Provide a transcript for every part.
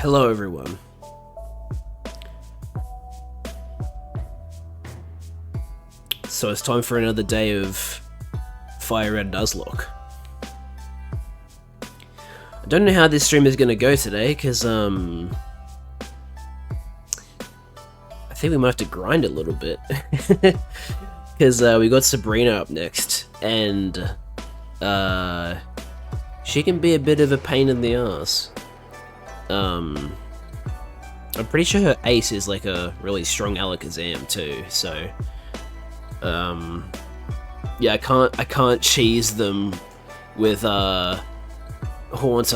Hello everyone. So it's time for another day of FireRed Nuzlocke. I don't know how this stream is gonna go today, because I think we might have to grind a little bit. Because we got Sabrina up next, and she can be a bit of a pain in the ass. I'm pretty sure her ace is like a really strong Alakazam too, so yeah, I can't cheese them with Haunter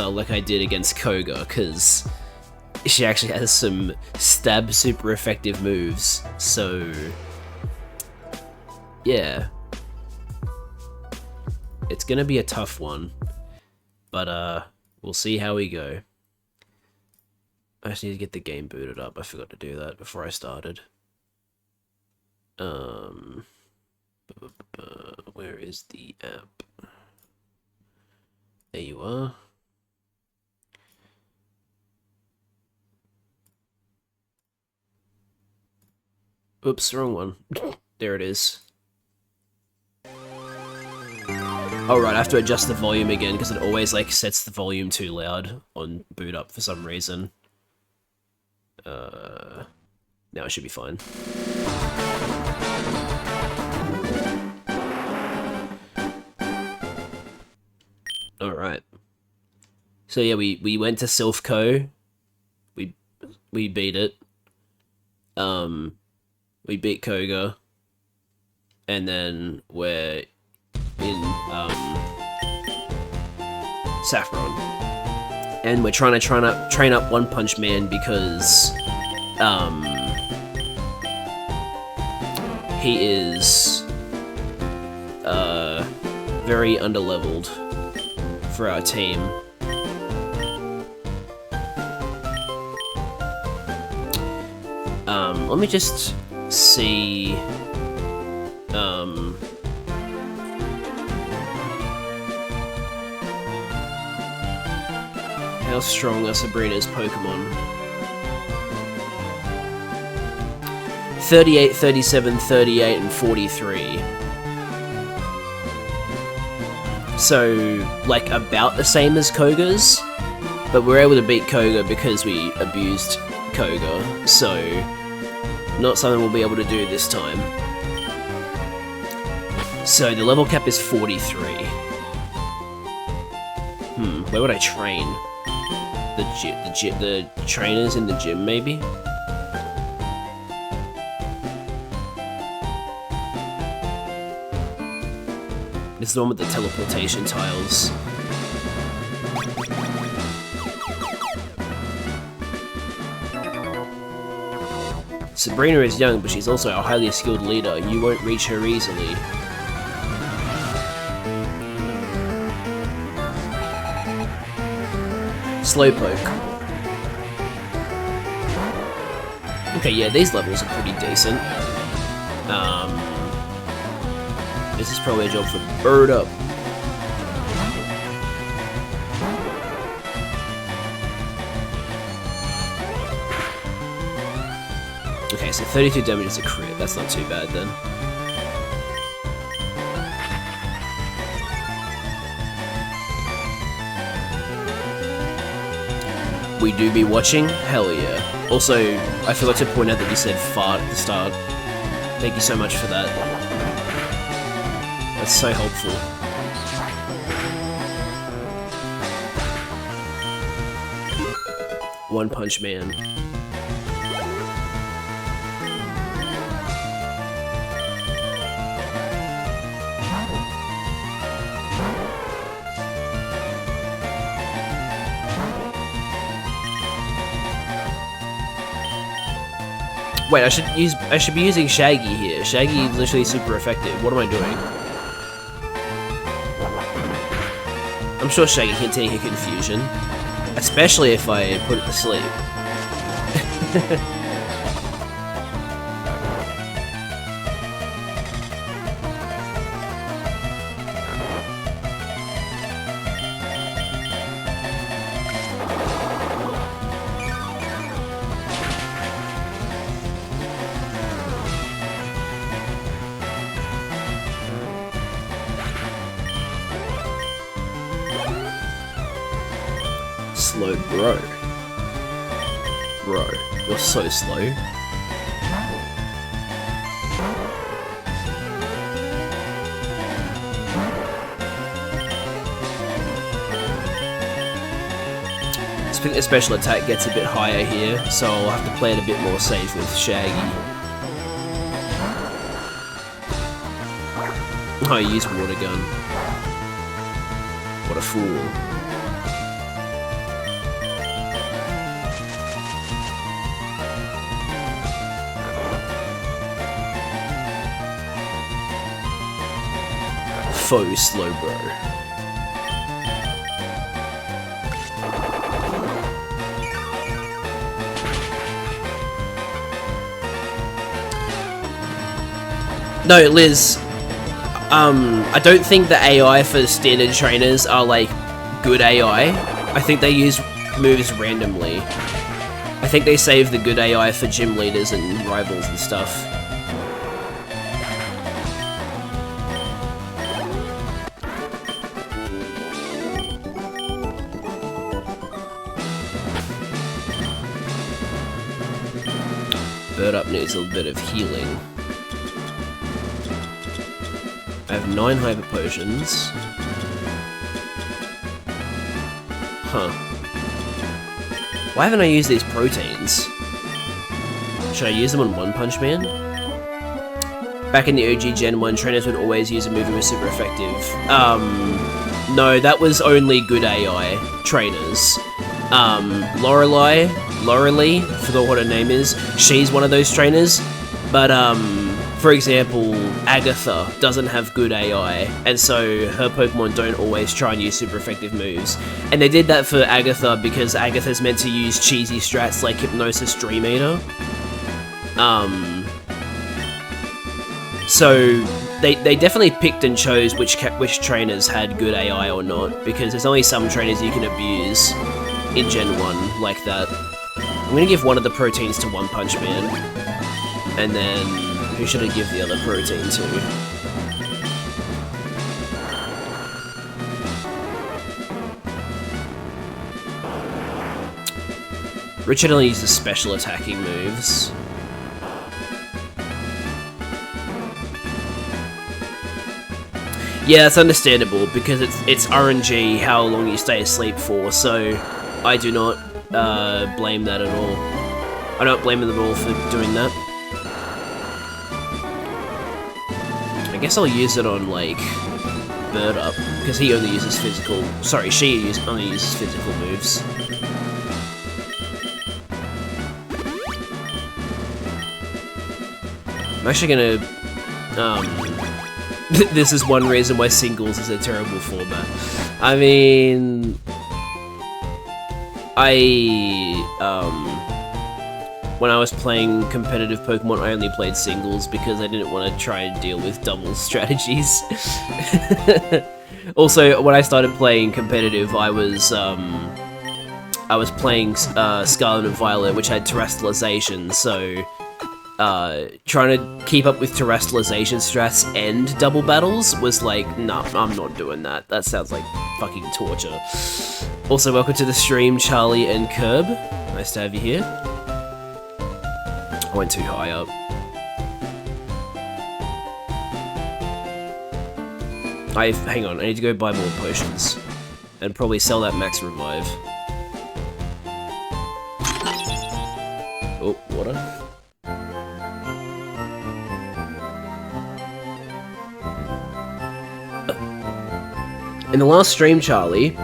like I did against Koga, because she actually has some stab super effective moves, so yeah. It's gonna be a tough one, but we'll see how we go. I just need to get the game booted up. I forgot to do that before I started. Where is the app? There you are. Oops, wrong one. There it is. Oh right, I have to adjust the volume again because it always like sets the volume too loud on boot up for some reason. Now it should be fine. Alright. So yeah, we went to Sylph Co. We beat it. We beat Koga. And then we're in Saffron. And we're trying to train up One Punch Man because he is very underleveled for our team. Let me just see how strong are Sabrina's Pokemon. 38, 37, 38, and 43. So, like, about the same as Koga's, but we're able to beat Koga because we abused Koga, so not something we'll be able to do this time. So, the level cap is 43. Where would I train? The trainers in the gym, maybe? This is the one with the teleportation tiles. Sabrina is young, but she's also a highly skilled leader. You won't reach her easily. Slowpoke. Okay, yeah, these levels are pretty decent. This is probably a job for Bird Up. Okay, so 32 damage is a crit. That's not too bad then. We do be watching? Hell yeah. Also, I forgot to point out that you said fart at the start. Thank you so much for that. That's so helpful. One Punch Man. Wait, I should be using Shaggy here. Shaggy is literally super effective. What am I doing? I'm sure Shaggy can take a confusion, especially if I put it to sleep. slow, bro. Bro, you're so slow. I think the special attack gets a bit higher here, so I'll have to play it a bit more safe with Shaggy. Oh, I use water gun. What a fool. Faux slow, bro. No, Liz. I don't think the AI for standard trainers are like good AI. I think they use moves randomly. I think they save the good AI for gym leaders and rivals and stuff. Bird Up needs a bit of healing. I have 9 hyper potions. Huh. Why haven't I used these proteins? Should I use them on One Punch Man? Back in the OG Gen 1, trainers would always use a move that was super effective. No, that was only good AI trainers. Lorelei, forgot what her name is, she's one of those trainers, but, for example, Agatha doesn't have good AI, and so her Pokemon don't always try and use super effective moves. And they did that for Agatha because Agatha's meant to use cheesy strats like Hypnosis Dream Eater. So they definitely picked and chose which trainers had good AI or not, because there's only some trainers you can abuse in Gen 1 like that. I'm gonna give one of the proteins to One Punch Man, and then who should I give the other protein to? Richard only uses special attacking moves. Yeah, that's understandable, because it's RNG how long you stay asleep for, so I do not blame that at all. I don't blame them at all for doing that. I guess I'll use it on, like, Bird Up, because he only uses physical... Sorry, she only uses physical moves. I'm actually gonna... this is one reason why singles is a terrible format. I mean... when I was playing competitive Pokemon, I only played singles because I didn't want to try and deal with double strategies. Also, when I started playing competitive, I was playing Scarlet and Violet, which had terrestrialization, so trying to keep up with terrestrialization strats and double battles was like, nah, I'm not doing that. That sounds like fucking torture. Also, welcome to the stream, Charlie and Curb. Nice to have you here. I went too high up. Hang on, I need to go buy more potions. And probably sell that max revive. Oh, water. In the last stream, Charlie,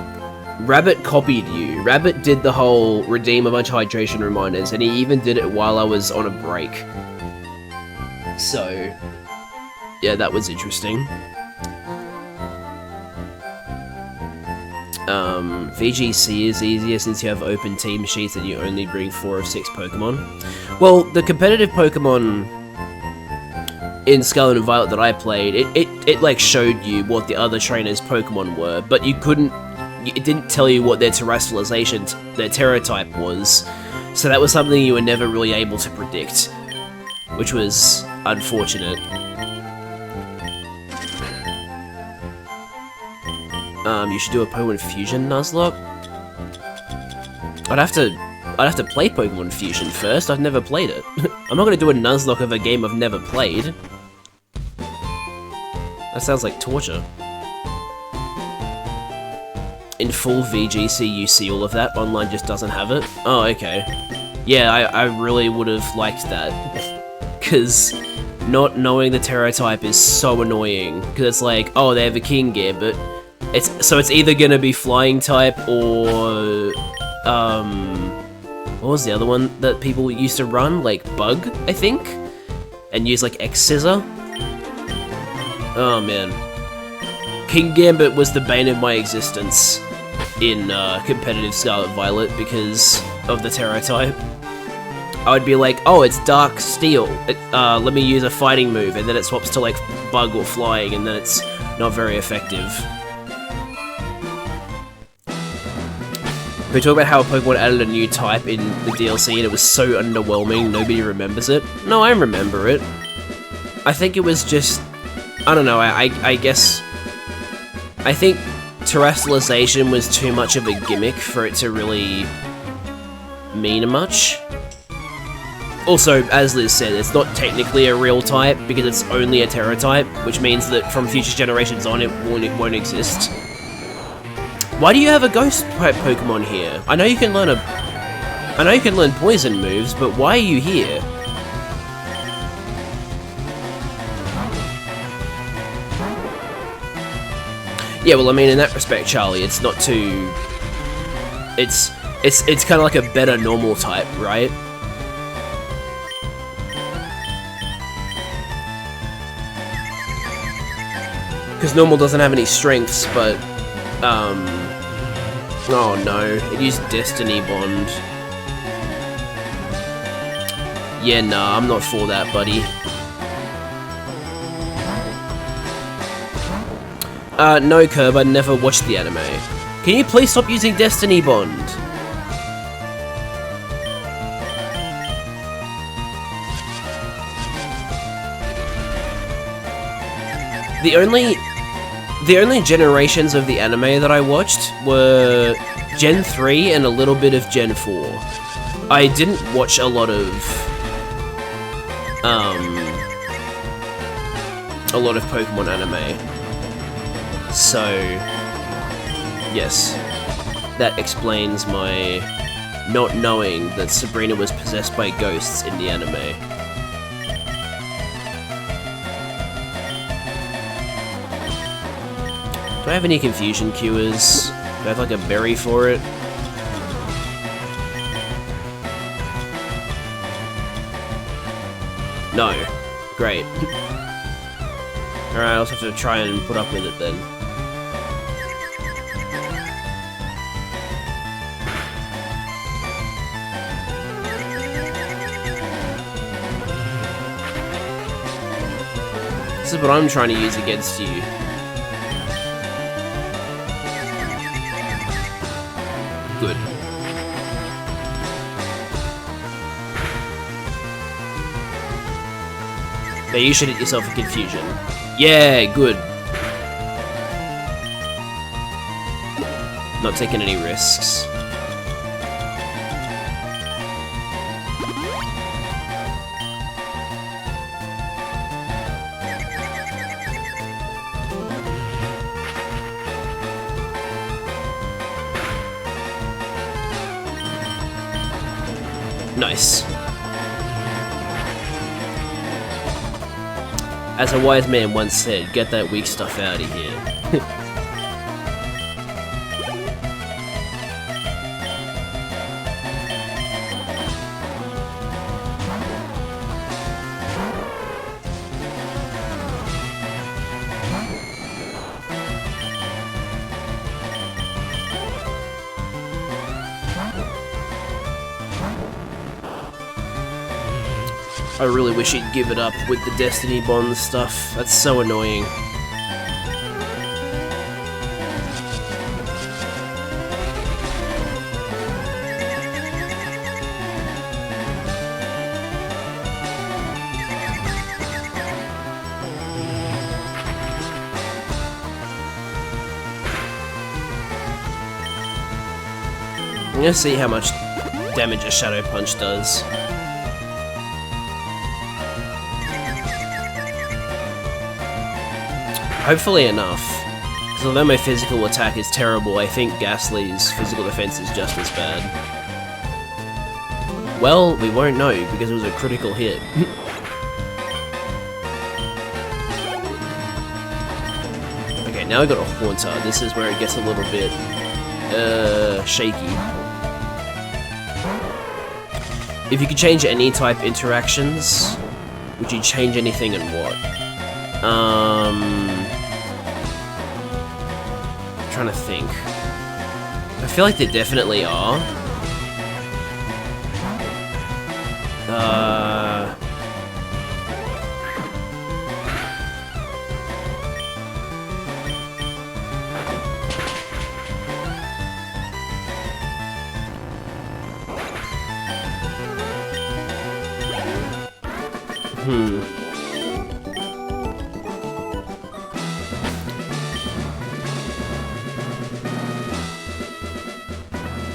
Rabbit copied you. Rabbit did the whole redeem a bunch of hydration reminders, and he even did it while I was on a break. So, yeah, that was interesting. VGC is easier since you have open team sheets and you only bring 4 of 6 Pokemon. Well, the competitive Pokemon in Scarlet and Violet that I played, it like showed you what the other trainers' Pokemon were, but you couldn't. It didn't tell you what their terrestrialization, their Terra type was, so that was something you were never really able to predict, which was unfortunate. You should do a Pokemon Fusion Nuzlocke. I'd have to play Pokemon Fusion first. I've never played it. I'm not gonna do a Nuzlocke of a game I've never played. That sounds like torture. In full VGC, you see all of that. Online just doesn't have it. Oh, okay. Yeah, I really would have liked that. Because not knowing the Terra type is so annoying. Because it's like, oh, they have a Kingambit. It's either gonna be Flying type or... what was the other one that people used to run? Like, Bug, I think? And use, like, X-Scissor? Oh, man. Kingambit was the bane of my existence in competitive Scarlet Violet because of the Terra type. I would be like, oh, it's Dark Steel. Let me use a fighting move, and then it swaps to, like, Bug or Flying, and then it's not very effective. We talk about how Pokemon added a new type in the DLC and it was so underwhelming, nobody remembers it. No, I remember it. I think it was just... I don't know, I guess... I think terrestrialization was too much of a gimmick for it to really mean much. Also, as Liz said, it's not technically a real type because it's only a Terra type, which means that from future generations on it won't exist. Why do you have a ghost type Pokemon here? I know you can learn poison moves, but why are you here? Yeah, well, I mean, in that respect, Charlie, it's not too... It's kind of like a better normal type, right? Because normal doesn't have any strengths, but... Oh no, it used Destiny Bond. Yeah, nah, I'm not for that, buddy. No, Curb, I never watched the anime. Can you please stop using Destiny Bond? The only generations of the anime that I watched were Gen 3 and a little bit of Gen 4. I didn't watch a lot of Pokemon anime. So, yes, that explains my not knowing that Sabrina was possessed by ghosts in the anime. Do I have any confusion cures? Do I have like a berry for it? No. Great. Alright, I'll just have to try and put up with it then. This is what I'm trying to use against you. Good. But you should hit yourself with confusion. Yeah, good. Not taking any risks. Nice. As a wise man once said, get that weak stuff out of here. I really wish he'd give it up with the Destiny Bond stuff. That's so annoying. I'm gonna see how much damage a Shadow Punch does. Hopefully enough. Because although my physical attack is terrible, I think Ghastly's physical defense is just as bad. Well, we won't know, because it was a critical hit. Okay, now I got a Haunter. This is where it gets a little bit, shaky. If you could change any type interactions, would you change anything and what? Trying to think. I feel like there definitely are.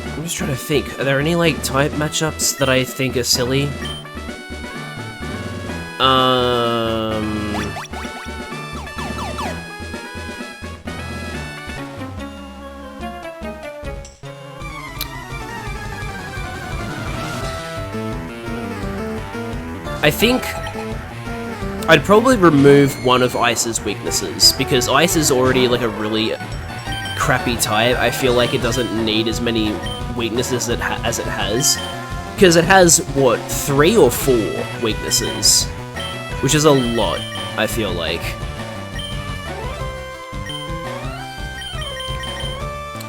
I'm just trying to think. Are there any, like, type matchups that I think are silly? I think I'd probably remove one of Ice's weaknesses, because Ice is already like a really crappy type. I feel like it doesn't need as many weaknesses as it has, because it has, what, 3 or 4 weaknesses, which is a lot, I feel like.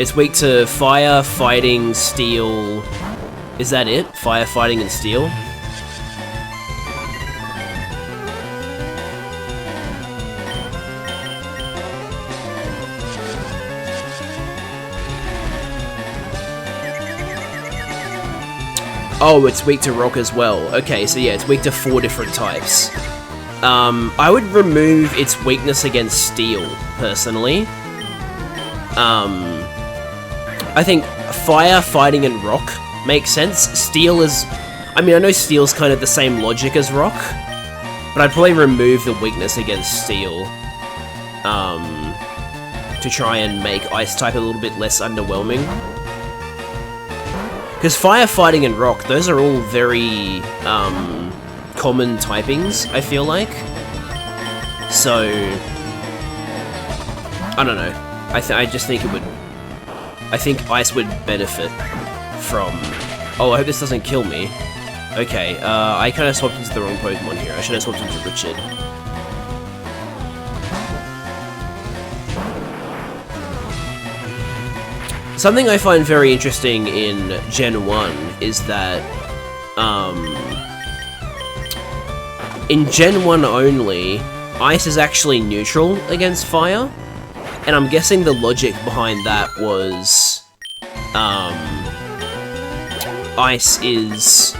It's weak to fire, fighting, steel. Is that it? Fire, fighting, and steel? Oh, it's weak to rock as well. Okay, so yeah, it's weak to 4 different types. I would remove its weakness against steel, personally. I think fire, fighting, and rock makes sense. Steel is... I mean, I know steel's kind of the same logic as rock, but I'd probably remove the weakness against steel, to try and make ice type a little bit less underwhelming. Because fire, fighting, and rock, those are all very, common typings, I feel like. So... I don't know. I just think it would... I think ice would benefit from... Oh, I hope this doesn't kill me. Okay, I kind of swapped into the wrong Pokemon here. I should have swapped into Richard. Something I find very interesting in Gen 1 is that, in Gen 1 only, Ice is actually neutral against Fire, and I'm guessing the logic behind that was, Ice is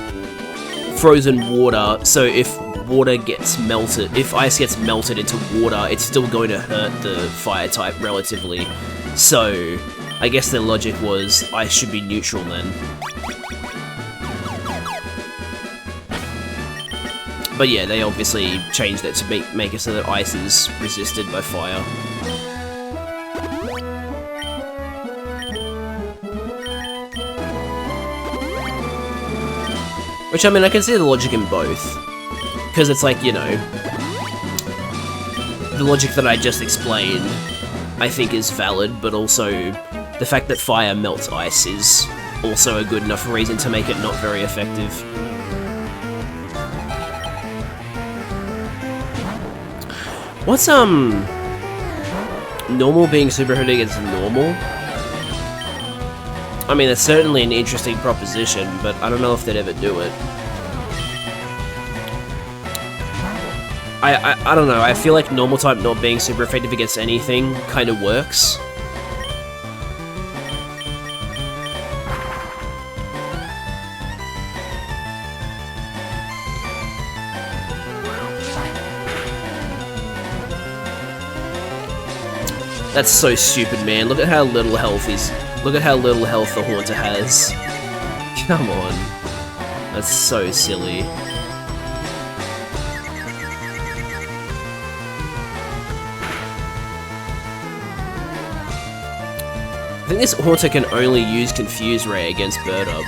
frozen water, so if water gets melted, if Ice gets melted into water, it's still going to hurt the Fire type relatively, so... I guess their logic was, Ice should be neutral then. But yeah, they obviously changed it to make it so that Ice is resisted by fire. Which, I mean, I can see the logic in both. Because it's like, you know... The logic that I just explained, I think is valid, but also... The fact that fire melts ice is also a good enough reason to make it not very effective. What's, normal being super hurt against normal? I mean, it's certainly an interesting proposition, but I don't know if they'd ever do it. I don't know, I feel like normal type not being super effective against anything kind of works. That's so stupid, man. Look at how little health he's Look at how little health the Haunter has. Come on. That's so silly. I think this Haunter can only use Confuse Ray against Bird Up.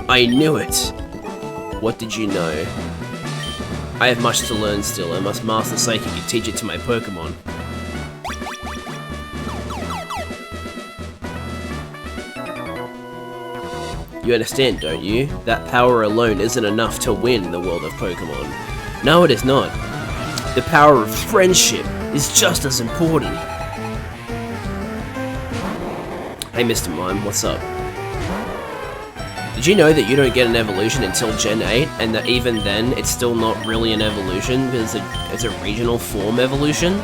I knew it! What did you know? I have much to learn still. I must master Psychic and teach it to my Pokemon. You understand, don't you? That power alone isn't enough to win the world of Pokemon. No, it is not. The power of friendship is just as important. Hey, Mr. Mime, what's up? Did you know that you don't get an evolution until Gen 8, and that even then, it's still not really an evolution, because it's a regional form evolution?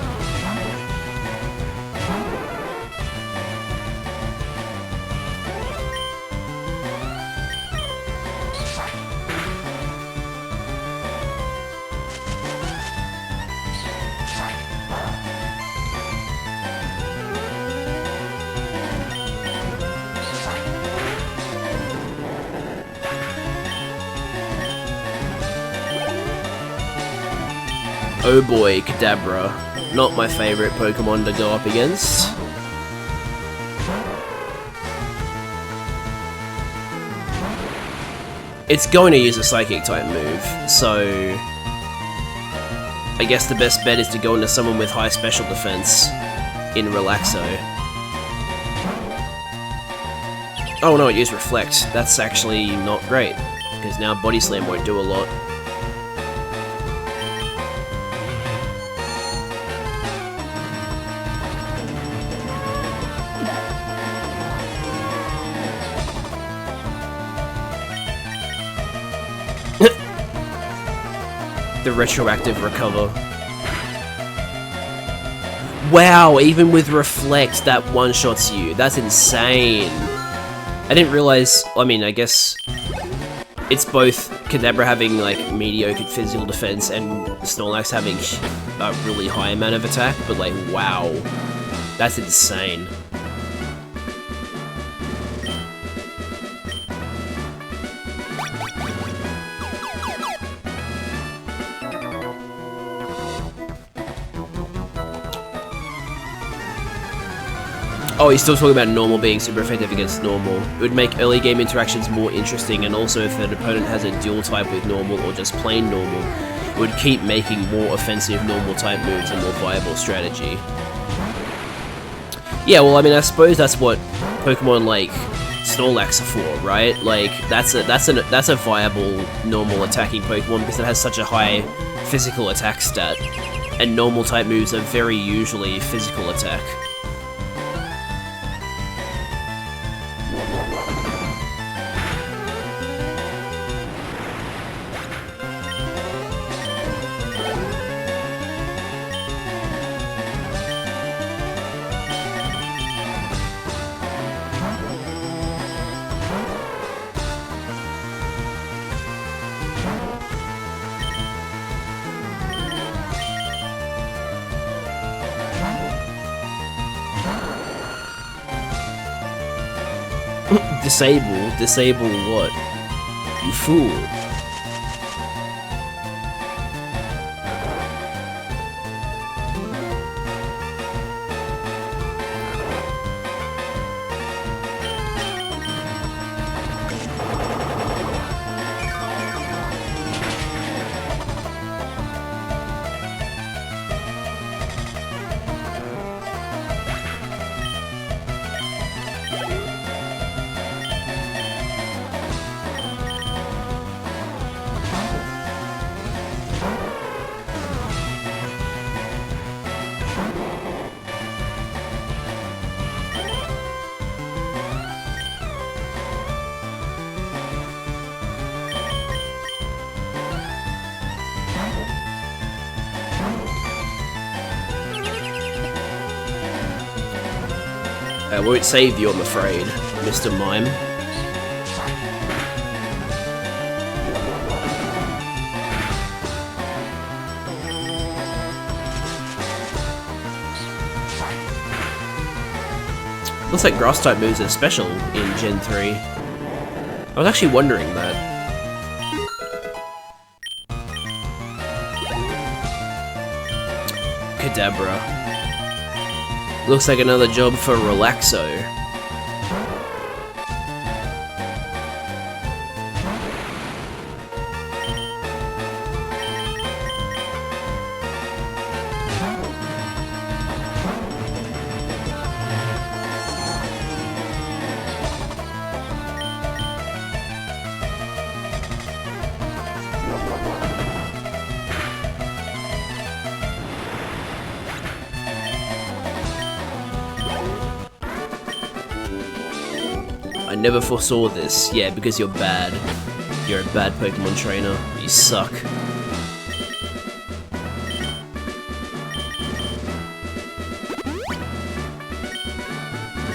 Oh boy, Kadabra. Not my favorite Pokemon to go up against. It's going to use a Psychic type move, so I guess the best bet is to go into someone with high special defense in Relaxo. Oh no, it used Reflect. That's actually not great, because now Body Slam won't do a lot. The retroactive recover. Wow, even with Reflect, that one-shots you. That's insane. I didn't realize, I mean, I guess it's both Kadabra having, like, mediocre physical defense and Snorlax having a really high amount of attack, but, like, wow. That's insane. Oh, he's still talking about normal being super effective against normal. It would make early game interactions more interesting, and also if an opponent has a dual type with normal or just plain normal, it would keep making more offensive normal type moves a more viable strategy. Yeah, well, I mean, I suppose that's what Pokemon like Snorlax are for, right? Like, that's a viable normal attacking Pokemon because it has such a high physical attack stat, and normal type moves are very usually physical attack. Disable? Disable what? You fool. I won't save you, I'm afraid, Mr. Mime. Looks like grass type moves are special in Gen 3. I was actually wondering that. Kadabra. Looks like another job for Relaxo. I never foresaw this. Yeah, because you're bad. You're a bad Pokemon trainer. You suck.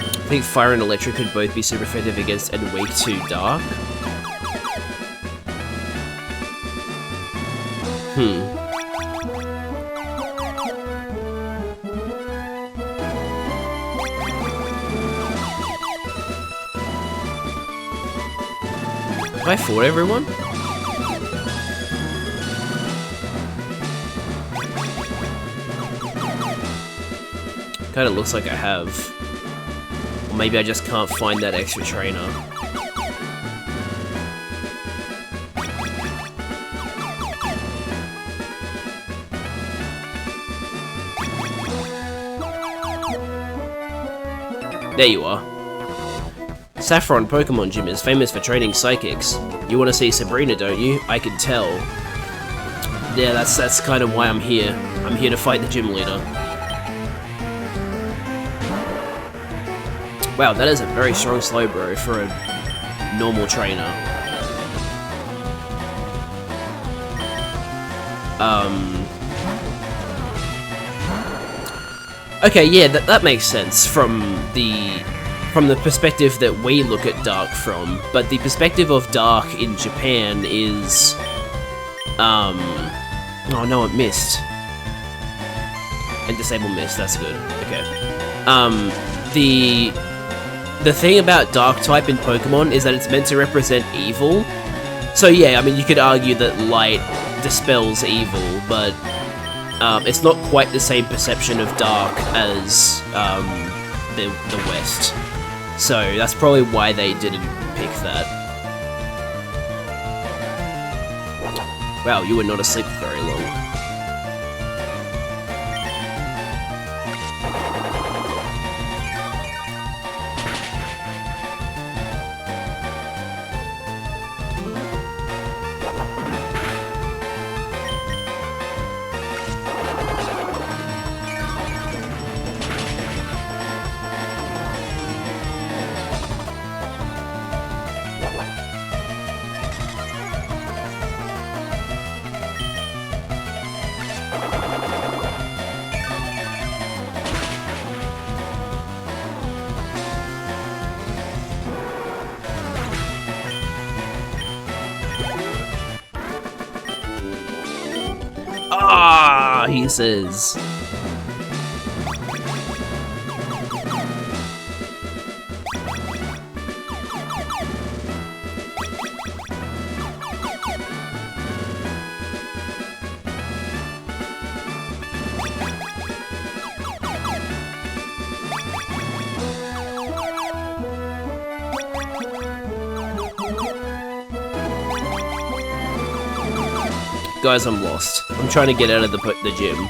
I think Fire and Electric could both be super effective against and weak to Dark. Have I fought everyone? Kinda looks like I have. Or maybe I just can't find that extra trainer. There you are. Saffron Pokemon Gym is famous for training psychics. You want to see Sabrina, don't you? I can tell. Yeah, that's kind of why I'm here. I'm here to fight the gym leader. Wow, that is a very strong Slowbro for a normal trainer. Okay, yeah, that makes sense from the perspective that we look at Dark from, but the perspective of Dark in Japan is, oh no, it missed. And Disable missed, that's good, okay. The thing about Dark type in Pokemon is that it's meant to represent evil. So yeah, I mean, you could argue that light dispels evil, but it's not quite the same perception of Dark as the West. So that's probably why they didn't pick that. Wow, you were not asleep for very long. Ah, he says. Guys, I'm lost. I'm trying to get out of the gym.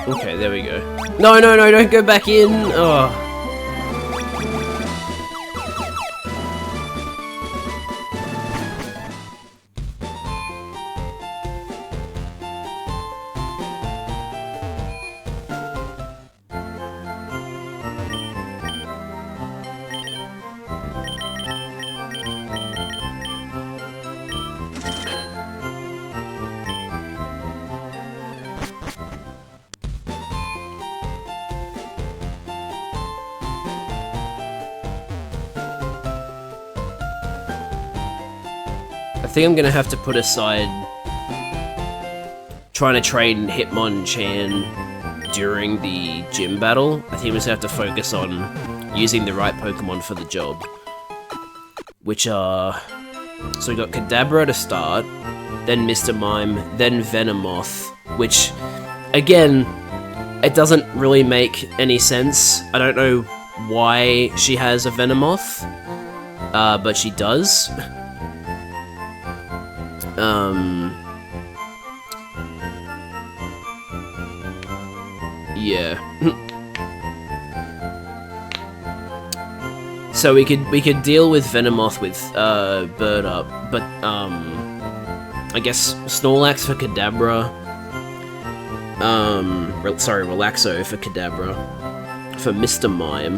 Okay, there we go. No, no, no, don't go back in! Oh. think I'm gonna have to put aside trying to train Hitmonchan during the gym battle. I think I'm just gonna have to focus on using the right Pokemon for the job. Which are... So we got Kadabra to start, then Mr. Mime, then Venomoth, which, again, it doesn't really make any sense. I don't know why she has a Venomoth, but she does. Yeah. So we could deal with Venomoth with Bird Up, but I guess Snorlax for Kadabra. Sorry, Relaxo for Kadabra. For Mr. Mime.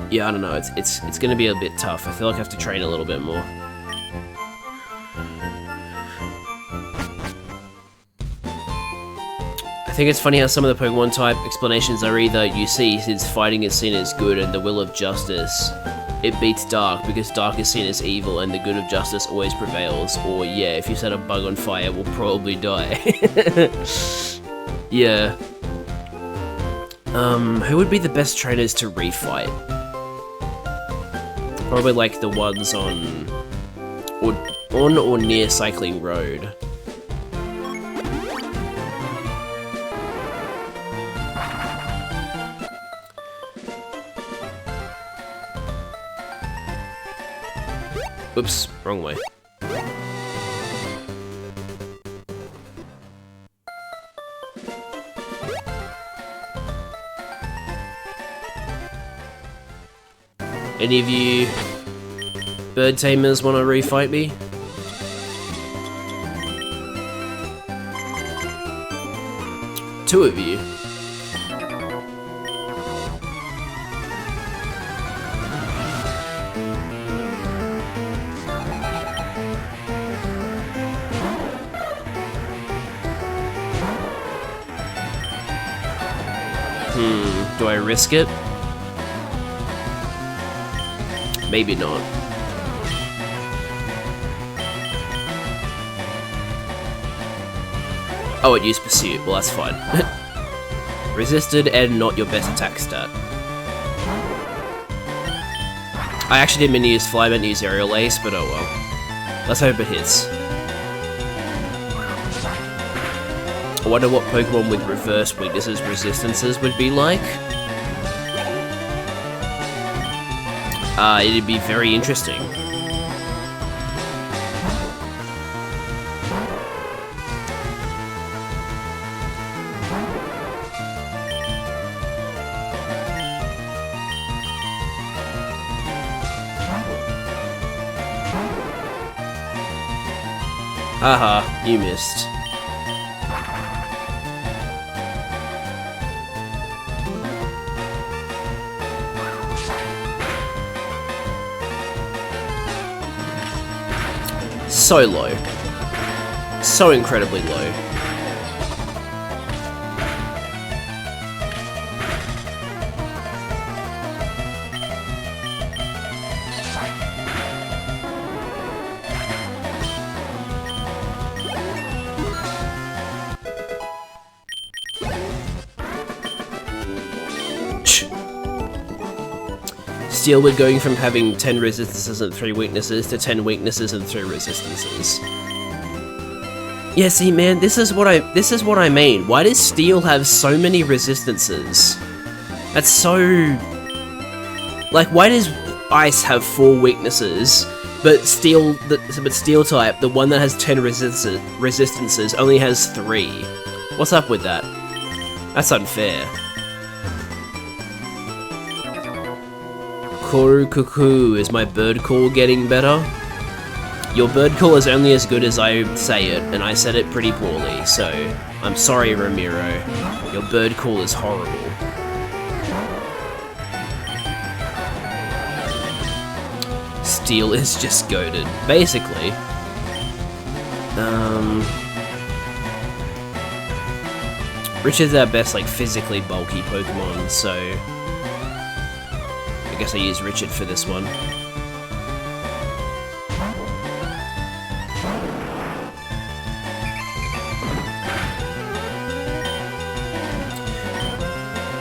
Yeah, I don't know. It's gonna be a bit tough. I feel like I have to train a little bit more. I think it's funny how some of the Pokemon type explanations are either you see since fighting is seen as good and the will of justice, it beats dark because dark is seen as evil and the good of justice always prevails, or yeah, if you set a bug on fire, we'll probably die. Yeah. Who would be the best trainers to refight? Probably like the ones on or near Cycling Road. Oops, wrong way. Any of you bird tamers want to refight me? Two of you. Do I risk it? Maybe not. Oh, it used Pursuit. Well, that's fine. Resisted and not your best attack stat. I actually didn't mean to use Fly, I meant to use Aerial Ace, but oh well. Let's hope it hits. I wonder what Pokemon with reverse weaknesses resistances would be like. It'd be very interesting. Haha, you missed. So low. So incredibly low. Steel, we're going from having 10 resistances and 3 weaknesses to 10 weaknesses and 3 resistances. Yeah, see, man, this is what I mean. Why does Steel have so many resistances? That's so... Like, why does Ice have 4 weaknesses, but Steel type, the one that has 10 resistances, only has 3? What's up with that? That's unfair. Koru Cuckoo, is my bird call getting better? Your bird call is only as good as I say it, and I said it pretty poorly, so I'm sorry, Ramiro. Your bird call is horrible. Steel is just goated, basically. Richard's our best, like, physically bulky Pokemon, so... guess I use Richard for this one.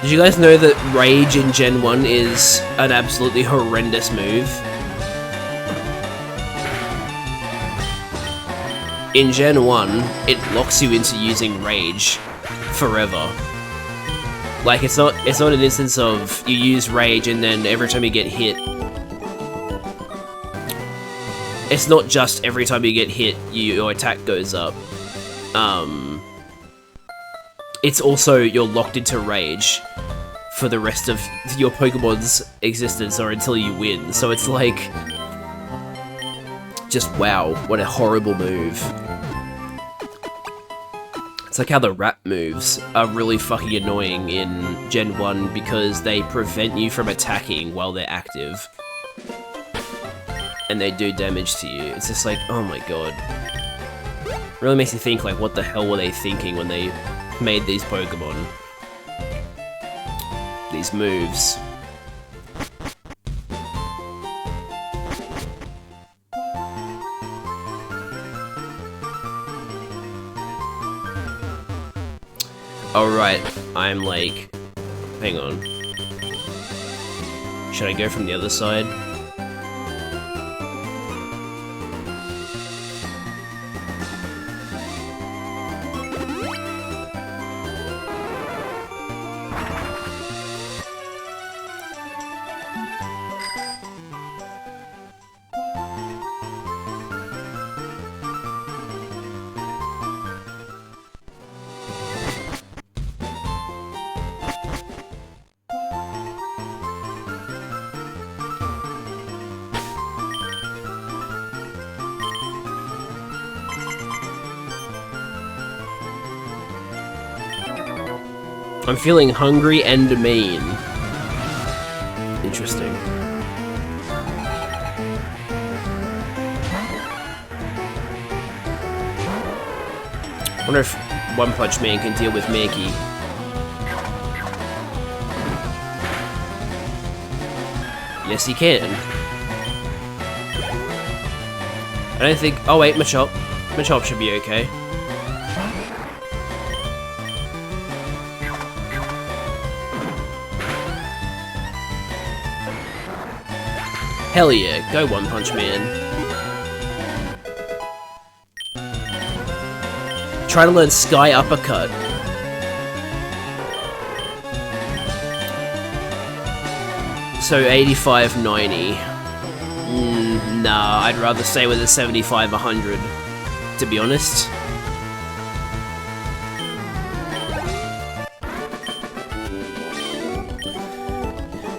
Did you guys know that Rage in Gen 1 is an absolutely horrendous move? In Gen 1, it locks you into using Rage forever. Like, it's not an instance of you use Rage and then every time you get hit... It's not just every time you get hit, your attack goes up. It's also you're locked into Rage for the rest of your Pokemon's existence or until you win. So it's like... Just wow, what a horrible move. It's like how the rap moves are really fucking annoying in Gen 1 because they prevent you from attacking while they're active. And they do damage to you. It's just like, oh my god. It really makes you think, like, what the hell were they thinking when they made these Pokemon? These moves. Alright, I'm like... Hang on. Should I go from the other side? I'm feeling hungry and mean. Interesting. I wonder if One Punch Man can deal with Mankey. Yes, he can. I don't think... Oh wait, Machop. Machop should be okay. Hell yeah, go One Punch Man. Try to learn Sky Uppercut. So 85, 90. Nah, I'd rather stay with a 75, 100, to be honest.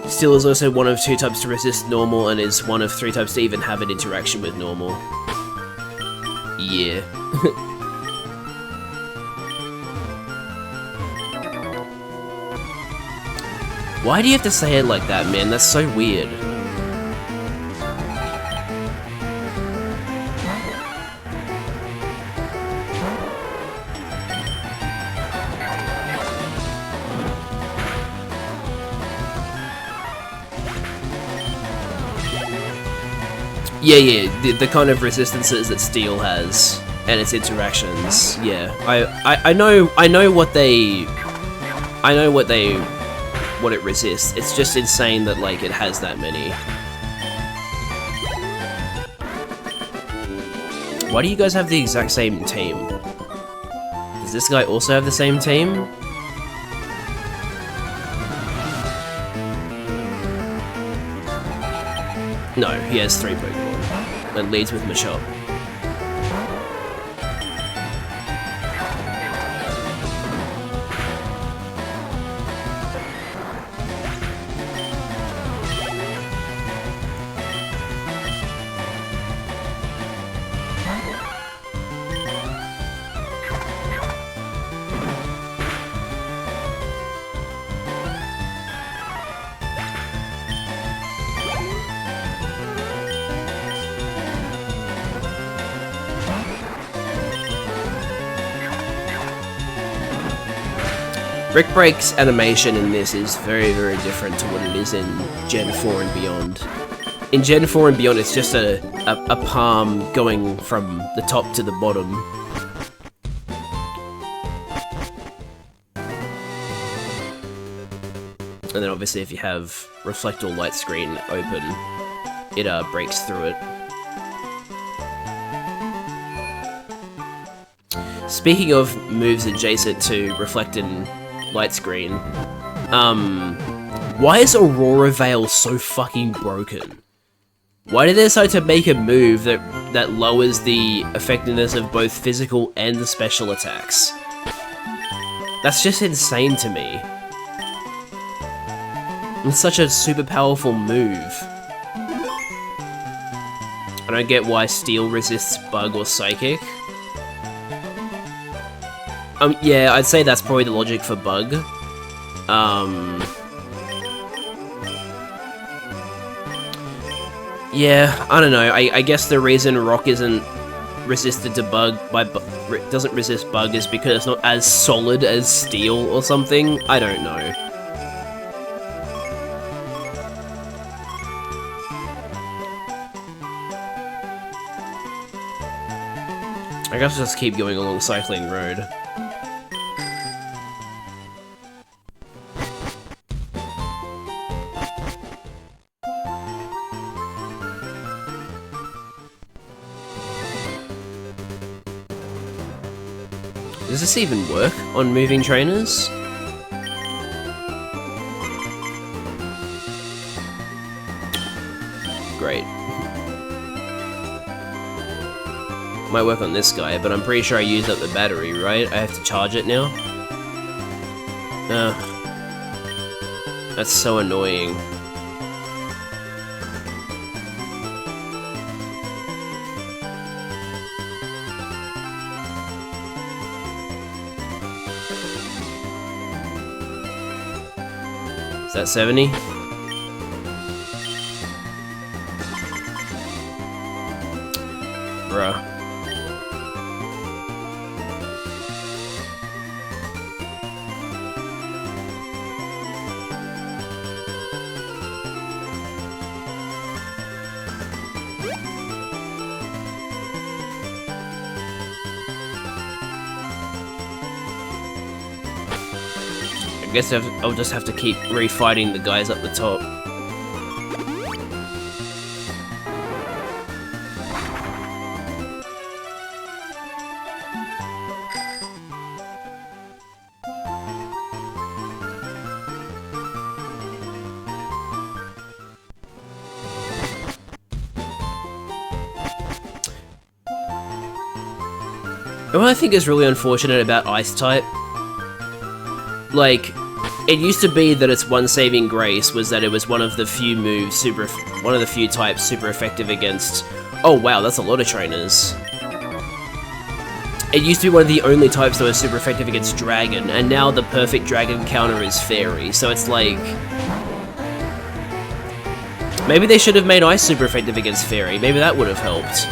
Steel is also one of 2 types to resist normal and is one of 3 types to even have an interaction with normal. Yeah. Why do you have to say it like that, man? That's so weird. Yeah, the kind of resistances that Steel has and its interactions. Yeah, I know what it resists. It's just insane that like it has that many. Why do you guys have the exact same team? Does this guy also have the same team? No, he has 3 Pokemon. And leads with Machop. Brick Break's animation in this is very, very different to what it is in Gen 4 and beyond. In Gen 4 and beyond, it's just a palm going from the top to the bottom. And then obviously if you have Reflect or Light Screen open, it breaks through it. Speaking of moves adjacent to Reflect and Light Screen, why is Aurora Veil so fucking broken? Why did they decide to make a move that lowers the effectiveness of both physical and special attacks? That's just insane to me. It's such a super powerful move. I don't get why Steel resists Bug or Psychic. Yeah, I'd say that's probably the logic for Bug. Yeah, I don't know. I guess the reason Rock isn't resisted to Bug doesn't resist Bug is because it's not as solid as Steel or something. I don't know. I guess I'll just keep going along Cycling Road. Does this even work on moving trainers? Great. Might work on this guy, but I'm pretty sure I used up the battery, right? I have to charge it now? That's so annoying. Is that 70? Bruh. I guess I'll just have to keep refighting the guys up the top. And what I think is really unfortunate about Ice-type, like, it used to be that its one saving grace was that it was one of the few moves one of the few types super effective against... Oh wow, that's a lot of trainers. It used to be one of the only types that was super effective against Dragon, and now the perfect Dragon counter is Fairy, so it's like... Maybe they should have made Ice super effective against Fairy, maybe that would have helped.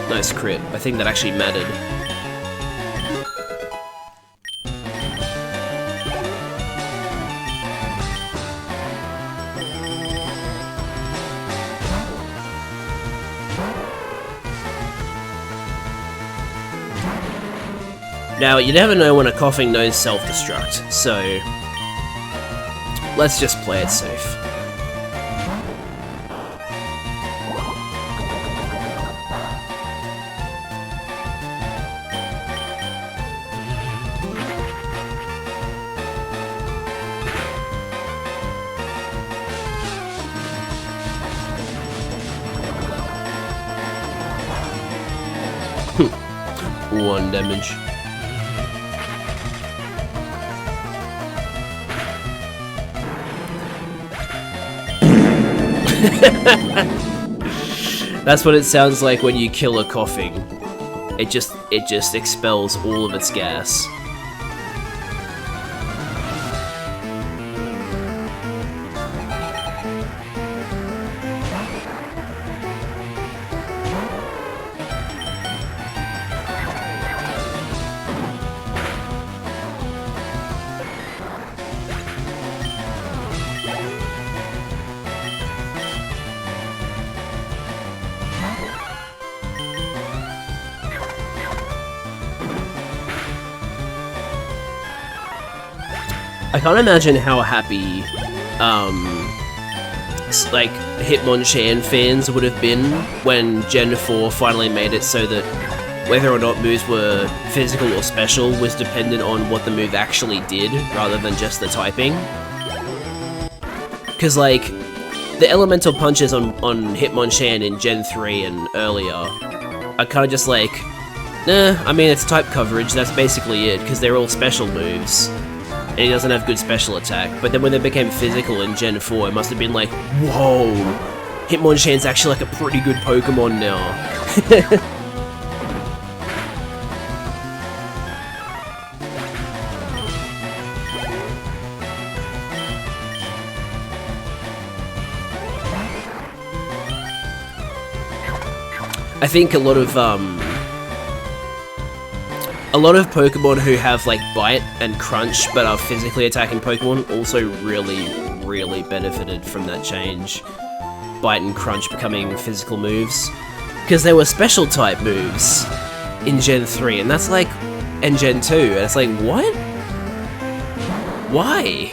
Nice crit. I think that actually mattered. Now, you never know when a coughing nose self-destruct, so let's just play it safe. One damage. That's what it sounds like when you kill a coughing. It just expels all of its gas. I can't imagine how happy, like, Hitmonchan fans would have been when Gen 4 finally made it so that whether or not moves were physical or special was dependent on what the move actually did, rather than just the typing. Because, like, the elemental punches on Hitmonchan in Gen 3 and earlier are kind of just like, nah, I mean, it's type coverage, that's basically it, because they're all special moves. And he doesn't have good special attack. But then when they became physical in Gen 4, it must have been like, whoa, Hitmonchan's actually like a pretty good Pokemon now. I think a lot of Pokemon who have like Bite and Crunch but are physically attacking Pokemon also really benefited from that change. Bite and Crunch becoming physical moves. Because they were special type moves in Gen 3, and that's like, and Gen 2, and it's like, what? Why?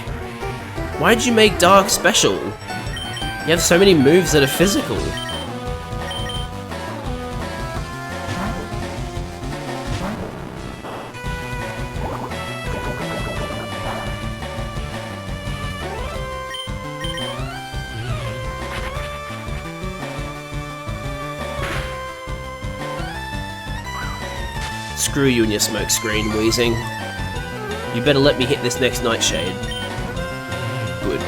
Why did you make Dark special? You have so many moves that are physical. Screw you and your smoke screen, Wheezing. You better let me hit this next Nightshade. Good.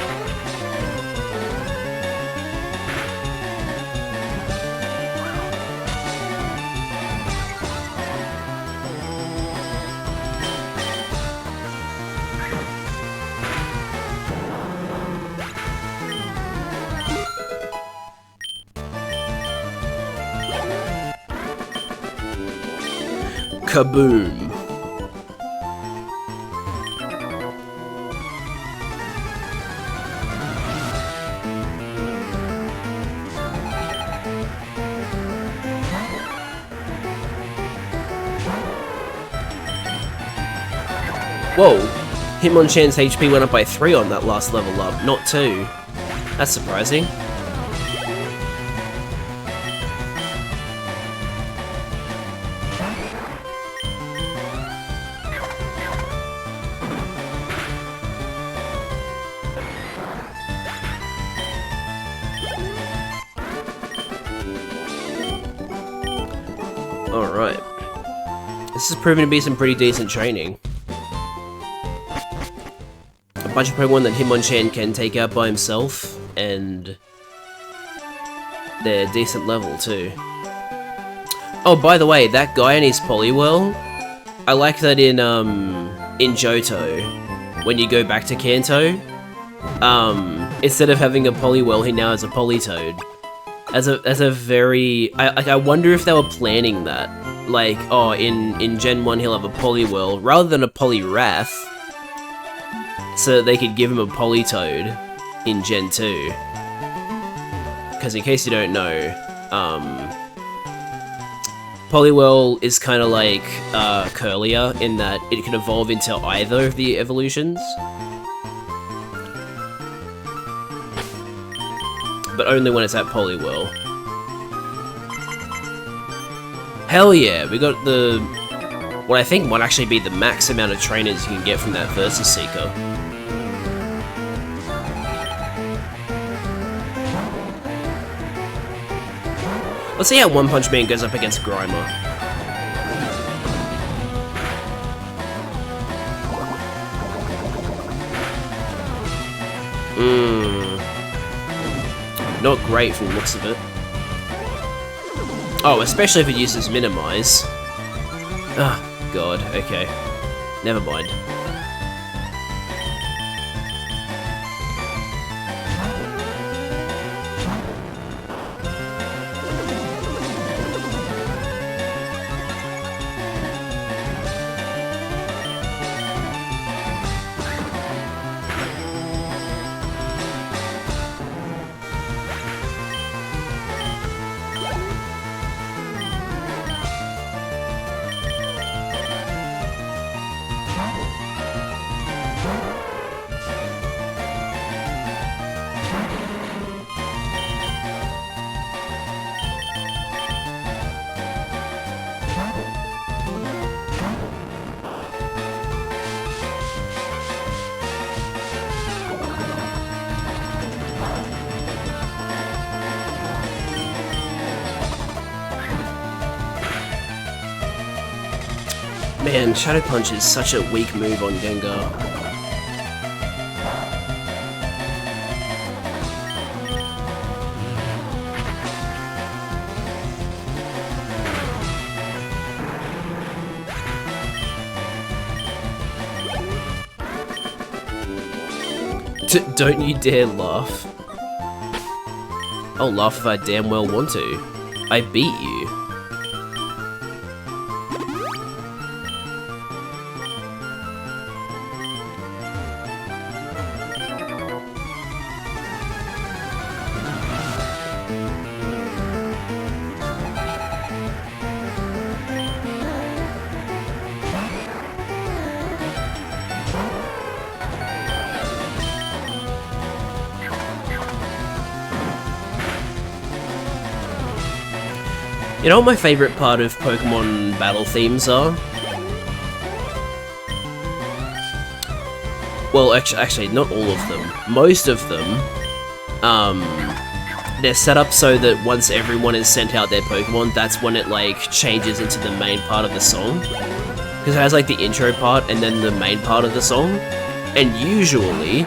Kaboom. Whoa, Hitmonchan's HP went up by 3 on that last level up, not 2. That's surprising. Alright. This is proving to be some pretty decent training. A bunch of Pokemon that Hitmonchan can take out by himself, and they're decent level too. Oh, by the way, that guy in his Poliwhirl, I like that in Johto, when you go back to Kanto, instead of having a Poliwhirl, he now has a Politoed. As a very... I wonder if they were planning that. Like, oh, in Gen 1 he'll have a Poliwhirl, rather than a Poliwrath, so that they could give him a Politoed in Gen 2. Because in case you don't know, Poliwhirl is kind of like Curlier, in that it can evolve into either of the evolutions. But only when it's at Poliwhirl. Hell yeah, we got the... what I think might actually be the max amount of trainers you can get from that Versus Seeker. Let's see how One Punch Man goes up against Grimer. Not great from the looks of it. Oh, especially if it uses minimize. Ah, god, okay. Never mind. Man, Shadow Punch is such a weak move on Gengar. Don't you dare laugh. I'll laugh if I damn well want to. I beat you. You know what my favourite part of Pokemon battle themes are? Well, actually, not all of them. Most of them, they're set up so that once everyone has sent out their Pokemon, that's when it, like, changes into the main part of the song. Because it has, like, the intro part and then the main part of the song. And usually,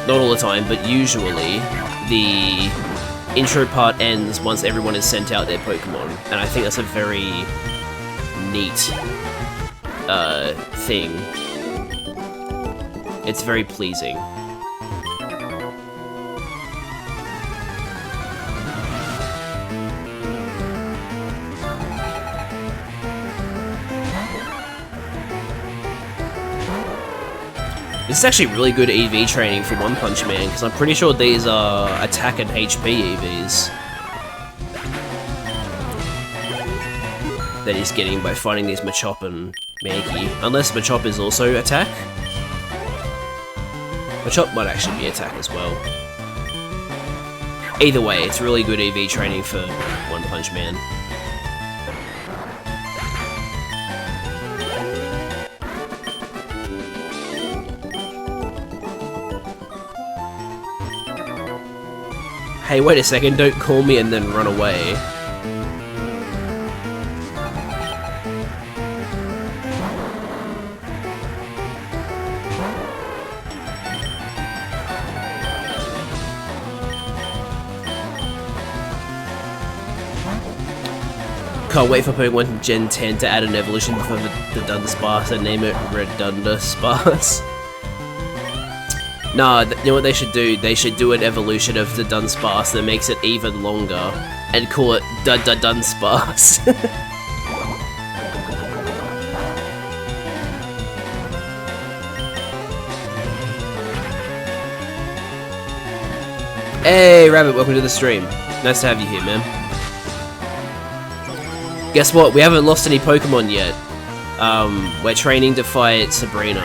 not all the time, but usually, the intro part ends once everyone has sent out their Pokemon, and I think that's a very neat thing. It's very pleasing. This is actually really good EV training for One Punch Man, because I'm pretty sure these are attack and HP EVs that he's getting by fighting these Machop and Mankey. Unless Machop is also attack? Machop might actually be attack as well. Either way, it's really good EV training for One Punch Man. Hey, wait a second, don't call me and then run away. Can't wait for Pokemon Gen 10 to add an evolution for the Dunsparce and name it Redundasparce. Nah, you know what they should do? They should do an evolution of the Dunsparce that makes it even longer and call it Dunsparce. Hey, Rabbit, welcome to the stream. Nice to have you here, man. Guess what? We haven't lost any Pokemon yet. We're training to fight Sabrina.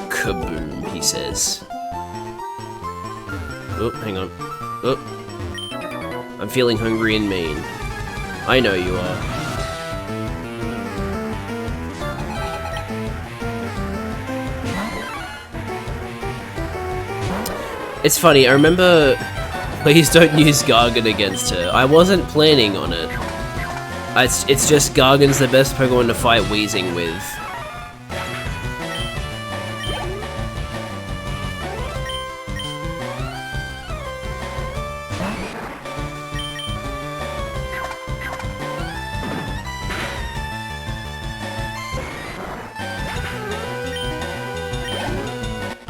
Kaboom, he says. Oh, hang on. Oh. I'm feeling hungry and mean. I know you are. It's funny, I remember... Please don't use Gargan against her. I wasn't planning on it. It's just Gargan's the best Pokemon to fight Weezing with.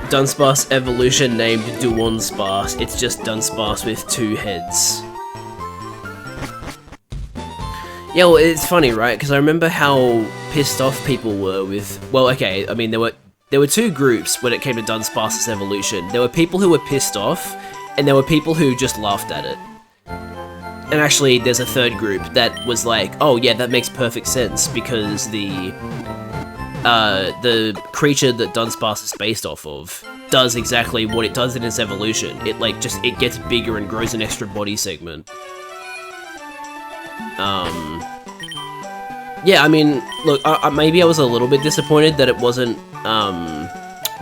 Dunsparce evolution named Duonsparce. It's just Dunsparce with 2 heads. Yeah, well, it's funny, right? Because I remember how pissed off people were with... Well, okay, I mean, there were 2 groups when it came to Dunsparce's evolution. There were people who were pissed off, and there were people who just laughed at it. And actually, there's a 3rd group that was like, oh yeah, that makes perfect sense, because the creature that Dunsparce is based off of does exactly what it does in its evolution. It, like, it gets bigger and grows an extra body segment. Yeah, I mean, look, maybe I was a little bit disappointed that it wasn't,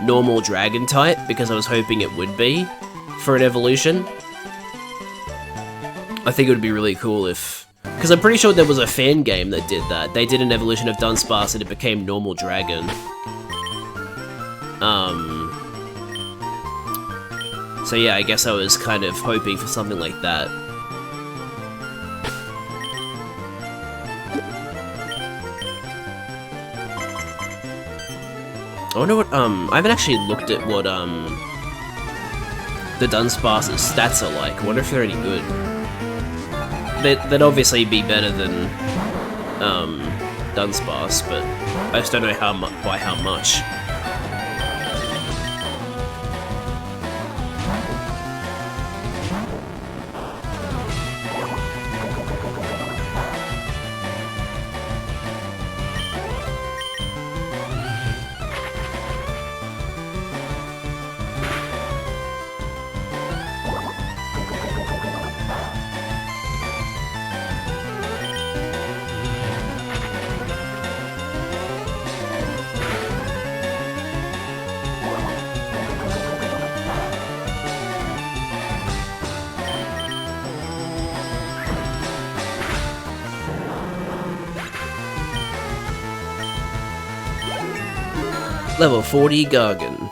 normal dragon type, because I was hoping it would be for an evolution. I think it would be really cool if... Because I'm pretty sure there was a fan game that did that. They did an evolution of Dunsparce and it became normal dragon. So yeah, I guess I was kind of hoping for something like that. I wonder what, I haven't actually looked at what, the Dunsparce's stats are like. I wonder if they're any good. They'd obviously be better than, Dunsparce, but I just don't know by how much. Level 40 Gargan.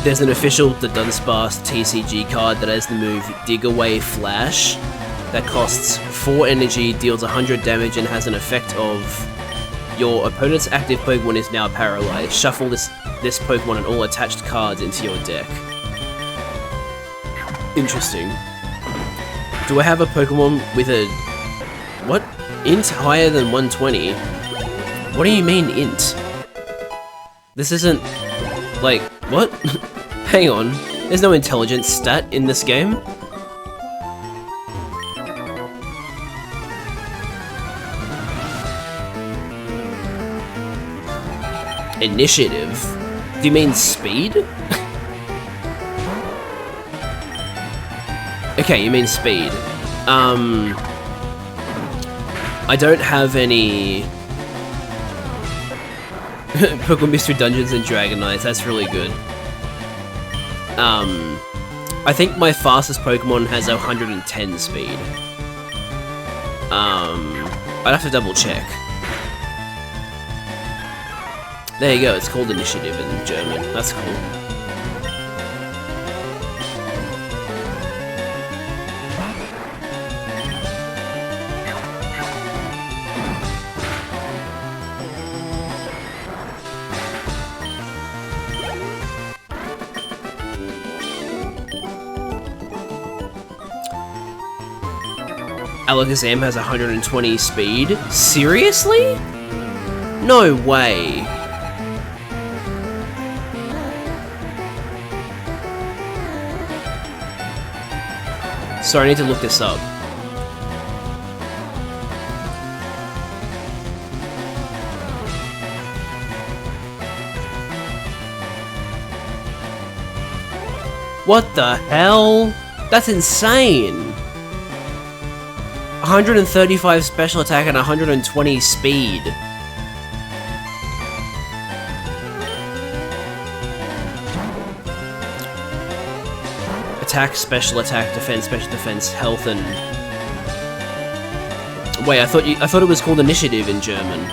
There's an official The Dunsparce TCG card that has the move Dig Away Flash that costs 4 energy, deals 100 damage, and has an effect of your opponent's active Pokemon is now paralyzed. Shuffle this Pokemon and all attached cards into your deck. Interesting. Do I have a Pokemon with a... What? Int higher than 120? What do you mean int? This isn't... Like, what? Hang on, there's no intelligence stat in this game? Initiative? Do you mean speed? Okay, you mean speed. I don't have any... Pokemon Mystery Dungeons and Dragonite, that's really good. I think my fastest Pokemon has 110 speed. I'd have to double check. There you go, it's called Initiative in German. That's cool. Alakazam has 120 speed? Seriously? No way. Sorry, I need to look this up. What the hell? That's insane! 135 special attack and 120 speed. Attack, special attack, defense, special defense, health, and... Wait, I thought it was called initiative in German.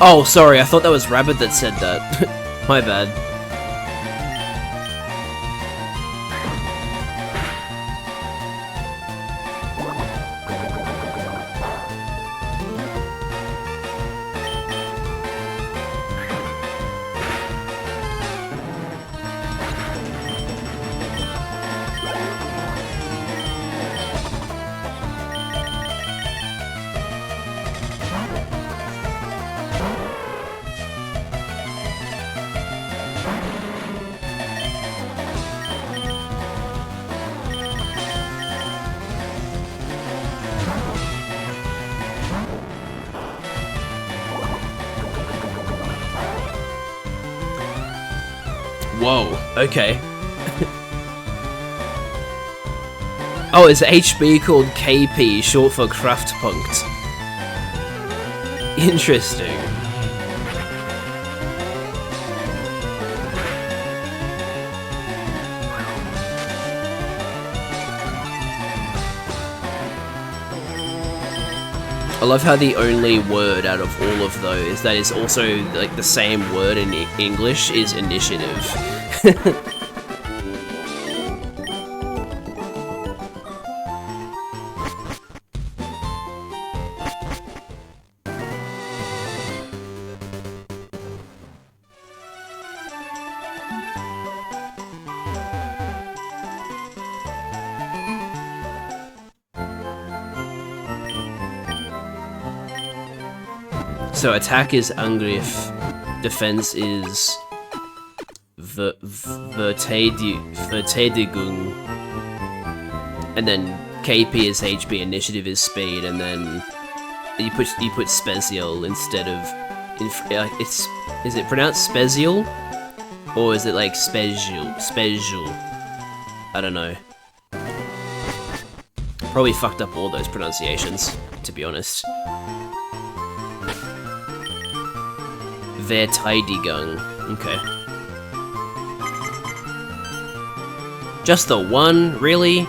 Oh, sorry, I thought that was Rabbit that said that. My bad. Whoa, okay. Oh, is HB called KP, short for Kraftpunkt? Interesting. I love how the only word out of all of those that is also like the same word in English is initiative. So attack is Angriff, defense is Verteidigung, and then KP is HP, initiative is speed, and then you put special instead of is it pronounced special or is it like special? I don't know. Probably fucked up all those pronunciations, to be honest. Verteidigung. Okay. Just the one? Really?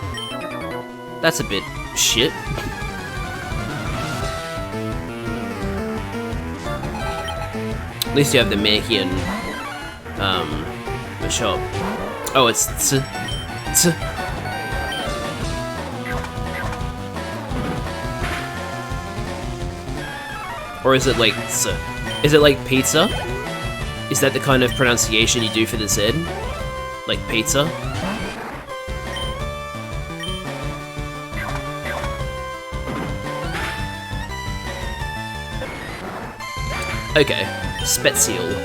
That's a bit shit. At least you have the Mehian, the shop. Oh, it's t. Or is it like t? Is it like pizza? Is that the kind of pronunciation you do for the Z? Like pizza? Okay, special.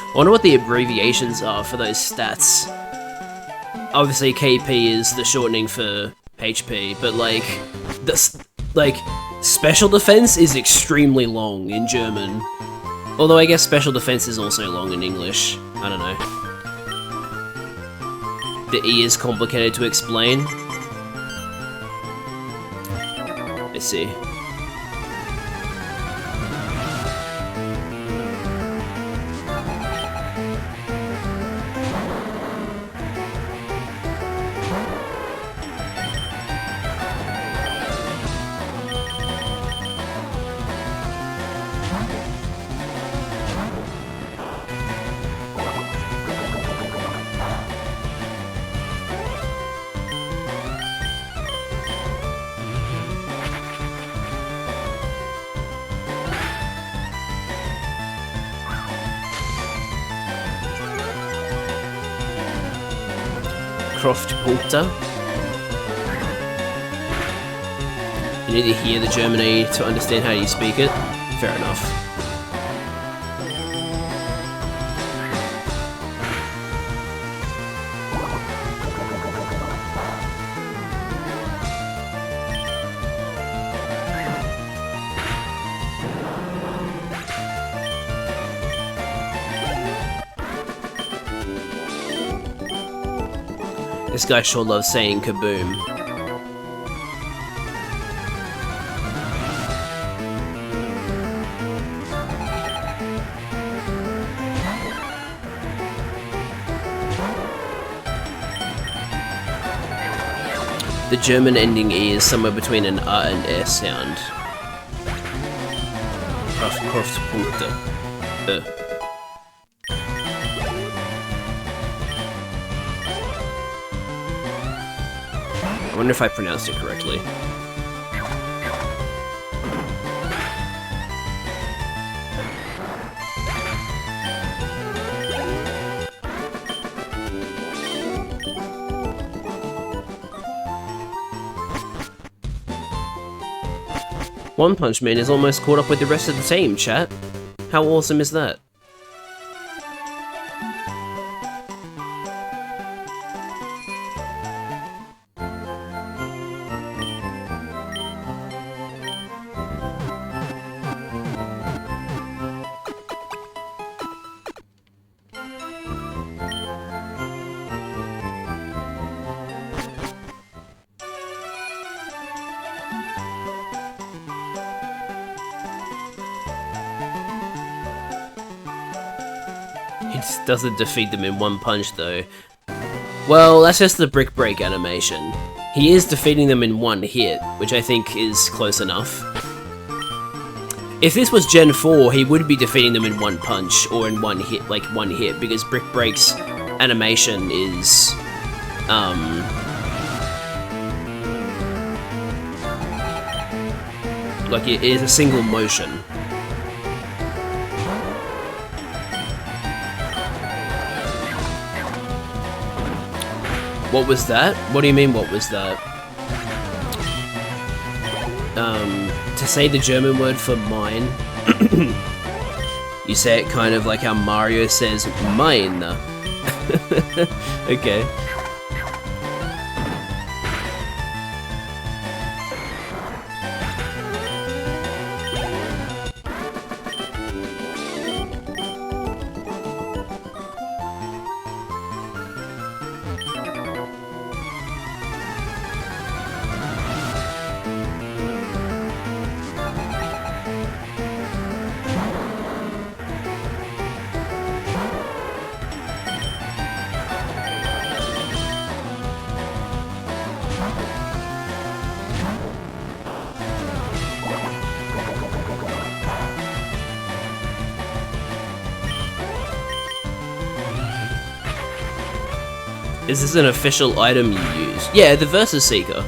I wonder what the abbreviations are for those stats. Obviously KP is the shortening for HP, but like, special defense is extremely long in German. Although I guess special defense is also long in English. I don't know. The E is complicated to explain. Let's see. Kraftpunkte. You need to hear the German A to understand how you speak it. Fair enough. This guy sure loves saying kaboom. The German ending E is somewhere between an R and S sound. Kraftpunkte. I wonder if I pronounced it correctly. One Punch Man is almost caught up with the rest of the team, chat. How awesome is that? He just doesn't defeat them in one punch, though. Well, that's just the Brick Break animation. He is defeating them in one hit, which I think is close enough. If this was Gen 4, he would be defeating them in one punch, or in one hit, because Brick Break's animation is, like, it is a single motion. What was that? What do you mean, what was that? To say the German word for mine, you say it kind of like how Mario says mine. Okay. Is this an official item you use? Yeah, the Versus Seeker.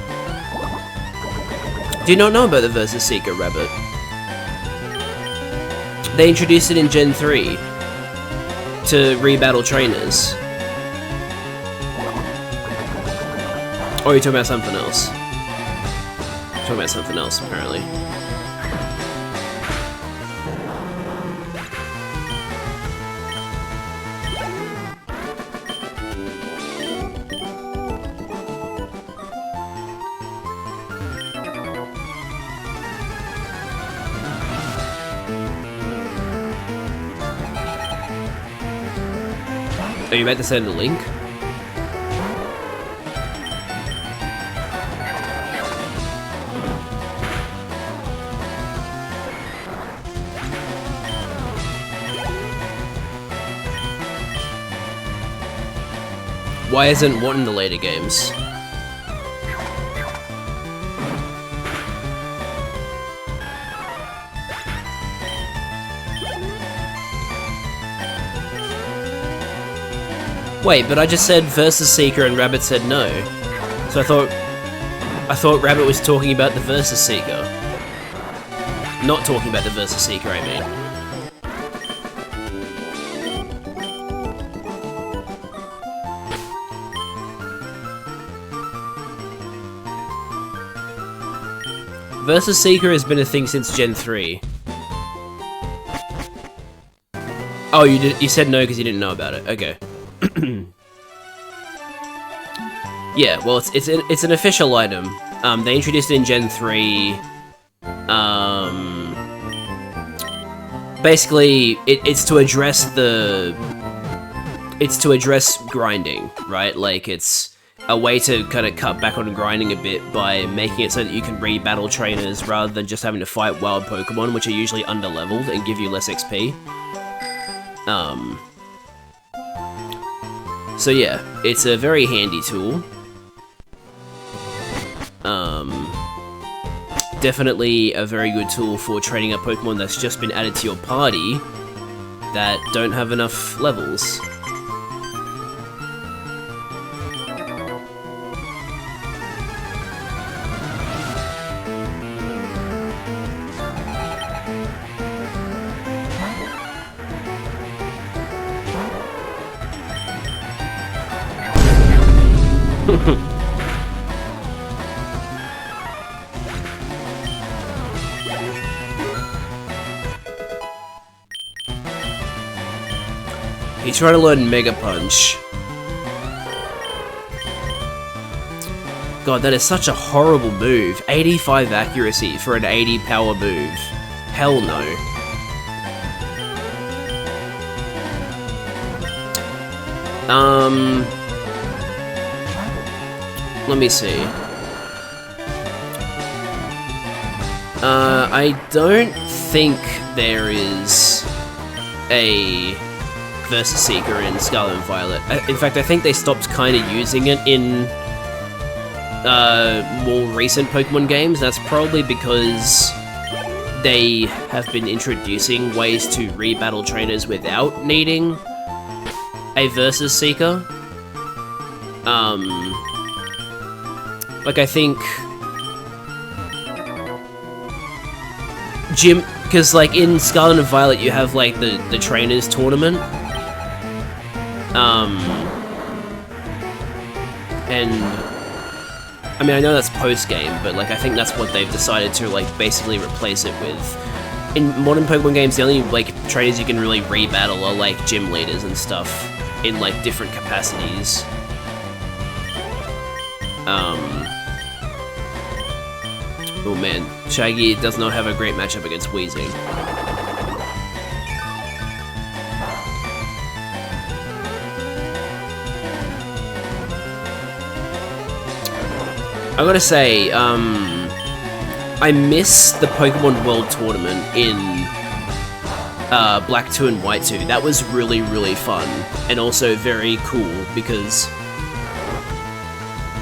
Do you not know about the Versus Seeker, Rabbit? They introduced it in Gen 3 to rebattle trainers. Or are you talking about something else? You're talking about something else, apparently. Are you about to send a link? Why isn't what in the later games? Wait, but I just said Versus Seeker and Rabbit said no. So I thought Rabbit was talking about the Versus Seeker. Not talking about the Versus Seeker, I mean. Versus Seeker has been a thing since Gen 3. Oh, you said no because you didn't know about it. Okay. Yeah, well, it's an official item. They introduced it in Gen 3. Basically, it's to address grinding, right? Like, it's a way to kind of cut back on grinding a bit by making it so that you can re-battle trainers rather than just having to fight wild Pokemon, which are usually under-leveled and give you less XP. So yeah, it's a very handy tool. Definitely a very good tool for training up Pokemon that's just been added to your party that don't have enough levels. He's trying to learn Mega Punch. God, that is such a horrible move. 85 accuracy for an 80 power move. Hell no. Let me see. I don't think there is a Versus Seeker in Scarlet and Violet. In fact, I think they stopped kind of using it in more recent Pokemon games. That's probably because they have been introducing ways to re-battle trainers without needing a Versus Seeker. Like, I think Gym, because like in Scarlet and Violet you have like the trainers tournament. And I mean, I know that's post-game, but like I think that's what they've decided to like basically replace it with. In modern Pokemon games, the only like trainers you can really re-battle are like gym leaders and stuff in like different capacities. Oh man, Shaggy does not have a great matchup against Weezing. I gotta say, I miss the Pokemon World Tournament in Black 2 and White 2. That was really, really fun, and also very cool, because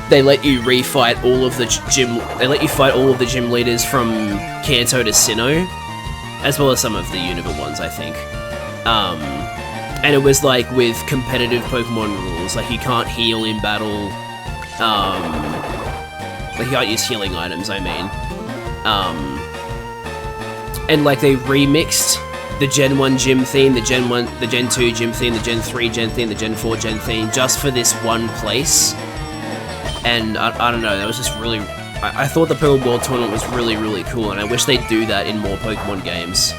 they let you refight all of the gym leaders from Kanto to Sinnoh, as well as some of the Unova ones, I think. And it was like with competitive Pokemon rules, like you can't heal in battle, like you can't use healing items, I mean. And like they remixed the Gen 1 gym theme, the Gen 2 gym theme, the Gen 3 gym theme, the Gen 4 gym theme, just for this one place. And I don't know, that was just really... I thought the Pokemon World Tournament was really, really cool, and I wish they'd do that in more Pokemon games.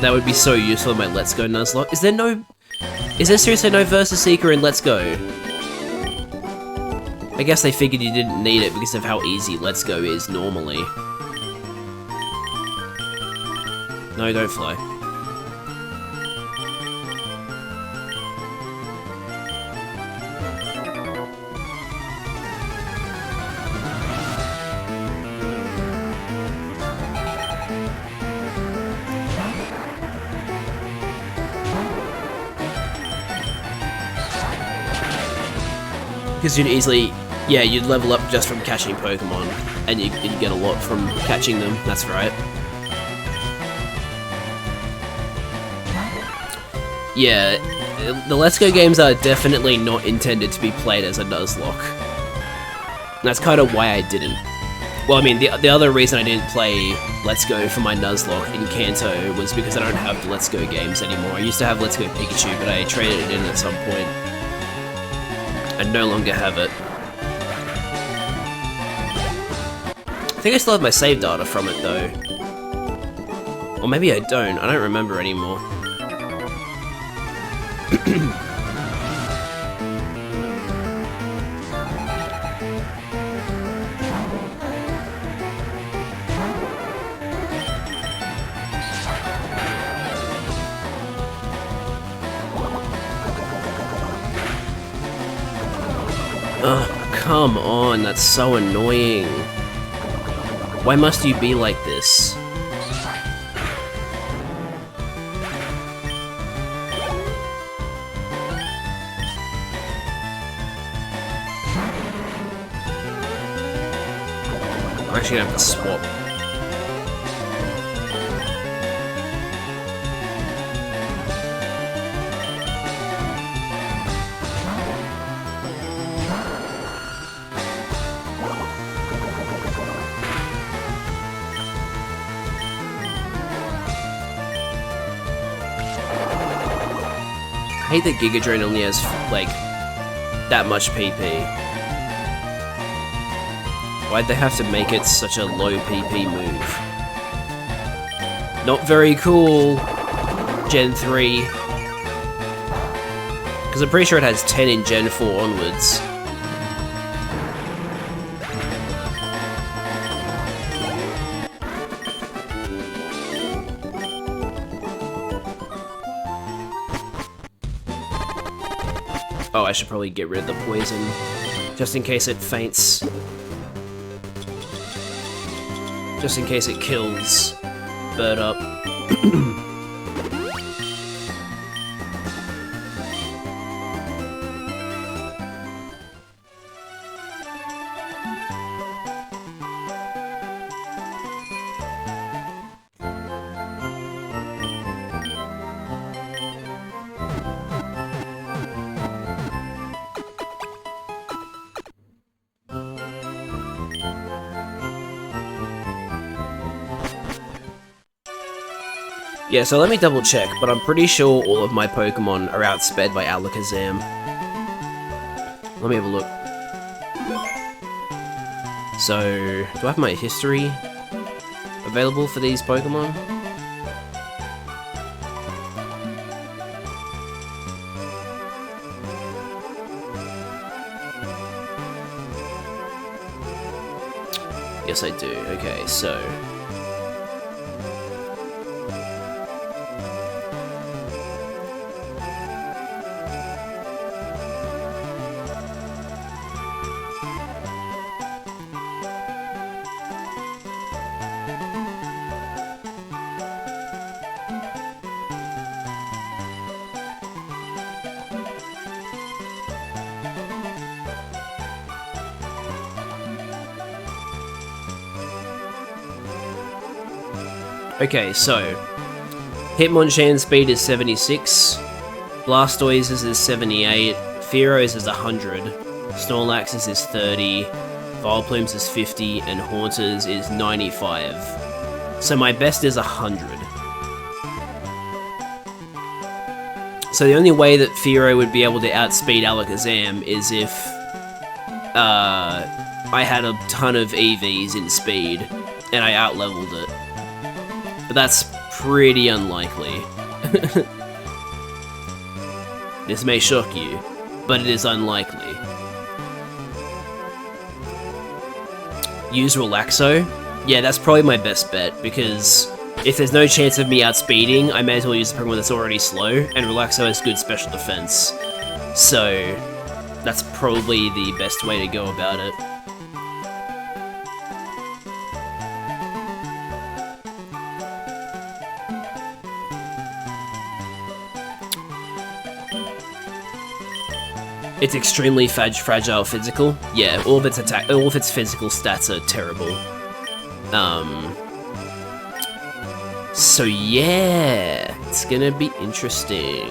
That would be so useful in my Let's Go Nuzlocke. Is there seriously no Versus Seeker in Let's Go? I guess they figured you didn't need it because of how easy Let's Go is normally. No, don't fly. Because you'd easily, yeah, you'd level up just from catching Pokemon, and you'd get a lot from catching them, that's right. Yeah, the Let's Go games are definitely not intended to be played as a Nuzlocke. That's kind of why I didn't. Well, I mean, the other reason I didn't play Let's Go for my Nuzlocke in Kanto was because I don't have the Let's Go games anymore. I used to have Let's Go Pikachu, but I traded it in at some point. I no longer have it. I think I still have my save data from it though. Or maybe I don't remember anymore. Ugh, come on, that's so annoying. Why must you be like this? I'm actually gonna have to swap. I hate that Giga Drain only has, like, that much PP. Why'd they have to make it such a low PP move? Not very cool, Gen 3. Because I'm pretty sure it has 10 in Gen 4 onwards. Oh, I should probably get rid of the poison, just in case it faints. Just in case it kills Bird Up. Yeah, so let me double check, but I'm pretty sure all of my Pokemon are outsped by Alakazam. Let me have a look. So, do I have my history available for these Pokemon? Yes, I do. Okay, so... Okay, so Hitmonchan's speed is 76, Blastoise's is 78, Fearo's is 100, Snorlax's is 30, Vileplume's is 50, and Haunter's is 95. So my best is 100. So the only way that Fearow would be able to outspeed Alakazam is if I had a ton of EVs in speed and I outleveled it. But that's pretty unlikely. This may shock you, but it is unlikely. Use Relaxo? Yeah, that's probably my best bet, because if there's no chance of me outspeeding, I may as well use a Pokemon that's already slow, and Relaxo has good special defense. So, that's probably the best way to go about it. It's extremely fragile physical. Yeah, all of its physical stats are terrible. So yeah, it's gonna be interesting.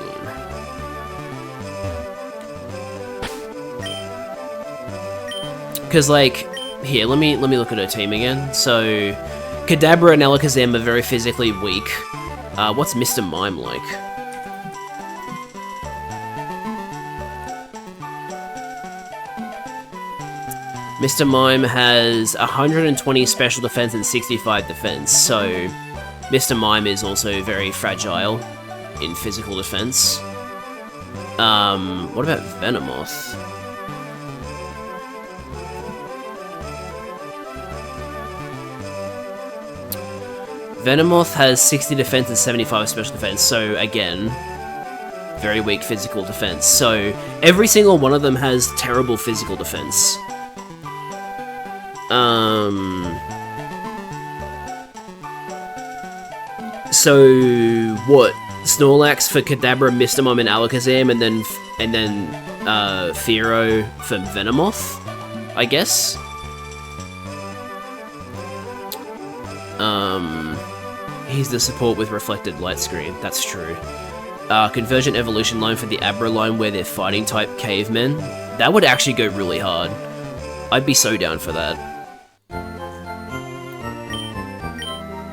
Cause like, here, let me look at her team again. So, Kadabra and Alakazam are very physically weak. What's Mr. Mime like? Mr. Mime has 120 special defense and 65 defense, so Mr. Mime is also very fragile in physical defense. What about Venomoth? Venomoth has 60 defense and 75 special defense, so again, very weak physical defense. So every single one of them has terrible physical defense. So what? Snorlax for Kadabra, Mr. Mime, and Alakazam, and then Fearow for Venomoth, I guess. He's the support with reflected light screen. That's true. Convergent evolution line for the Abra line where they're fighting type cavemen. That would actually go really hard. I'd be so down for that.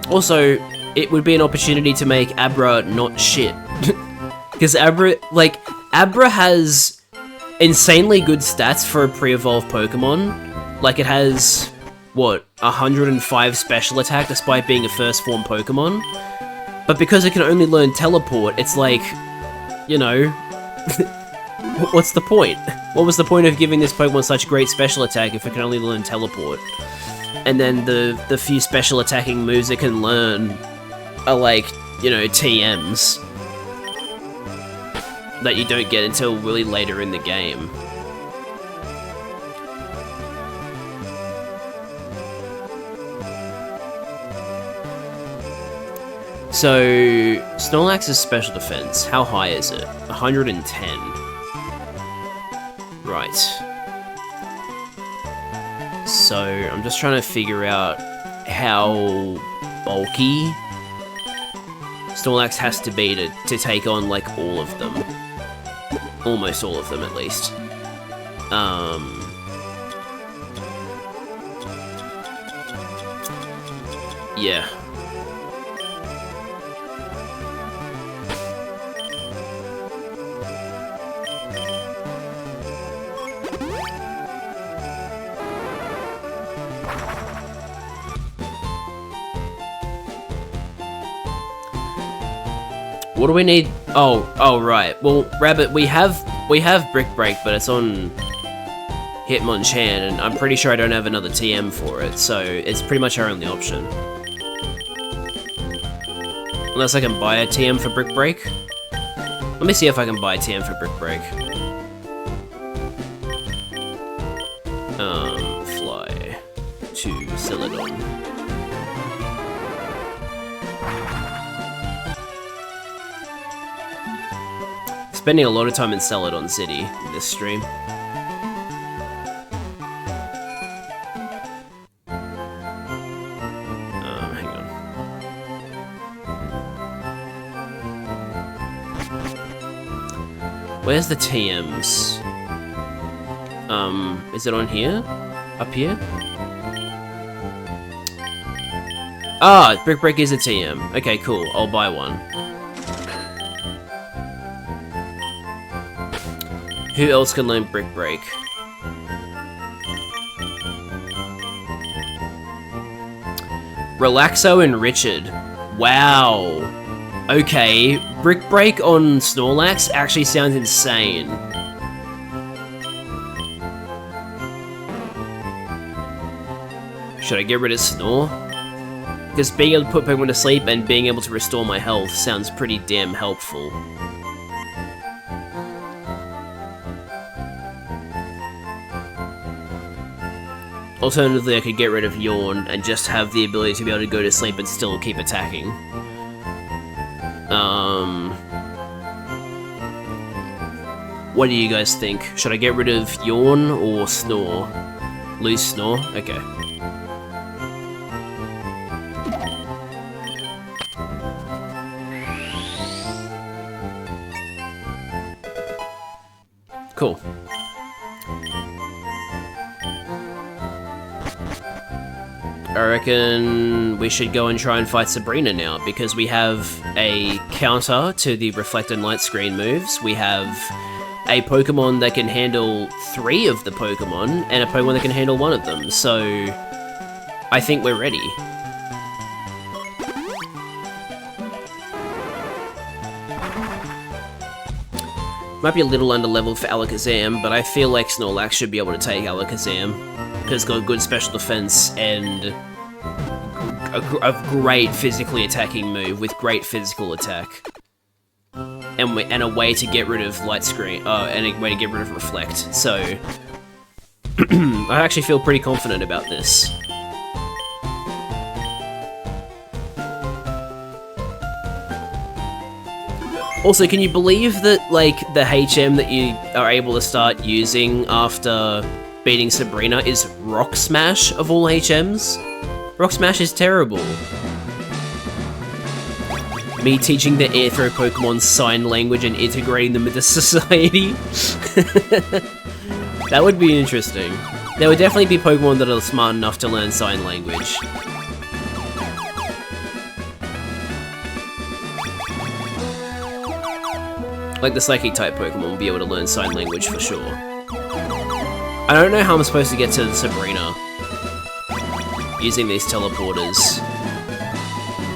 Also, it would be an opportunity to make Abra not shit. Because Abra has insanely good stats for a pre-evolved Pokemon. Like, it has, what, 105 special attack despite being a first form Pokemon? But because it can only learn Teleport, it's like, you know, what's the point? What was the point of giving this Pokemon such great special attack if it can only learn Teleport? And then the few special attacking moves it can learn are like, you know, TMs that you don't get until really later in the game. So, Snorlax's special defense, how high is it? 110. Right. So, I'm just trying to figure out how bulky Snorlax has to be to take on, like, all of them. Almost all of them, at least. Yeah. What do we need? Oh, right. Well, Rabbit, we have Brick Break, but it's on Hitmonchan, and I'm pretty sure I don't have another TM for it, so it's pretty much our only option. Unless I can buy a TM for Brick Break. Let me see if I can buy a TM for Brick Break. Fly to Celadon. Spending a lot of time in Celadon City in this stream. Hang on. Where's the TMs? Is it on here? Up here? Ah, Brick Break is a TM. Okay, cool. I'll buy one. Who else can learn Brick Break? Relaxo and Richard. Wow. Okay, Brick Break on Snorlax actually sounds insane. Should I get rid of Snore? Because being able to put Pokemon to sleep and being able to restore my health sounds pretty damn helpful. Alternatively, I could get rid of Yawn and just have the ability to be able to go to sleep and still keep attacking. What do you guys think? Should I get rid of Yawn or Snore? Lose Snore? Okay. Cool. I reckon we should go and try and fight Sabrina now, because we have a counter to the Reflect and Light Screen moves, we have a Pokemon that can handle 3 of the Pokemon, and a Pokemon that can handle 1 of them, so I think we're ready. Might be a little under-leveled for Alakazam, but I feel like Snorlax should be able to take Alakazam, because it's got good special defense and a great physically attacking move with great physical attack. And a way to get rid of Light Screen, and a way to get rid of Reflect, so I actually feel pretty confident about this. Also, can you believe that, like, the HM that you are able to start using after beating Sabrina is Rock Smash of all HMs? Rock Smash is terrible. Me teaching the Airthrow Pokemon sign language and integrating them into society? That would be interesting. There would definitely be Pokemon that are smart enough to learn sign language. Like the Psychic-type Pokemon will be able to learn sign language for sure. I don't know how I'm supposed to get to Sabrina using these teleporters.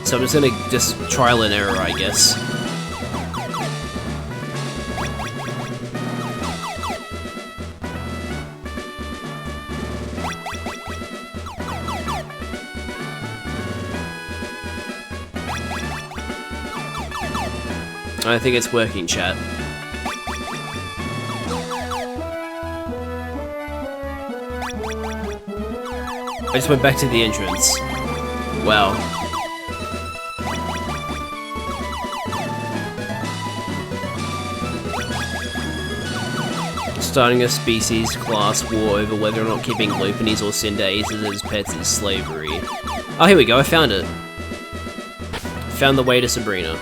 So I'm just gonna trial and error, I guess. I think it's working, chat. I just went back to the entrance. Wow. Starting a species class war over whether or not keeping Lopunnies or Cinderaces as pets is slavery. Oh, here we go, I found it. Found the way to Sabrina.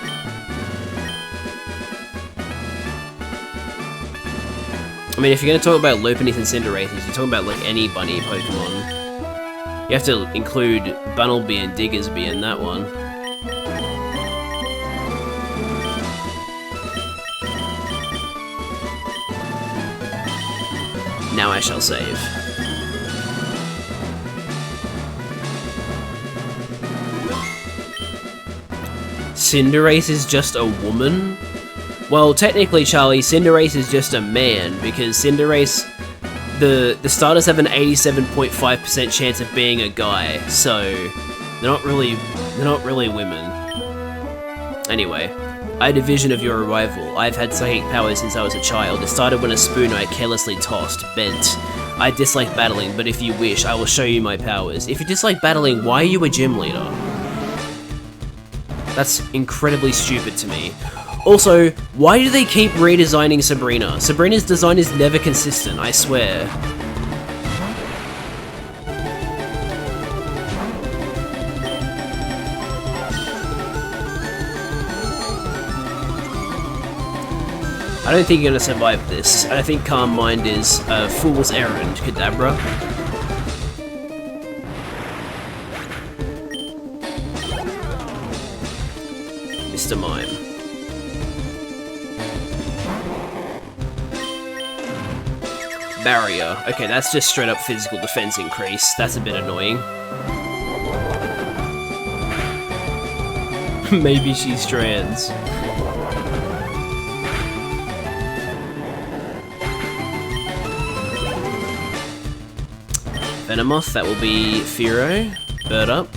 I mean, if you're going to talk about Lopunnies and Cinderaces, you're talking about, like, any bunny Pokemon. You have to include Bunnelby and Diggersby in that one. Now I shall save. Cinderace is just a woman? Well, technically, Charlie, Cinderace is just a man, because Cinderace, the starters have an 87.5% chance of being a guy, so they're not really women. Anyway, I had a vision of your arrival. I've had psychic powers since I was a child. It started when a spoon I carelessly tossed bent. I dislike battling, but if you wish, I will show you my powers. If you dislike battling, why are you a gym leader? That's incredibly stupid to me. Also, why do they keep redesigning Sabrina? Sabrina's design is never consistent, I swear. I don't think you're gonna survive this. I think Calm Mind is a fool's errand, Kadabra. Mr. Mime. Barrier. Okay, that's just straight up physical defense increase. That's a bit annoying. Maybe she's trans. Venomoth, that will be Fearow. Bird up.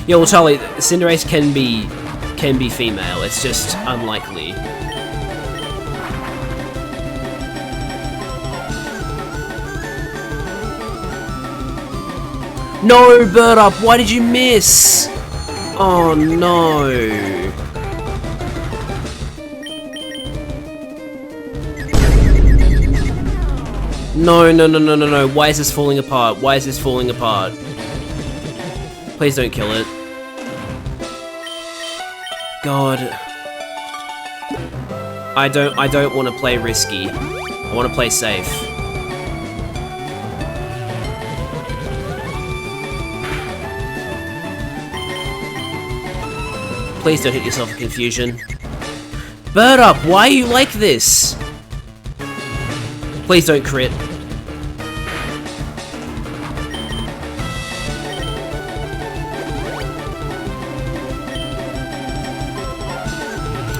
Yeah, well, Charlie, Cinderace can be female. It's just unlikely. No, Bird up! Why did you miss? Oh no! No, no, no, no, no, no. Why is this falling apart? Why is this falling apart? Please don't kill it. God. I don't want to play risky. I want to play safe. Please don't hit yourself in confusion. Bird up, why are you like this? Please don't crit.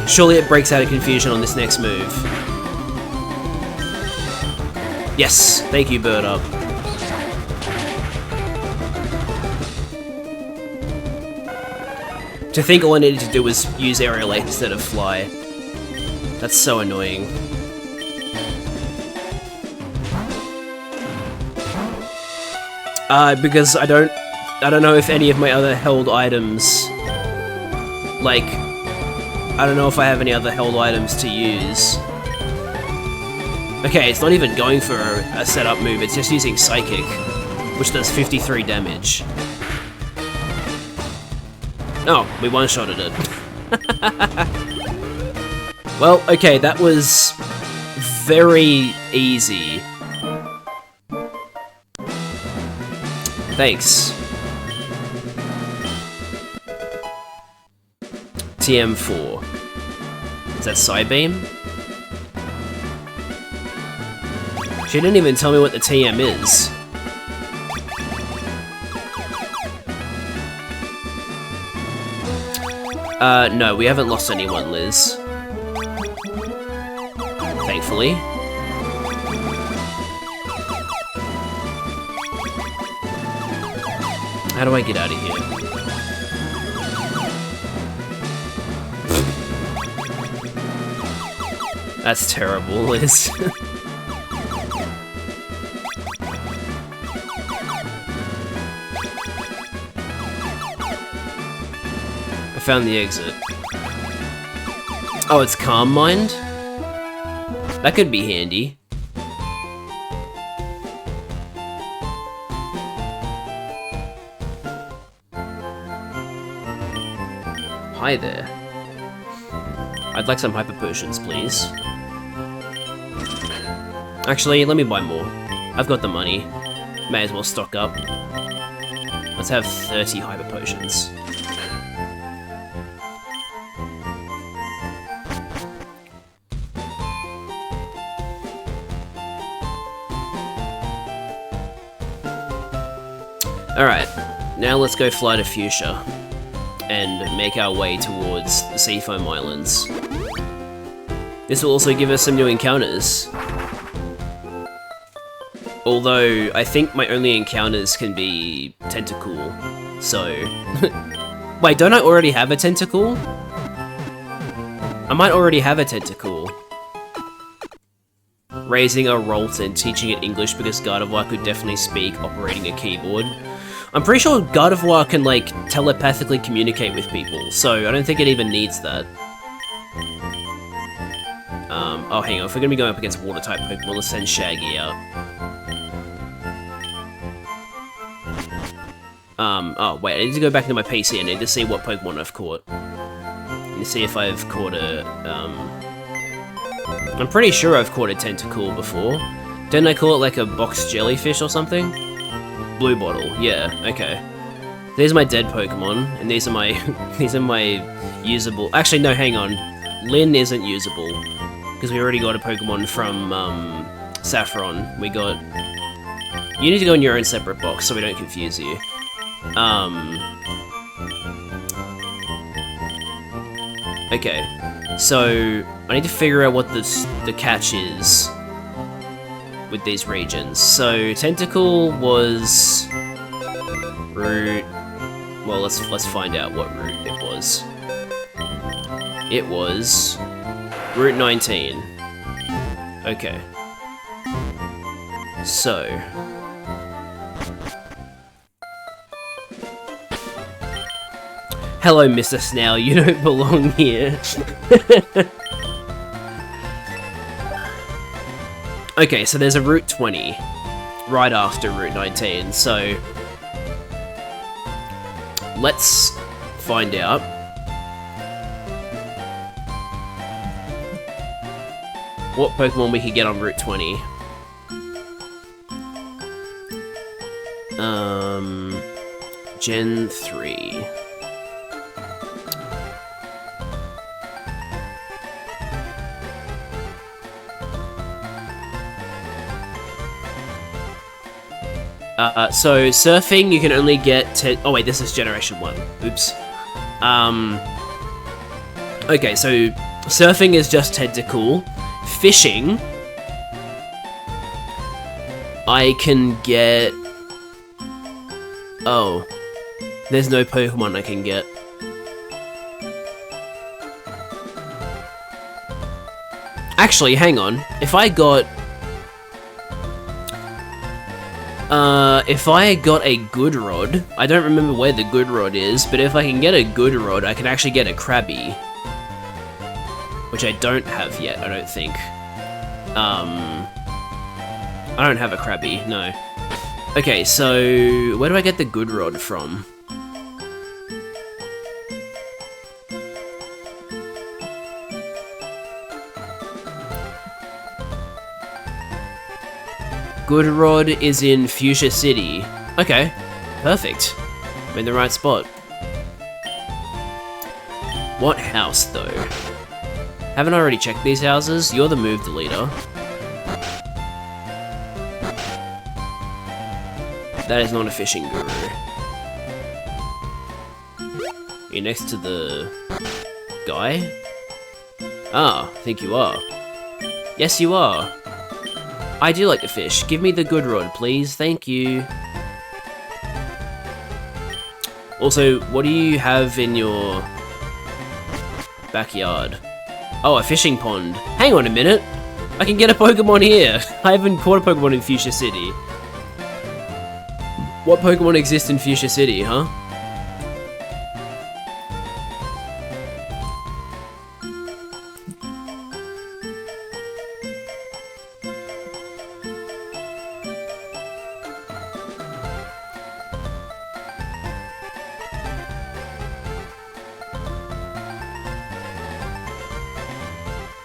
Surely it breaks out of confusion on this next move. Yes, thank you, Bird Up. To think all I needed to do was use Aerial Aid instead of Fly. That's so annoying. Because I don't know if any of my other held items, like, I don't know if I have any other held items to use. Okay, it's not even going for a setup move, it's just using Psychic, which does 53 damage. Oh, we one-shotted it. Well, okay, that was very easy. Thanks. TM4. Is that Psybeam? She didn't even tell me what the TM is. No, we haven't lost anyone, Liz. Thankfully. How do I get out of here? That's terrible, Liz. I found the exit. Oh, it's Calm Mind? That could be handy. Hi there. I'd like some hyper potions, please. Actually, let me buy more. I've got the money. May as well stock up. Let's have 30 hyper potions. Alright, now let's go fly to Fuchsia and make our way towards the Seafoam Islands. This will also give us some new encounters. Although, I think my only encounters can be Tentacool, so... Wait, don't I already have a Tentacool? I might already have a Tentacool. Raising a Rolton, teaching it English because Gardevoir could definitely speak, operating a keyboard. I'm pretty sure Gardevoir can, like, telepathically communicate with people, so I don't think it even needs that. Oh, hang on, if we're gonna be going up against Water-type Pokemon, let's send Shaggy out. Oh, wait, I need to go back into my PC, I need to see what Pokemon I've caught. Let me see if I've caught a, I'm pretty sure I've caught a Tentacool before. Didn't I call it, like, a box jellyfish or something? Blue Bottle, yeah, okay. These are my dead Pokemon, and these are my these are my usable. Actually, no, hang on. Lyn isn't usable because we already got a Pokemon from Saffron. We got. You need to go in your own separate box so we don't confuse you. Okay, so I need to figure out what the catch is with these regions. So Tentacool was Route. Well, let's find out what route it was. It was Route 19. Okay. So hello, Mr. Snail, you don't belong here. Okay, so there's a Route 20 right after Route 19, so let's find out what Pokemon we can get on Route 20. Gen 3. So surfing, you can only get oh wait, this is Generation 1. Oops. Okay, so surfing is just tentacle. Fishing, I can get... Oh. There's no Pokemon I can get. Actually, hang on. If I got a good rod, I don't remember where the good rod is, but if I can get a good rod, I can actually get a Krabby. Which I don't have yet, I don't think. I don't have a Krabby, no. Okay, so where do I get the good rod from? Good rod is in Fuchsia City. Okay, perfect. I'm in the right spot. What house, though? Haven't I already checked these houses? You're the move deleter. That is not a fishing guru. You're next to the guy? Ah, I think you are. Yes, you are. I do like to fish. Give me the good rod, please. Thank you. Also, what do you have in your backyard? Oh, a fishing pond. Hang on a minute. I can get a Pokemon here. I haven't caught a Pokemon in Fuchsia City. What Pokemon exist in Fuchsia City, huh?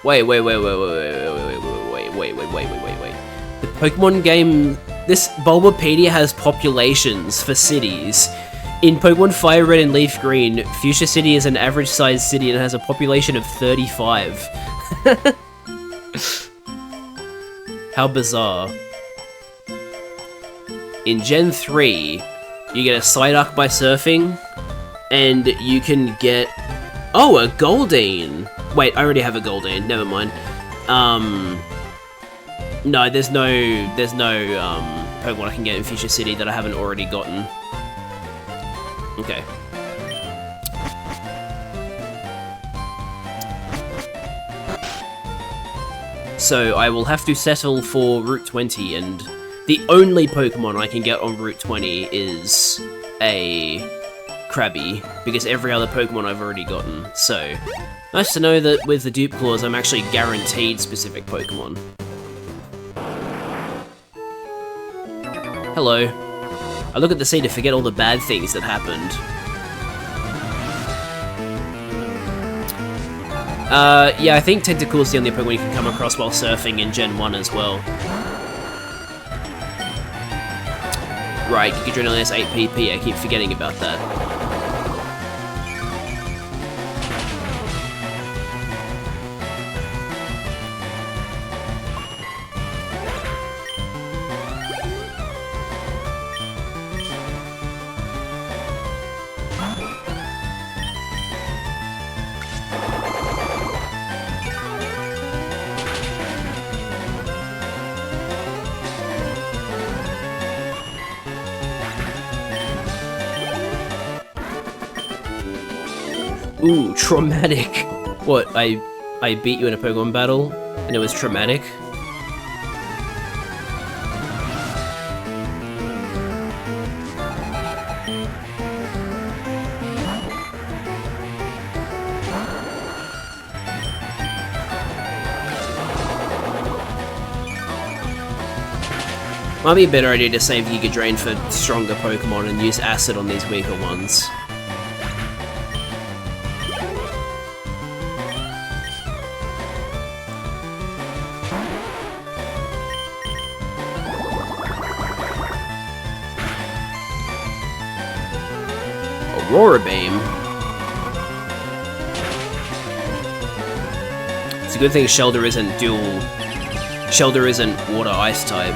Wait. The Pokemon game, this Bulbapedia has populations for cities. In Pokemon Fire Red and Leaf Green, Fuchsia City is an average sized city and has a population of 35. How bizarre. In Gen 3, you get a Psyduck by surfing, and you can get... Oh, a Goldeen! Wait, I already have a Goldeen, never mind. No, there's no Pokemon I can get in Fuchsia City that I haven't already gotten. Okay. So I will have to settle for Route 20, and the only Pokemon I can get on Route 20 is a Krabby, because every other Pokemon I've already gotten. So, nice to know that with the dupe clause I'm actually guaranteed specific Pokemon. Hello. I look at the sea to forget all the bad things that happened. Yeah, I think Tentacool is the only Pokemon you can come across while surfing in Gen 1 as well. Right, Gigadrino has 8 PP, I keep forgetting about that. Ooh, traumatic. What, I beat you in a Pokemon battle, and it was traumatic? Might be a better idea to save Giga Drain for stronger Pokemon and use Acid on these weaker ones. Aurora Beam. It's a good thing Shelter isn't water ice type.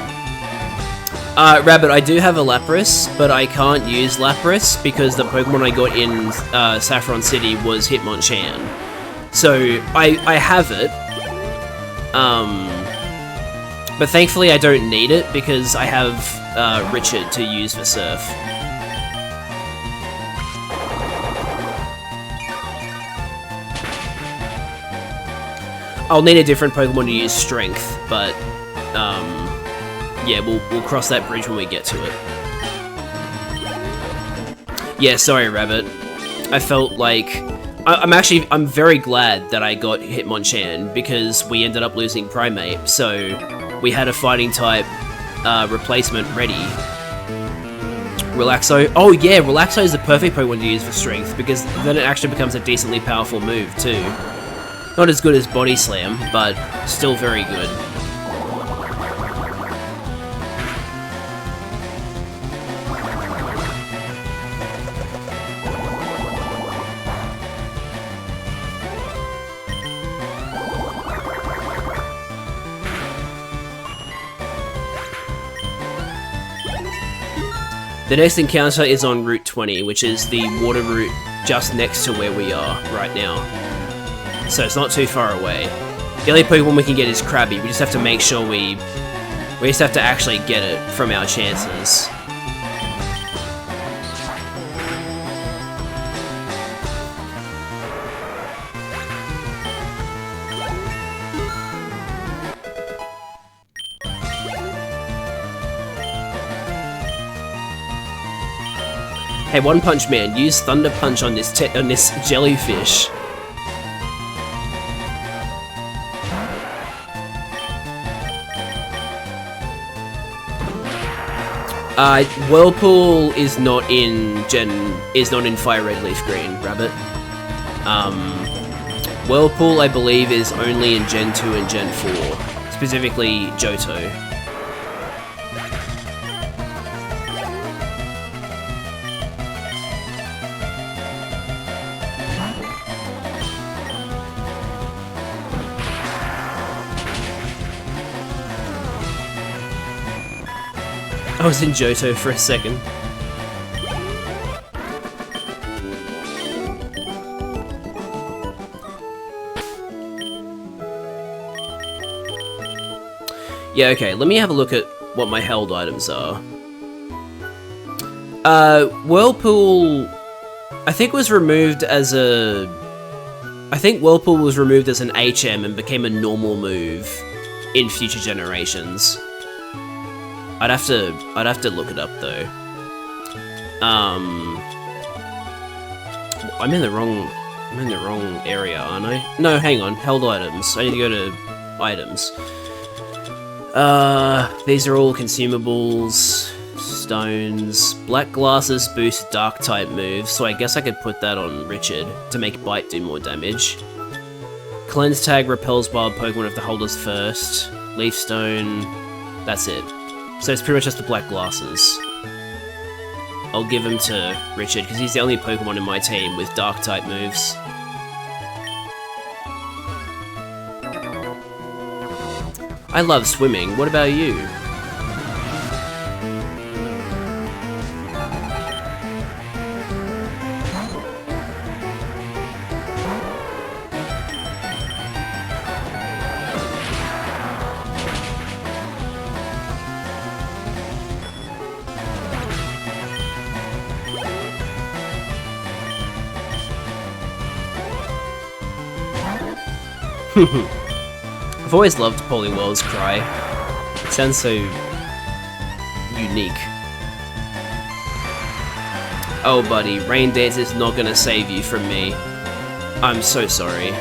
Rabbit, I do have a Lapras, but I can't use Lapras because the Pokemon I got in Saffron City was Hitmonchan. So, I have it. But thankfully I don't need it because I have Richard to use for Surf. I'll need a different Pokemon to use Strength, but yeah, we'll cross that bridge when we get to it. Yeah, sorry, Rabbit. I felt like I'm very glad that I got Hitmonchan because we ended up losing Primeape, so we had a fighting type replacement ready. Relaxo. Oh yeah, Relaxo is the perfect Pokemon to use for Strength because then it actually becomes a decently powerful move too. Not as good as Body Slam, but still very good. The next encounter is on Route 20, which is the water route just next to where we are right now. So it's not too far away. The only Pokemon we can get is Krabby. We just have to make sure we just have to actually get it from our chances. Hey, One Punch Man, use Thunder Punch on this jellyfish. Whirlpool is not in FireRed Leaf Green, Rabbit. Whirlpool, I believe, is only in Gen 2 and Gen 4, specifically Johto. I was in Johto for a second. Yeah, okay, let me have a look at what my held items are. Whirlpool, I think was removed as a... I think Whirlpool was removed as an HM and became a normal move in future generations. I'd have to look it up though. I'm in the wrong area, aren't I? No, hang on. Held items. I need to go to items. These are all consumables, stones. Black glasses boost dark type moves, so I guess I could put that on Richard to make Bite do more damage. Cleanse tag repels wild Pokemon if the holder's first. Leaf stone. That's it. So it's pretty much just the black glasses. I'll give him to Richard, because he's the only Pokemon in my team with Dark-type moves. I love swimming, what about you? I've always loved Poliwhirl's cry. It sounds so unique. Oh buddy, Rain Dance is not gonna save you from me. I'm so sorry.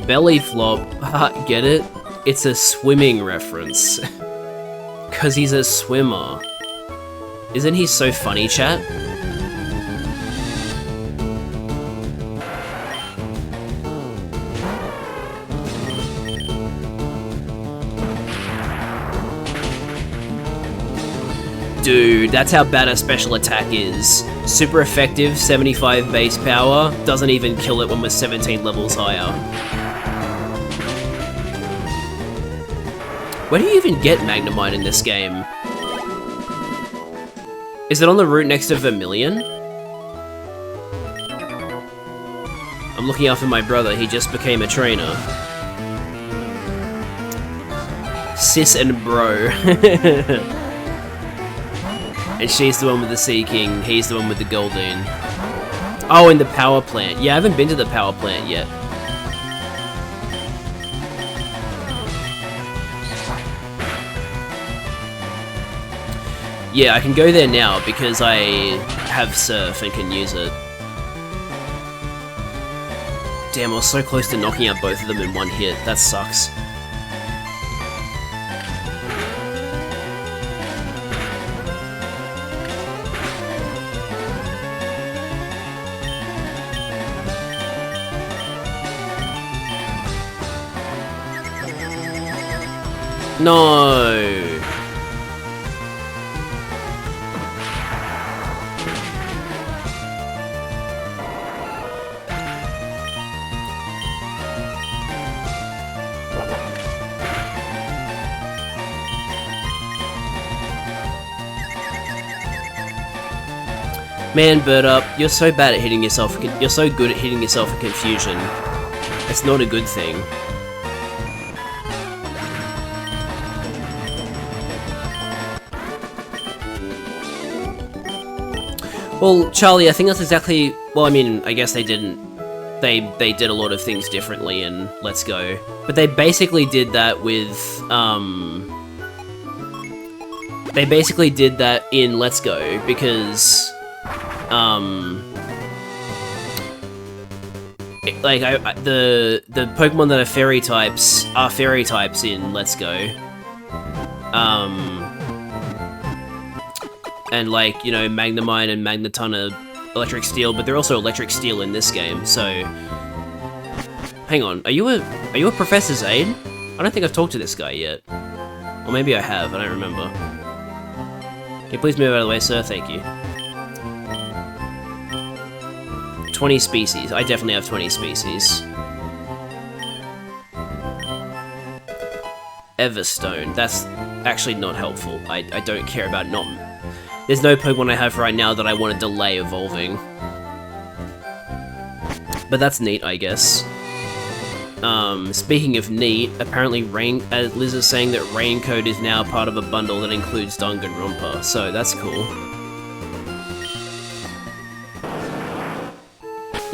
Belly flop, get it? It's a swimming reference. Cause he's a swimmer. Isn't he so funny, chat? Dude, that's how bad a special attack is. Super effective, 75 base power, doesn't even kill it when we're 17 levels higher. Where do you even get Magnemite in this game? Is it on the route next to Vermilion? I'm looking after my brother, he just became a trainer. Sis and bro. And she's the one with the Sea King, he's the one with the Goldeen. Oh, and the power plant. Yeah, I haven't been to the power plant yet. Yeah, I can go there now because I have Surf and can use it. Damn, I was so close to knocking out both of them in one hit. That sucks. No. Man, Bird Up, you're so bad at hitting yourself. You're so good at hitting yourself in confusion. It's not a good thing. Well, Charlie, I think that's exactly... Well, I mean, I guess they didn't... They did a lot of things differently in Let's Go. But they basically did that with, They basically did that in Let's Go, because... the Pokemon that are fairy types in Let's Go. And like, you know, Magnemite and Magneton are Electric Steel, but they're also Electric Steel in this game, so... Hang on, are you a Professor's Aide? I don't think I've talked to this guy yet. Or maybe I have, I don't remember. Can you please move out of the way, sir? Thank you. 20 species. I definitely have 20 species. Everstone. That's actually not helpful. I don't care about not... There's no Pokemon I have right now that I want to delay evolving. But that's neat, I guess. Speaking of neat, apparently Liz is saying that Raincoat is now part of a bundle that includes Danganronpa, so that's cool.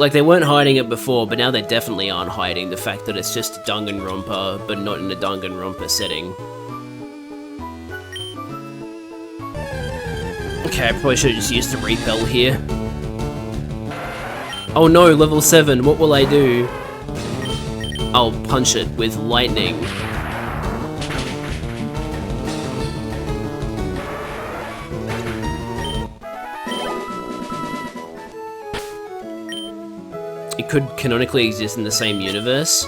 Like, they weren't hiding it before, but now they definitely aren't hiding the fact that it's just Danganronpa, but not in a Danganronpa setting. Okay, I probably should have just used the Repel here. Oh no, level 7, what will I do? I'll punch it with lightning. It could canonically exist in the same universe.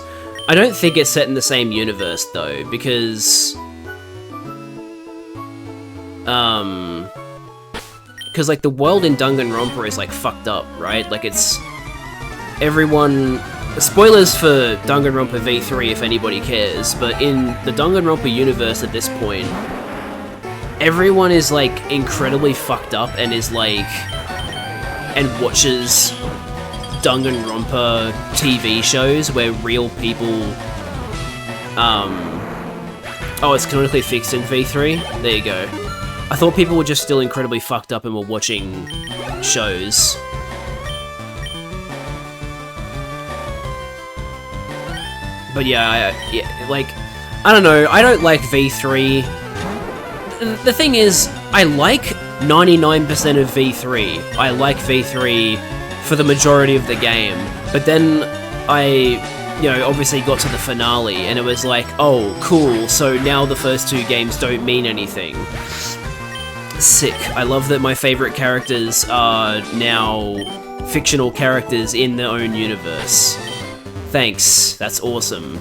I don't think it's set in the same universe though, because... Because, like, the world in Danganronpa is, like, fucked up, right? Like, it's... Everyone... Spoilers for Danganronpa V3 if anybody cares, but in the Danganronpa universe at this point, everyone is, like, incredibly fucked up and is, like... And watches Danganronpa TV shows where real people... Oh, it's canonically fixed in V3? There you go. I thought people were just still incredibly fucked up and were watching shows. But yeah, like, I don't know, I don't like V3. The thing is, I like 99% of V3. I like V3 for the majority of the game. But then I, you know, obviously got to the finale and it was like, oh, cool, so now the first two games don't mean anything. Sick. I love that my favorite characters are now fictional characters in their own universe. Thanks. That's awesome.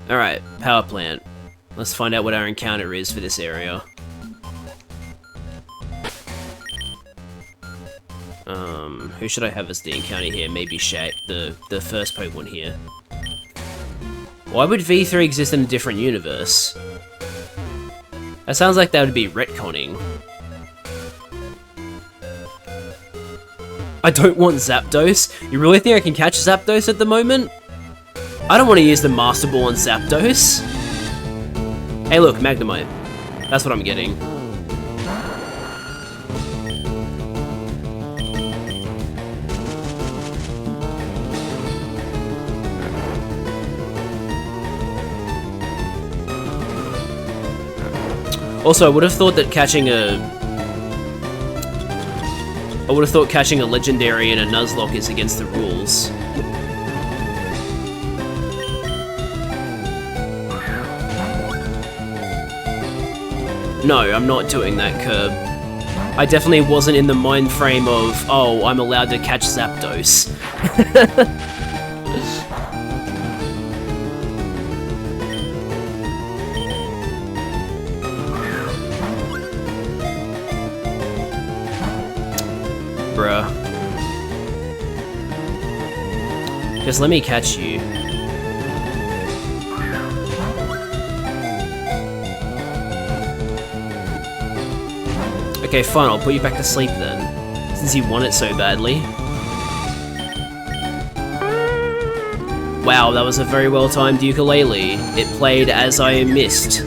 Alright, power plant. Let's find out what our encounter is for this area. Who should I have as the encounter here? Maybe Shay, the first Pokemon here. Why would V3 exist in a different universe? That sounds like that would be retconning. I don't want Zapdos. You really think I can catch Zapdos at the moment? I don't want to use the Master Ball on Zapdos. Hey look, Magnemite. That's what I'm getting. Also, I would have thought that catching a legendary in a Nuzlocke is against the rules. No, I'm not doing that, Curb. I definitely wasn't in the mind frame of, oh, I'm allowed to catch Zapdos. Bruh. Just let me catch you. Okay, fine, I'll put you back to sleep then, since you want it so badly. Wow, that was a very well-timed ukulele. It played as I missed.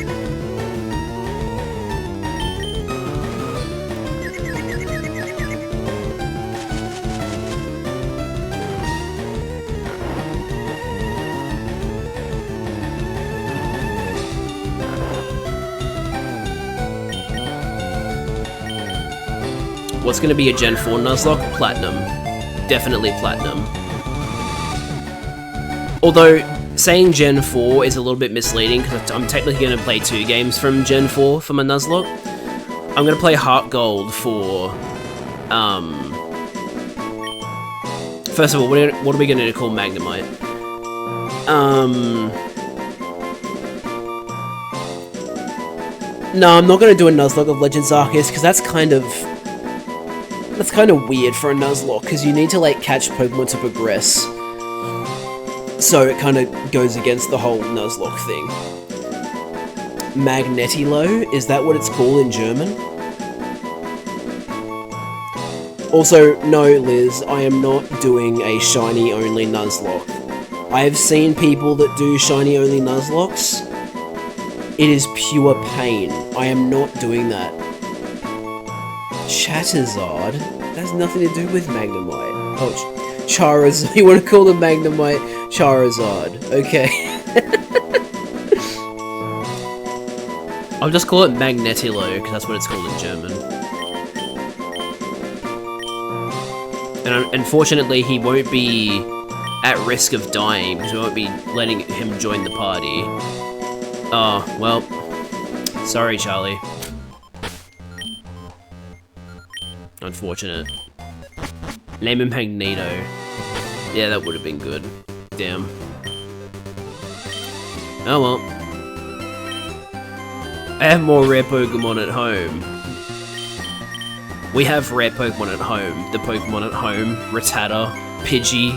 What's going to be a Gen 4 Nuzlocke? Platinum. Definitely Platinum. Although, saying Gen 4 is a little bit misleading, because I'm technically going to play 2 games from Gen 4 for my Nuzlocke. I'm going to play Heart Gold for... First of all, what are we going to call Magnemite? No, I'm not going to do a Nuzlocke of Legends Arceus, because that's kind of weird for a Nuzlocke, because you need to, like, catch Pokemon to progress. So it kind of goes against the whole Nuzlocke thing. Magnetilo? Is that what it's called in German? Also, no, Liz, I am not doing a shiny-only Nuzlocke. I have seen people that do shiny-only Nuzlockes. It is pure pain. I am not doing that. Charizard? That has nothing to do with Magnemite. Oh, Charizard. You want to call the Magnemite Charizard. Okay. I'll just call it Magnetilo, because that's what it's called in German. And unfortunately, he won't be at risk of dying, because we won't be letting him join the party. Oh, well. Sorry, Charlie. Unfortunate. Name him Magneto. Yeah, that would have been good. Damn. Oh well. I have more rare Pokemon at home. We have rare Pokemon at home. The Pokemon at home. Rattata. Pidgey.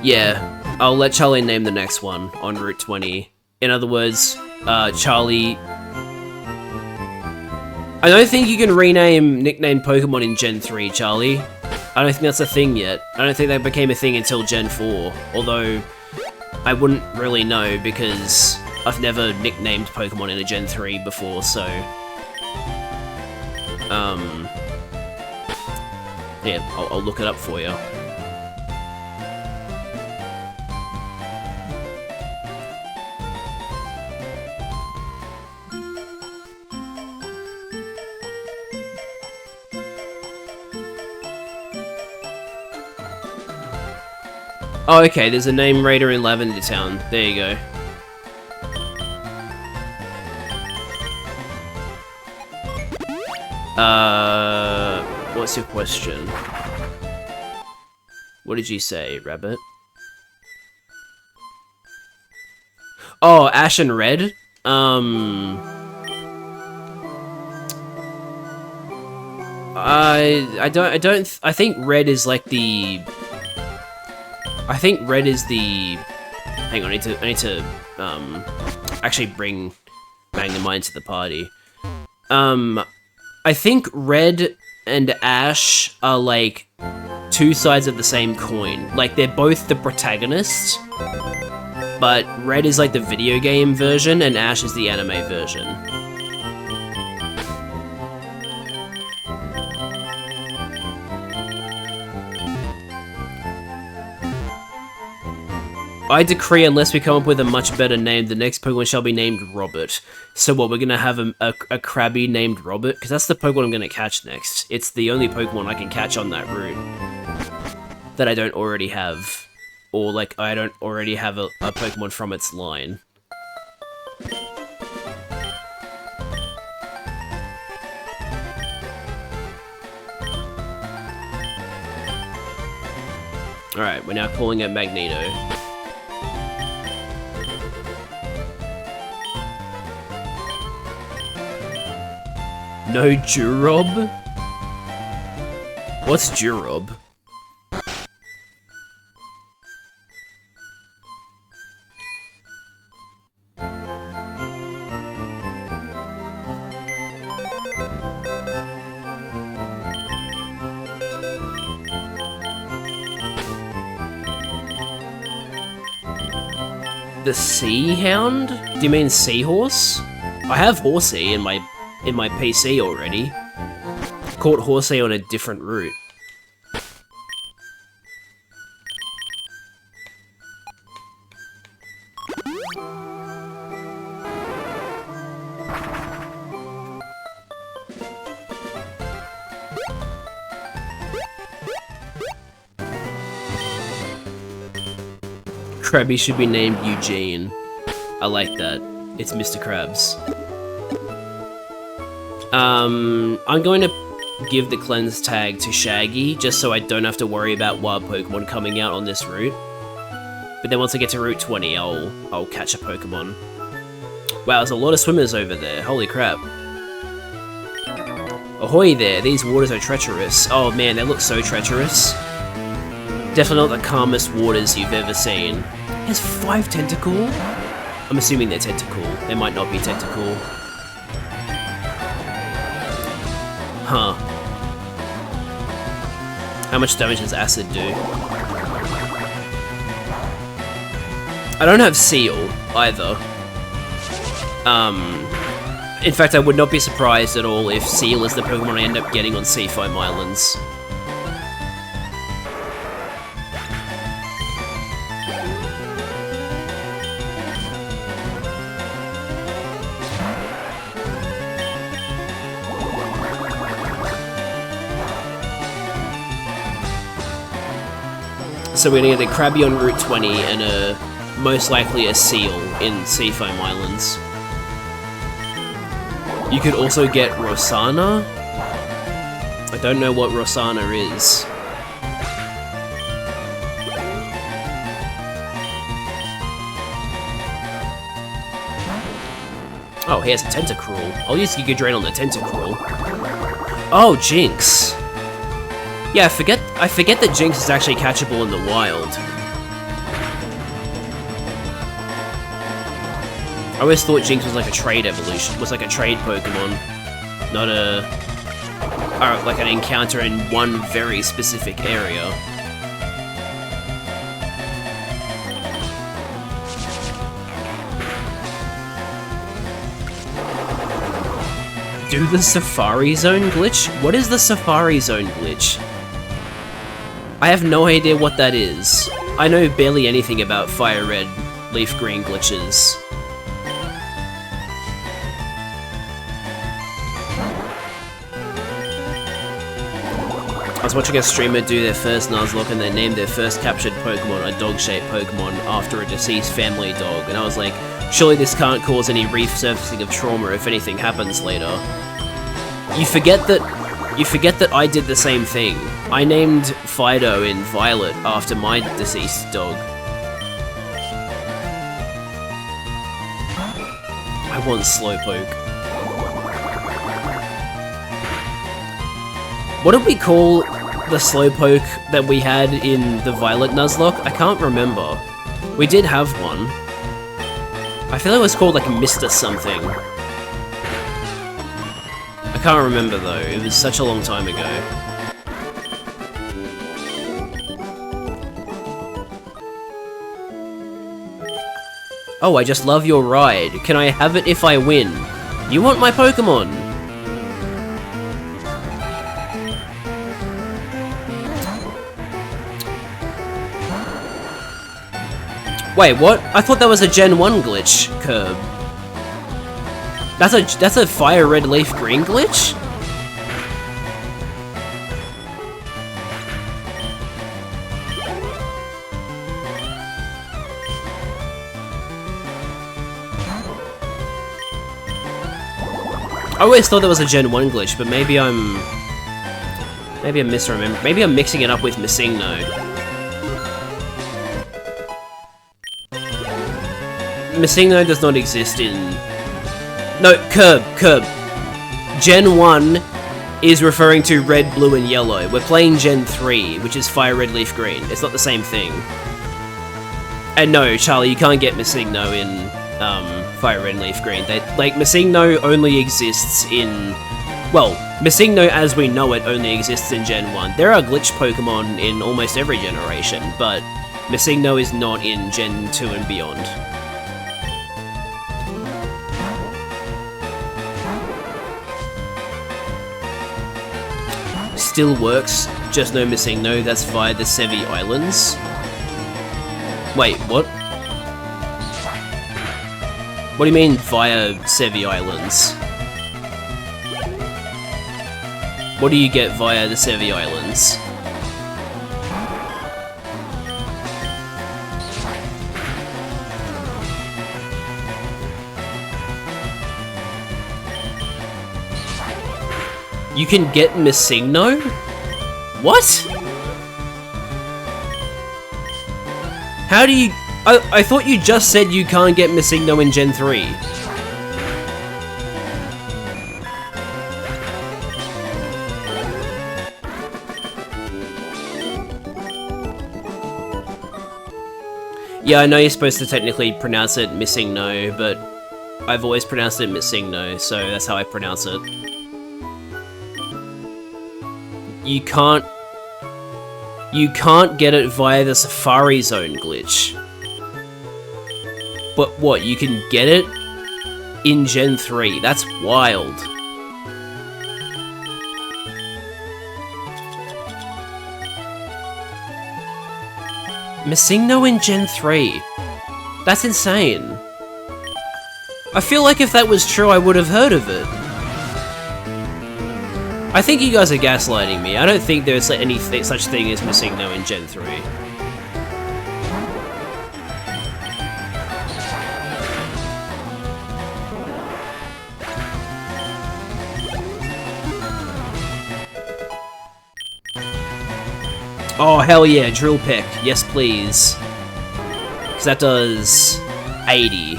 Yeah, I'll let Charlie name the next one on Route 20. In other words, Charlie... I don't think you can rename nicknamed Pokemon in Gen 3, Charlie. I don't think that's a thing yet. I don't think that became a thing until Gen 4. Although, I wouldn't really know because I've never nicknamed Pokemon in a Gen 3 before, so... Yeah, I'll look it up for you. Oh, okay, there's a name raider in Lavender Town. There you go. What's your question? What did you say, Rabbit? Oh, Ash and Red? I think Red is like the... I think Red is the... Hang on, I need to actually bring Magnemite into the party. I think Red and Ash are like two sides of the same coin. Like, they're both the protagonist, but Red is like the video game version and Ash is the anime version. I decree, unless we come up with a much better name, the next Pokemon shall be named Robert. So what, we're gonna have a Krabby named Robert? Because that's the Pokemon I'm gonna catch next. It's the only Pokemon I can catch on that route that I don't already have. Or, like, I don't already have a Pokemon from its line. Alright, we're now calling it Magneto. No Jurob? What's Jurob? The Sea Hound? Do you mean Seahorse? I have Horsey in my PC already. Caught Horsey on a different route. Krabby should be named Eugene. I like that. It's Mr. Krabs. I'm going to give the cleanse tag to Shaggy, just so I don't have to worry about wild Pokemon coming out on this route. But then once I get to Route 20, I'll catch a Pokemon. Wow, there's a lot of swimmers over there. Holy crap. Ahoy there, these waters are treacherous. Oh man, they look so treacherous. Definitely not the calmest waters you've ever seen. It has 5 tentacle? I'm assuming they're tentacle. They might not be tentacle. Huh. How much damage does acid do? I don't have Seal, either. In fact, I would not be surprised at all if Seal is the Pokemon I end up getting on Seafoam Islands. So we're gonna get a Krabby on Route 20 and most likely a Seal in Seafoam Islands. You could also get Rosanna? I don't know what Rosanna is. Oh, here's a Tentacruel. I'll use Giga Drain on the Tentacruel. Oh, Jinx. Yeah, I forget that Jinx is actually catchable in the wild. I always thought Jinx was like a trade evolution, was like a trade Pokemon, not like an encounter in one very specific area. Do the Safari Zone glitch? What is the Safari Zone glitch? I have no idea what that is. I know barely anything about FireRed Leaf Green glitches. I was watching a streamer do their first Nuzlocke and they named their first captured Pokemon a dog-shaped Pokemon after a deceased family dog, and I was like, surely this can't cause any resurfacing of trauma if anything happens later. You forget that You forget that I did the same thing. I named Fido in Violet after my deceased dog. I want Slowpoke. What did we call the Slowpoke that we had in the Violet Nuzlocke? I can't remember. We did have one. I feel like it was called like Mr. something. I can't remember though, it was such a long time ago. Oh, I just love your ride. Can I have it if I win? You want my Pokemon? Wait, what? I thought that was a Gen 1 glitch, Curb. That's a Fire Red Leaf Green glitch? I always thought that was a Gen 1 glitch, but maybe I'm misremembering. Maybe I'm mixing it up with Missingno. Missingno does not exist in... No, Curb. Gen 1 is referring to red, blue, and yellow. We're playing Gen 3, which is Fire Red Leaf Green. It's not the same thing. And no, Charlie, you can't get Missingno in Fire Red Leaf Green. Missingno only exists in... Well, Missingno as we know it only exists in Gen 1. There are glitch Pokemon in almost every generation, but Missingno is not in Gen 2 and beyond. Still works, just no Missingno, that's via the Sevi Islands. Wait, what? What do you mean via Sevi Islands? What do you get via the Sevi Islands? You can get Missingno? What? How do you... I thought you just said you can't get Missingno in Gen 3. Yeah, I know you're supposed to technically pronounce it Missingno, but I've always pronounced it Missingno, so that's how I pronounce it. You can't get it via the Safari Zone glitch. But what, you can get it in Gen 3? That's wild. Missingno in Gen 3? That's insane. I feel like if that was true, I would have heard of it. I think you guys are gaslighting me. I don't think there's any such thing as Missingno in Gen 3. Oh, hell yeah, Drill Peck. Yes, please. Because that does 80.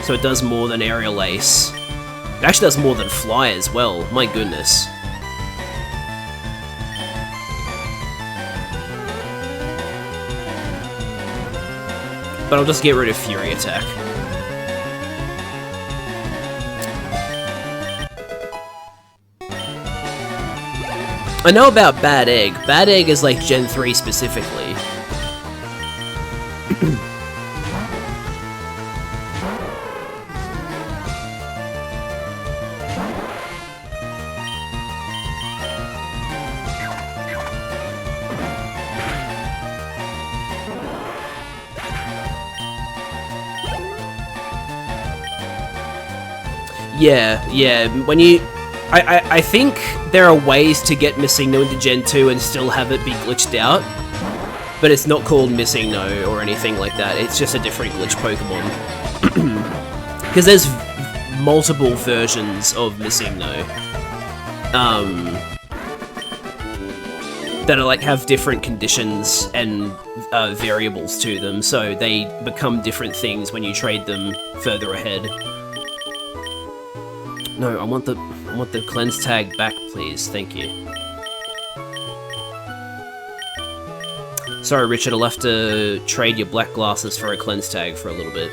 So it does more than Aerial Ace. It actually does more than Fly as well. My goodness. But I'll just get rid of Fury Attack. I know about Bad Egg. Bad Egg is like Gen 3 specifically. Yeah, when you... I think there are ways to get Missingno into Gen 2 and still have it be glitched out, but it's not called Missingno or anything like that, it's just a different glitch Pokemon. Because there's multiple versions of Missingno. that are like have different conditions and variables to them, so they become different things when you trade them further ahead. No, I want the cleanse tag back, please. Thank you. Sorry, Richard, I'll have to trade your black glasses for a cleanse tag for a little bit.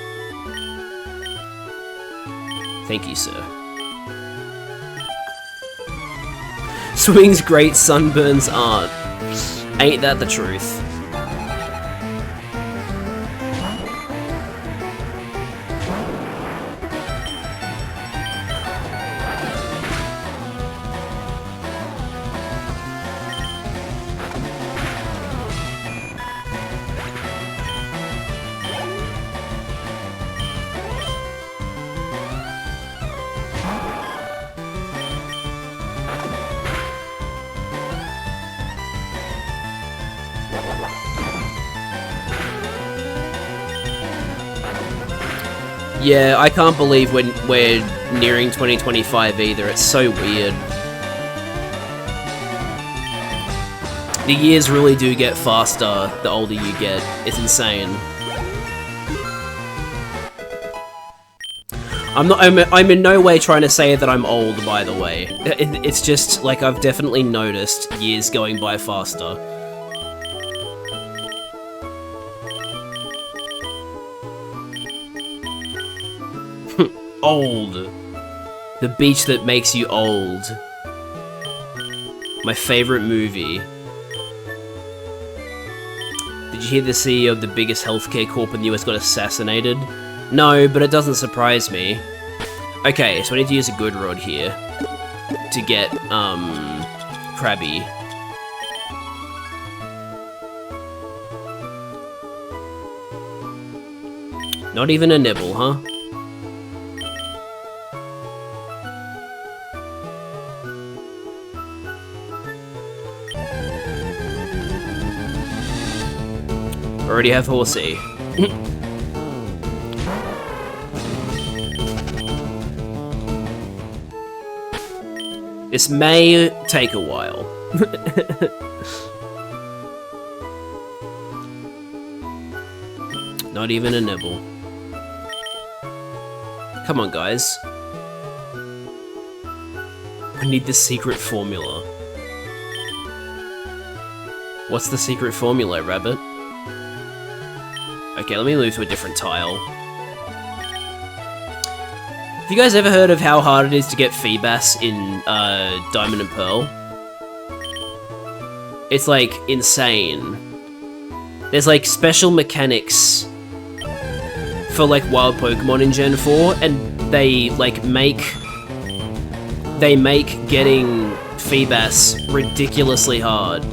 Thank you, sir. Swing's great, sunburns aren't. Ain't that the truth? Yeah, I can't believe we're nearing 2025 either. It's so weird. The years really do get faster the older you get. It's insane. I'm in no way trying to say that I'm old, by the way. It's just, like, I've definitely noticed years going by faster. Old. The beach that makes you old. My favorite movie. Did you hear the CEO of the biggest healthcare corp in the US got assassinated? No, but it doesn't surprise me. Okay, so I need to use a good rod here to get, Krabby. Not even a nibble, huh? Already have Horsey. This may take a while. Not even a nibble. Come on, guys. I need the secret formula. What's the secret formula, Rabbit? Okay, let me move to a different tile. Have you guys ever heard of how hard it is to get Feebas in Diamond and Pearl? It's like insane. There's like special mechanics for like wild Pokemon in Gen 4, and they like make getting Feebas ridiculously hard.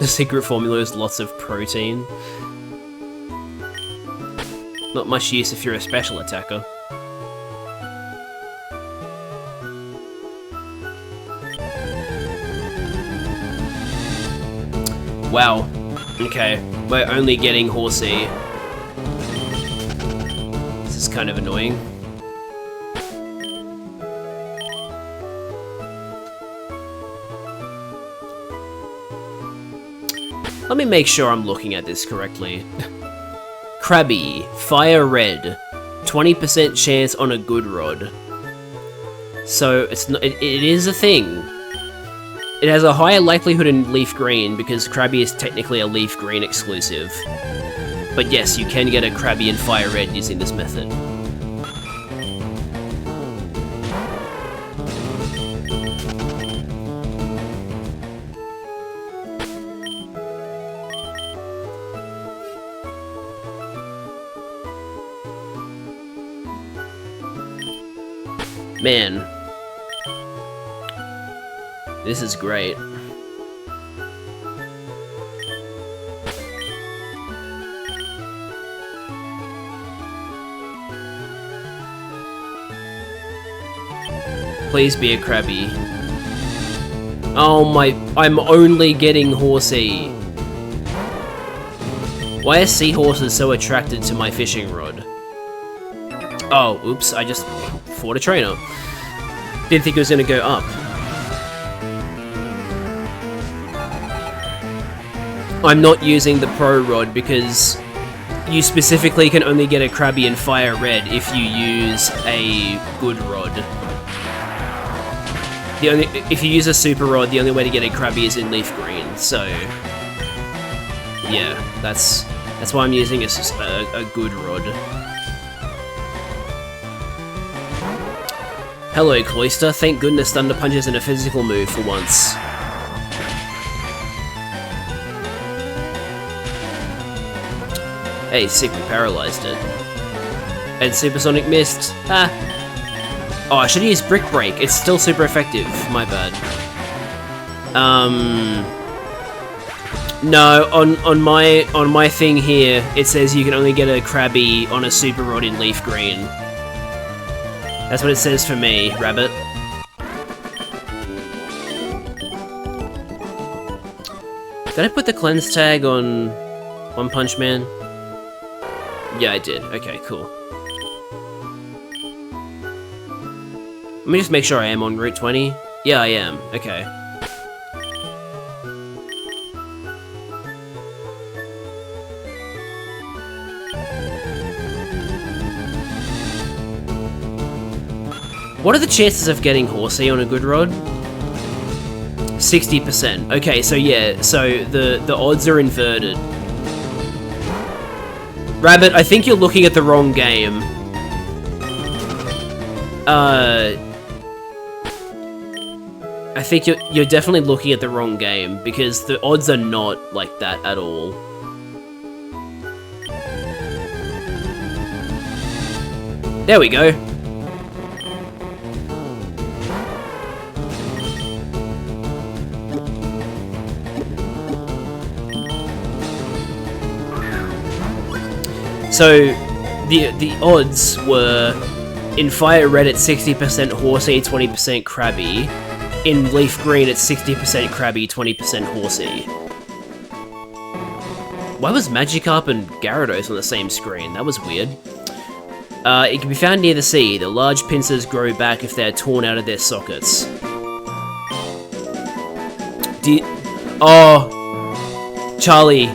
The secret formula is lots of protein. Not much use if you're a special attacker. Wow. Okay, we're only getting Horsey. This is kind of annoying. Let me make sure I'm looking at this correctly. Krabby, FireRed, 20% chance on a good rod. So it's not, it is a thing. It has a higher likelihood in Leaf Green because Krabby is technically a Leaf Green exclusive. But yes, you can get a Krabby and FireRed using this method. Man, this is great. Please be a Krabby. Oh my, I'm only getting Horsey. Why are seahorses so attracted to my fishing rod? Oh, oops, I just fought a trainer. Didn't think it was gonna go up. I'm not using the Pro Rod because you specifically can only get a Krabby in FireRed if you use a good rod. If you use a Super Rod, the only way to get a Krabby is in Leaf Green, so... yeah, that's why I'm using a good rod. Hello, Cloister. Thank goodness Thunder Punch isn't a physical move for once. Hey, sick, we paralyzed it. And Supersonic Mist. Ah. Oh, I should use Brick Break. It's still super effective. My bad. No, on my thing here, it says you can only get a Krabby on a Super Rod in Leaf Green. That's what it says for me, Rabbit. Did I put the cleanse tag on One Punch Man? Yeah, I did. Okay, cool. Let me just make sure I am on Route 20. Yeah, I am. Okay. What are the chances of getting Horsey on a good rod? 60%. Okay, so yeah, so the odds are inverted. Rabbit, I think you're looking at the wrong game. I think you're definitely looking at the wrong game, because the odds are not like that at all. There we go. So, the odds were, in FireRed at 60% Horsey, 20% Krabby. In Leaf Green at 60% Krabby, 20% Horsey. Why was Magikarp and Gyarados on the same screen? That was weird. It can be found near the sea. The large pincers grow back if they are torn out of their sockets. Oh! Charlie,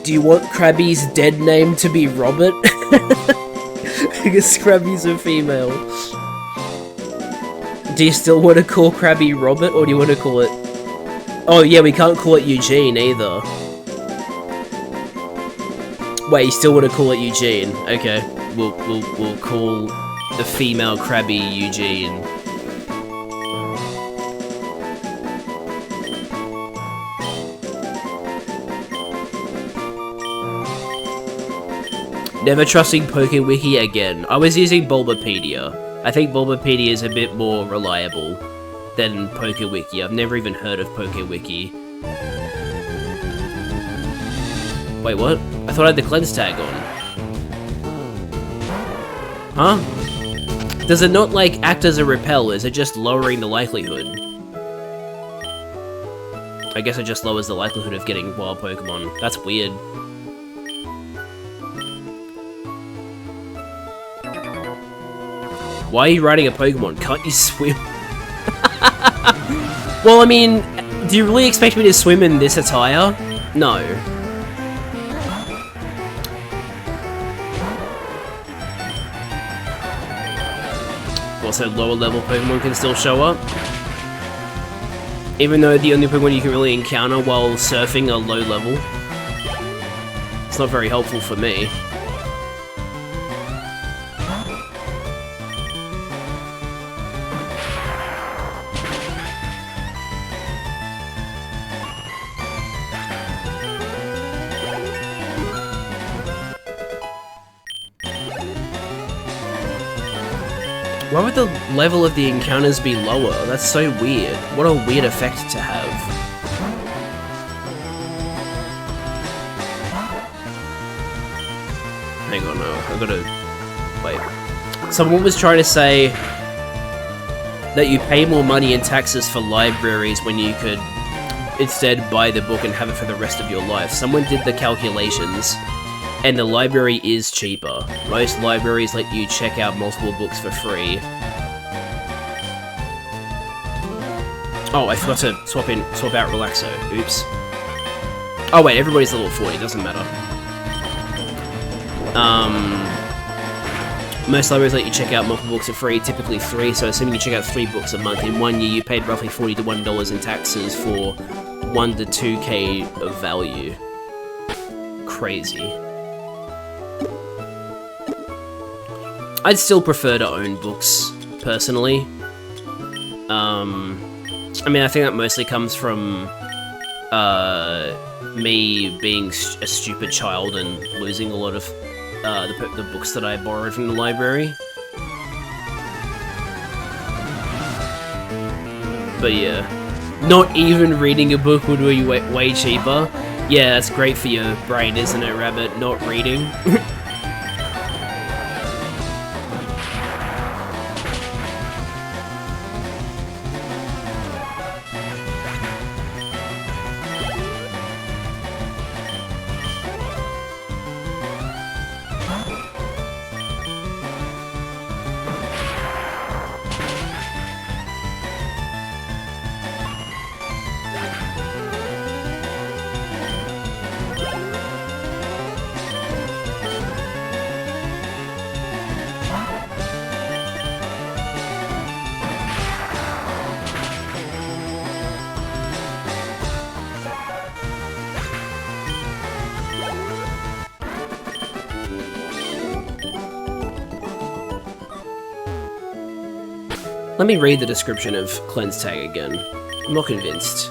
do you want Krabby's dead name to be Robert? Because Krabby's a female. Do you still want to call Krabby Robert, or do you want to call it... Oh yeah, we can't call it Eugene either. Wait, you still want to call it Eugene? Okay, we'll call the female Krabby Eugene. Never trusting PokeWiki again. I was using Bulbapedia. I think Bulbapedia is a bit more reliable than PokeWiki. I've never even heard of PokeWiki. Wait, what? I thought I had the cleanse tag on. Huh? Does it not, like, act as a repel? Is it just lowering the likelihood? I guess it just lowers the likelihood of getting wild Pokemon. That's weird. Why are you riding a Pokemon? Can't you swim? Well, I mean, do you really expect me to swim in this attire? No. Also, lower level Pokemon can still show up. Even though the only Pokemon you can really encounter while surfing are low level. It's not very helpful for me. Why would the level of the encounters be lower? That's so weird. What a weird effect to have. Hang on, no, I've gotta... wait. Someone was trying to say that you pay more money in taxes for libraries when you could instead buy the book and have it for the rest of your life. Someone did the calculations, And the library is cheaper. Most libraries let you check out multiple books for free. Oh, I forgot to swap out Relaxo. Oops. Oh wait, everybody's level 40, doesn't matter. Most libraries let you check out multiple books for free, typically 3, so assuming you check out 3 books a month, in 1 year you paid roughly $40 to $1 in taxes for 1 to 2k of value. Crazy. I'd still prefer to own books, personally. I mean, I think that mostly comes from me being a stupid child and losing a lot of the books that I borrowed from the library. But yeah, not even reading a book would be way cheaper. Yeah, that's great for your brain, isn't it, Rabbit? Not reading. Let me read the description of Cleanse Tag again. I'm not convinced.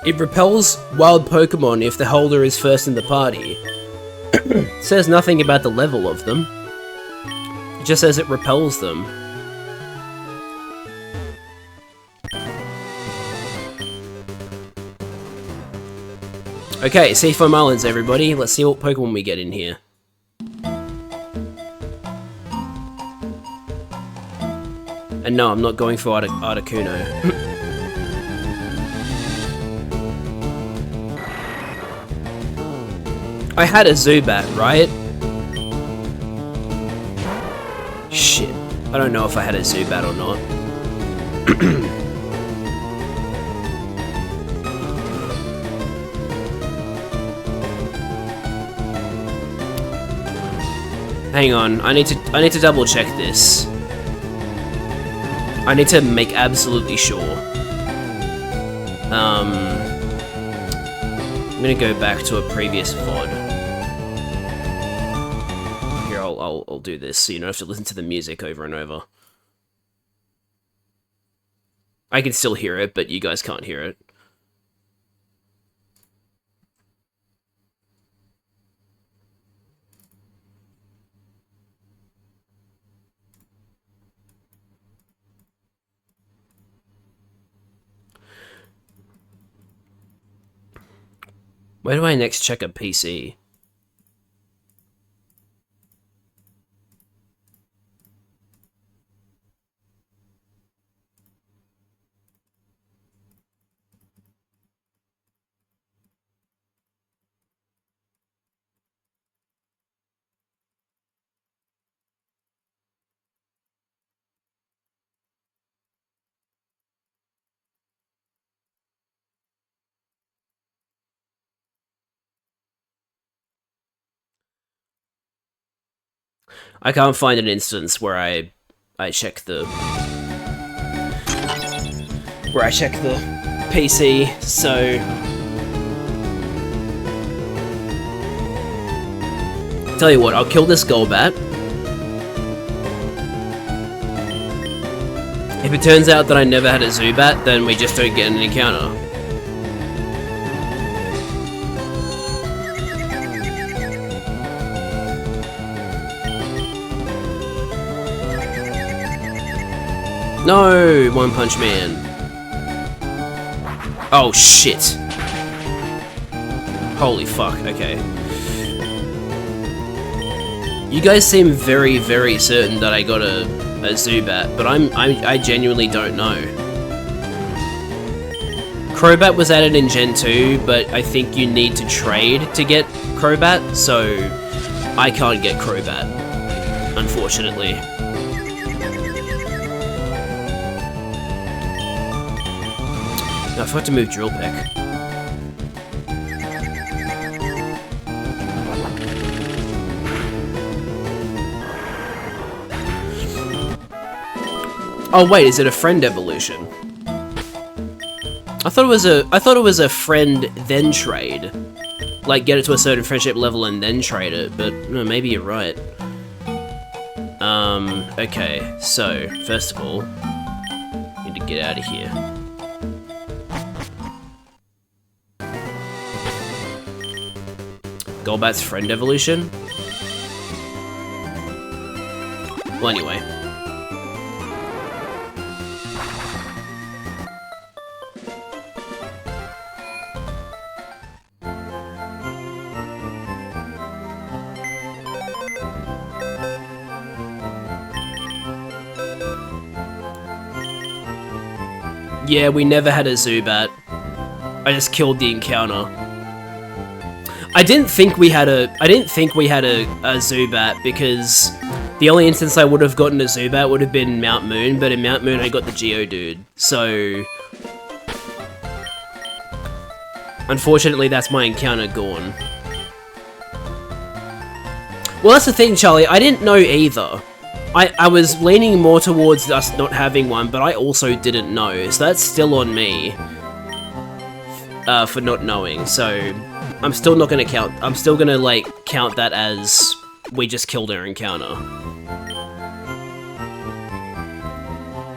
It repels wild Pokemon if the holder is first in the party. It says nothing about the level of them. It just says it repels them. Okay, Seafoam Islands, everybody. Let's see what Pokemon we get in here. And no, I'm not going for Articuno. I had a Zubat, right? Shit. I don't know if I had a Zubat or not. Hang on, I need to double check this. I need to make absolutely sure. I'm gonna go back to a previous VOD. Here, I'll do this so you don't have to listen to the music over and over. I can still hear it, but you guys can't hear it. Where do I next check a PC? I can't find an instance where I check the PC, so tell you what, I'll kill this Golbat. If it turns out that I never had a Zubat, then we just don't get an encounter. No, One Punch Man. Oh shit. Holy fuck, okay. You guys seem very, very certain that I got a Zubat, but I genuinely don't know. Crobat was added in Gen 2, but I think you need to trade to get Crobat, so I can't get Crobat, unfortunately. No, I forgot to move Drill Peck. Oh wait, is it a friend evolution? I thought it was a friend then trade. Like get it to a certain friendship level and then trade it, but no, maybe you're right. Okay, so first of all, need to get out of here. Golbat's friend evolution? Well, anyway. Yeah, we never had a Zubat. I just killed the encounter. I didn't think we had a Zubat because the only instance I would have gotten a Zubat would have been Mount Moon, but in Mount Moon I got the Geodude. So unfortunately that's my encounter gone. Well, that's the thing, Charlie, I didn't know either. I was leaning more towards us not having one, but I also didn't know, so that's still on me for not knowing, so I'm still not gonna count, I'm still gonna, like, count that as we just killed our encounter.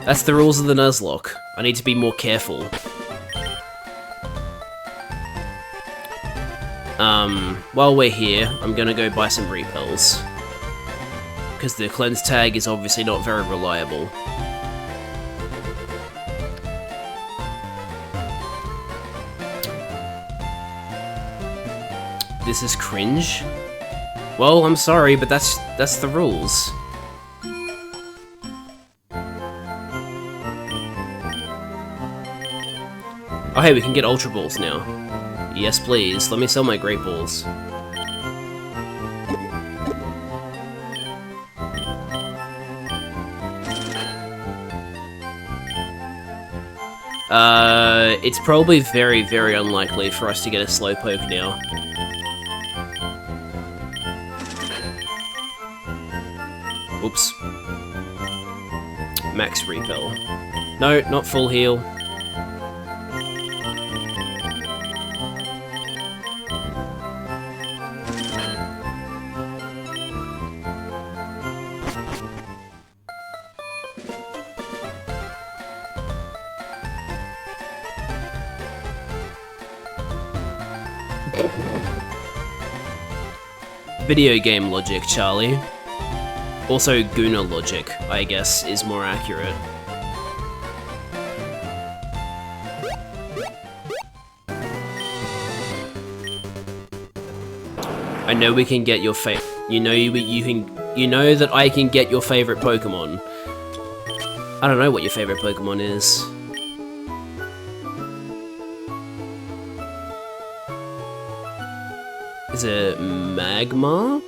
That's the rules of the Nuzlocke. I need to be more careful. While we're here, I'm gonna go buy some repels. Because the cleanse tag is obviously not very reliable. This is cringe? Well, I'm sorry, but that's the rules. Oh hey, we can get Ultra Balls now. Yes please, let me sell my Great Balls. It's probably very, very unlikely for us to get a Slowpoke now. Oops. Max Repel. No, not full heal. Video game logic, Charlie. Also, Guna logic, I guess, is more accurate. I know we can get your you know that I can get your favorite Pokemon. I don't know what your favorite Pokemon is. Is it Magma?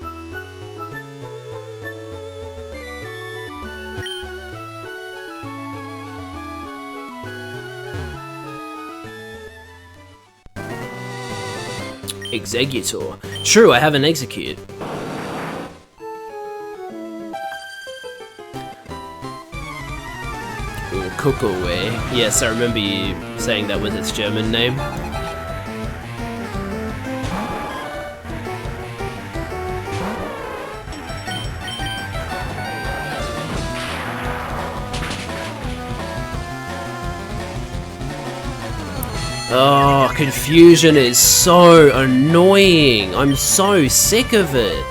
Executor. True, I have an Execute. Kukoway. Yes, I remember you saying that was its German name. Oh, confusion is so annoying. I'm so sick of it.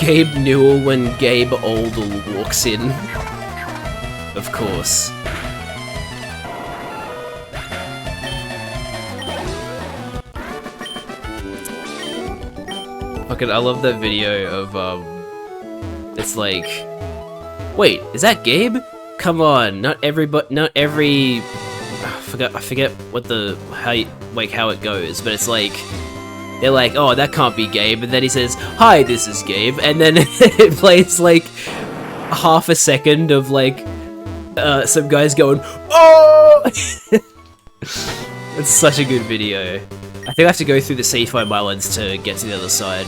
Gabe Newell when Gabe Oldle walks in. Of course. Fucking, I love that video of, it's like... Wait, is that Gabe? Come on, not every... I forget what the... how it goes, but it's like... They're like, oh, that can't be Gabe, and then he says, hi, this is Gabe, and then it plays, like, half a second of, like, some guys going, oh! It's such a good video. I think I have to go through the C5 islands to get to the other side.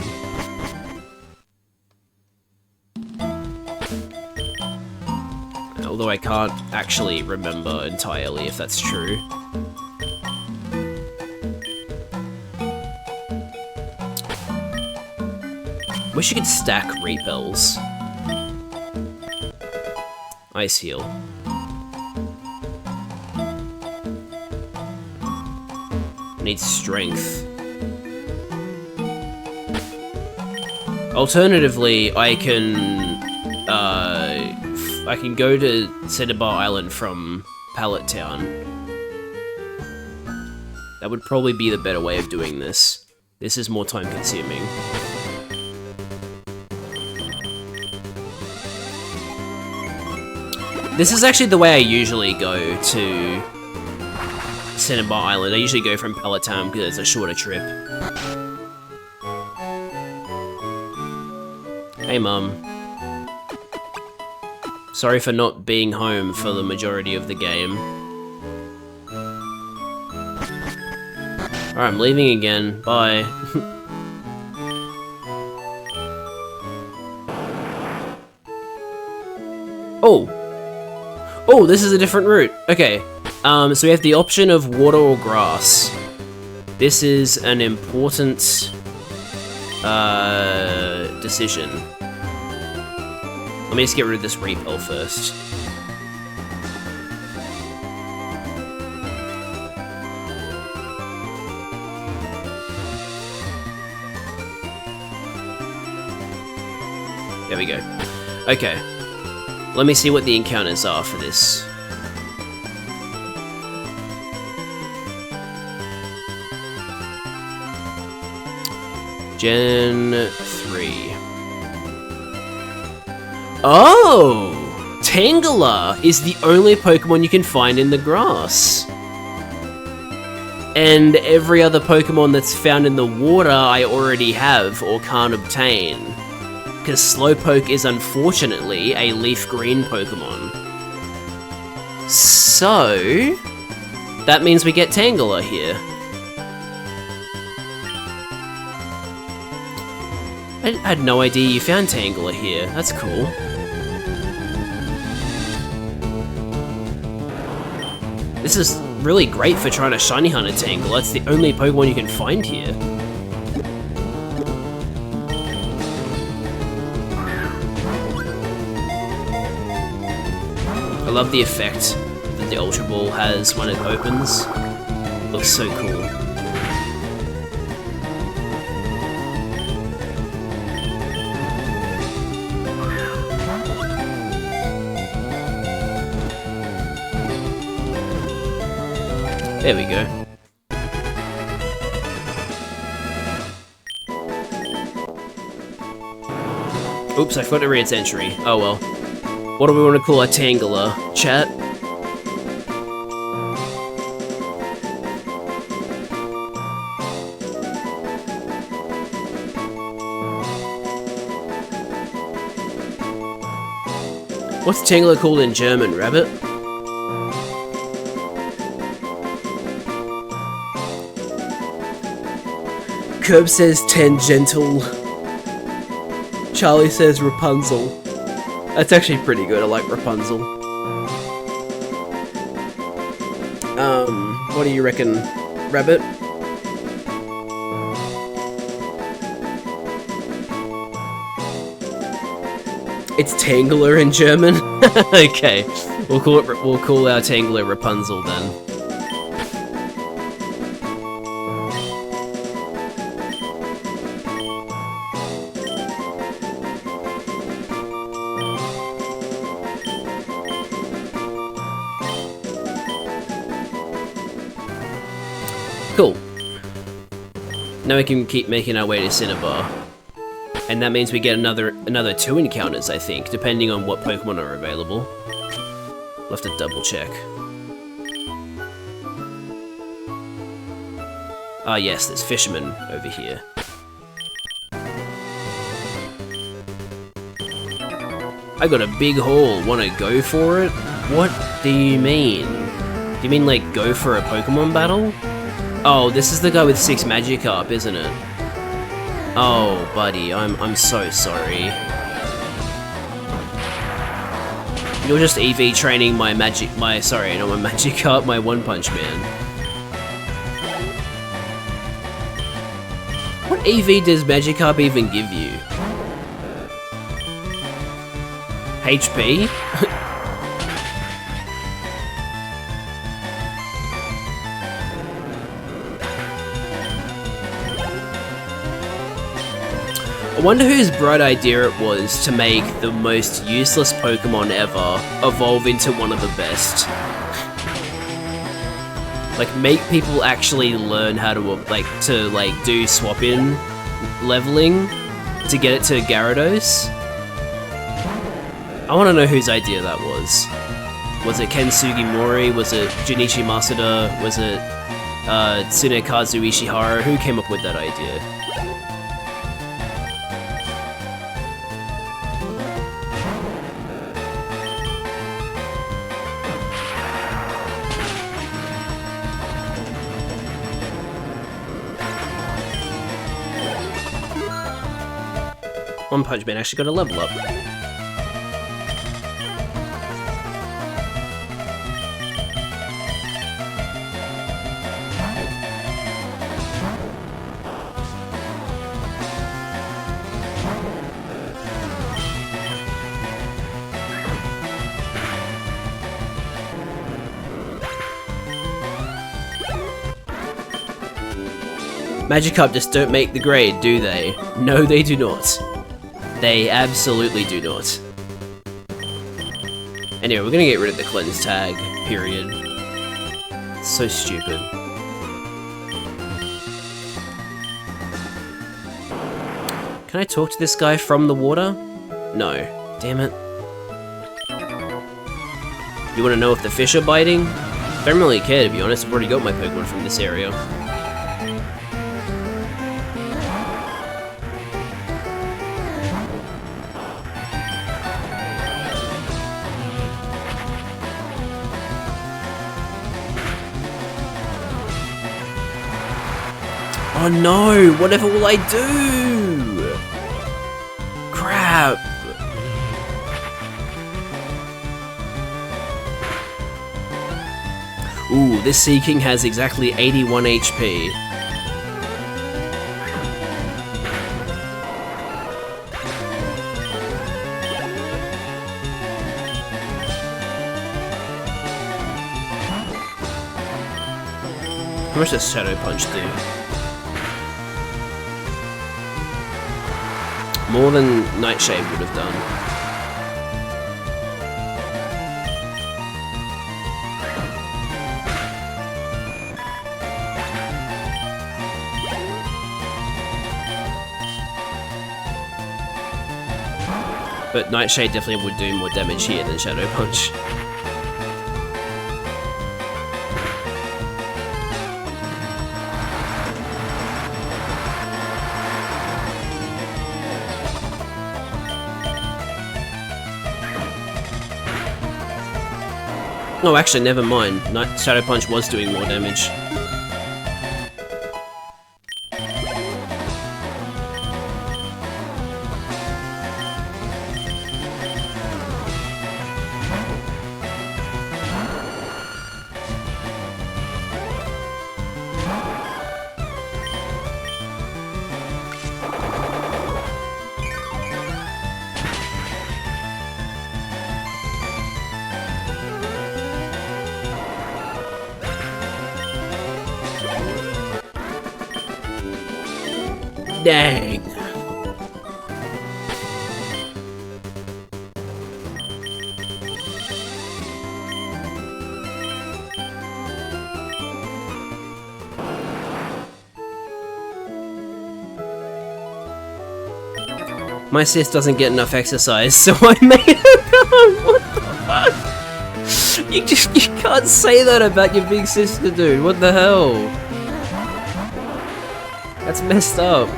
Although I can't actually remember entirely if that's true. Wish you could stack repels. Ice heal. Need strength. Alternatively, I can go to Cinnabar Island from Pallet Town. That would probably be the better way of doing this. This is more time consuming. This is actually the way I usually go to Cinnabar Island. I usually go from Pallet Town because it's a shorter trip. Hey, Mum. Sorry for not being home for the majority of the game. Alright, I'm leaving again. Bye. Oh! Oh, this is a different route. Okay. So we have the option of water or grass. This is an important decision. Let me just get rid of this repel first. There we go. Okay. Let me see what the encounters are for this. Gen 3. Oh! Tangela is the only Pokemon you can find in the grass. And every other Pokemon that's found in the water I already have or can't obtain. Because Slowpoke is unfortunately a leaf green Pokemon. So, that means we get Tangela here. I had no idea you found Tangela here. That's cool. This is really great for trying to shiny hunt a Tangela. It's the only Pokemon you can find here. I love the effect that the Ultra Ball has when it opens. Looks so cool. There we go. Oops, I forgot to read its entry. Oh well. What do we want to call a Tangela? Chat? What's Tangela called in German, Rabbit? Curb says tangential. Charlie says Rapunzel. That's actually pretty good, I like Rapunzel. What do you reckon, Rabbit? It's Tangela in German? Okay, we'll call our Tangela Rapunzel then. Cool. Now we can keep making our way to Cinnabar. And that means we get another 2 encounters, I think, depending on what Pokemon are available. We'll have to double check. Ah yes, there's Fisherman over here. I got a big haul, wanna go for it? What do you mean? Do you mean like go for a Pokemon battle? Oh, this is the guy with 6 Magikarp, isn't it? Oh, buddy, I'm so sorry. You're just EV training my Magikarp, my One Punch Man. What EV does Magikarp even give you? HP? I wonder whose bright idea it was to make the most useless Pokemon ever evolve into one of the best. Like, make people actually learn how to do swap-in leveling to get it to Gyarados. I want to know whose idea that was. Was it Ken Sugimori? Was it Junichi Masuda? Was it Tsunekazu Ishihara? Who came up with that idea? One Punch Man actually got a level up. Magikarp just don't make the grade, do they? No, they do not. They absolutely do not. Anyway, we're gonna get rid of the cleanse tag, period. It's so stupid. Can I talk to this guy from the water? No. Damn it. You wanna know if the fish are biting? I don't really care, to be honest. I've already got my Pokemon from this area. Oh no! Whatever will I do? Crap! Ooh, this Sea King has exactly 81 HP. How much does Shadow Punch do? More than Nightshade would have done. But Nightshade definitely would do more damage here than Shadow Punch. Oh, actually, never mind. Shadow Punch was doing more damage. Dang. My sis doesn't get enough exercise, so I made her come. What the fuck? You can't say that about your big sister, dude. What the hell? That's messed up.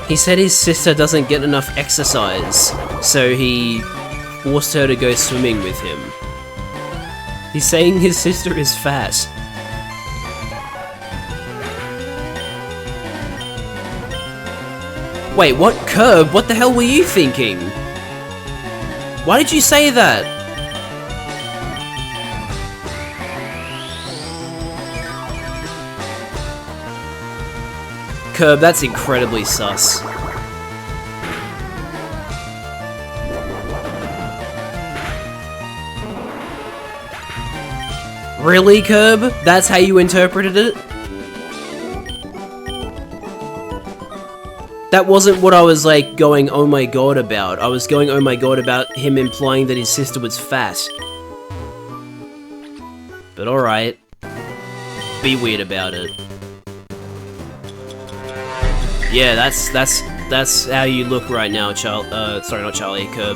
He said his sister doesn't get enough exercise, so he forced her to go swimming with him. He's saying his sister is fat. Wait, what? Curb? What the hell were you thinking? Why did you say that? Curb, that's incredibly sus. Really, Curb? That's how you interpreted it? That wasn't what I was like going oh my god about. I was going oh my god about him implying that his sister was fat. But alright. Be weird about it. Yeah, that's how you look right now, sorry, not Charlie, Curb.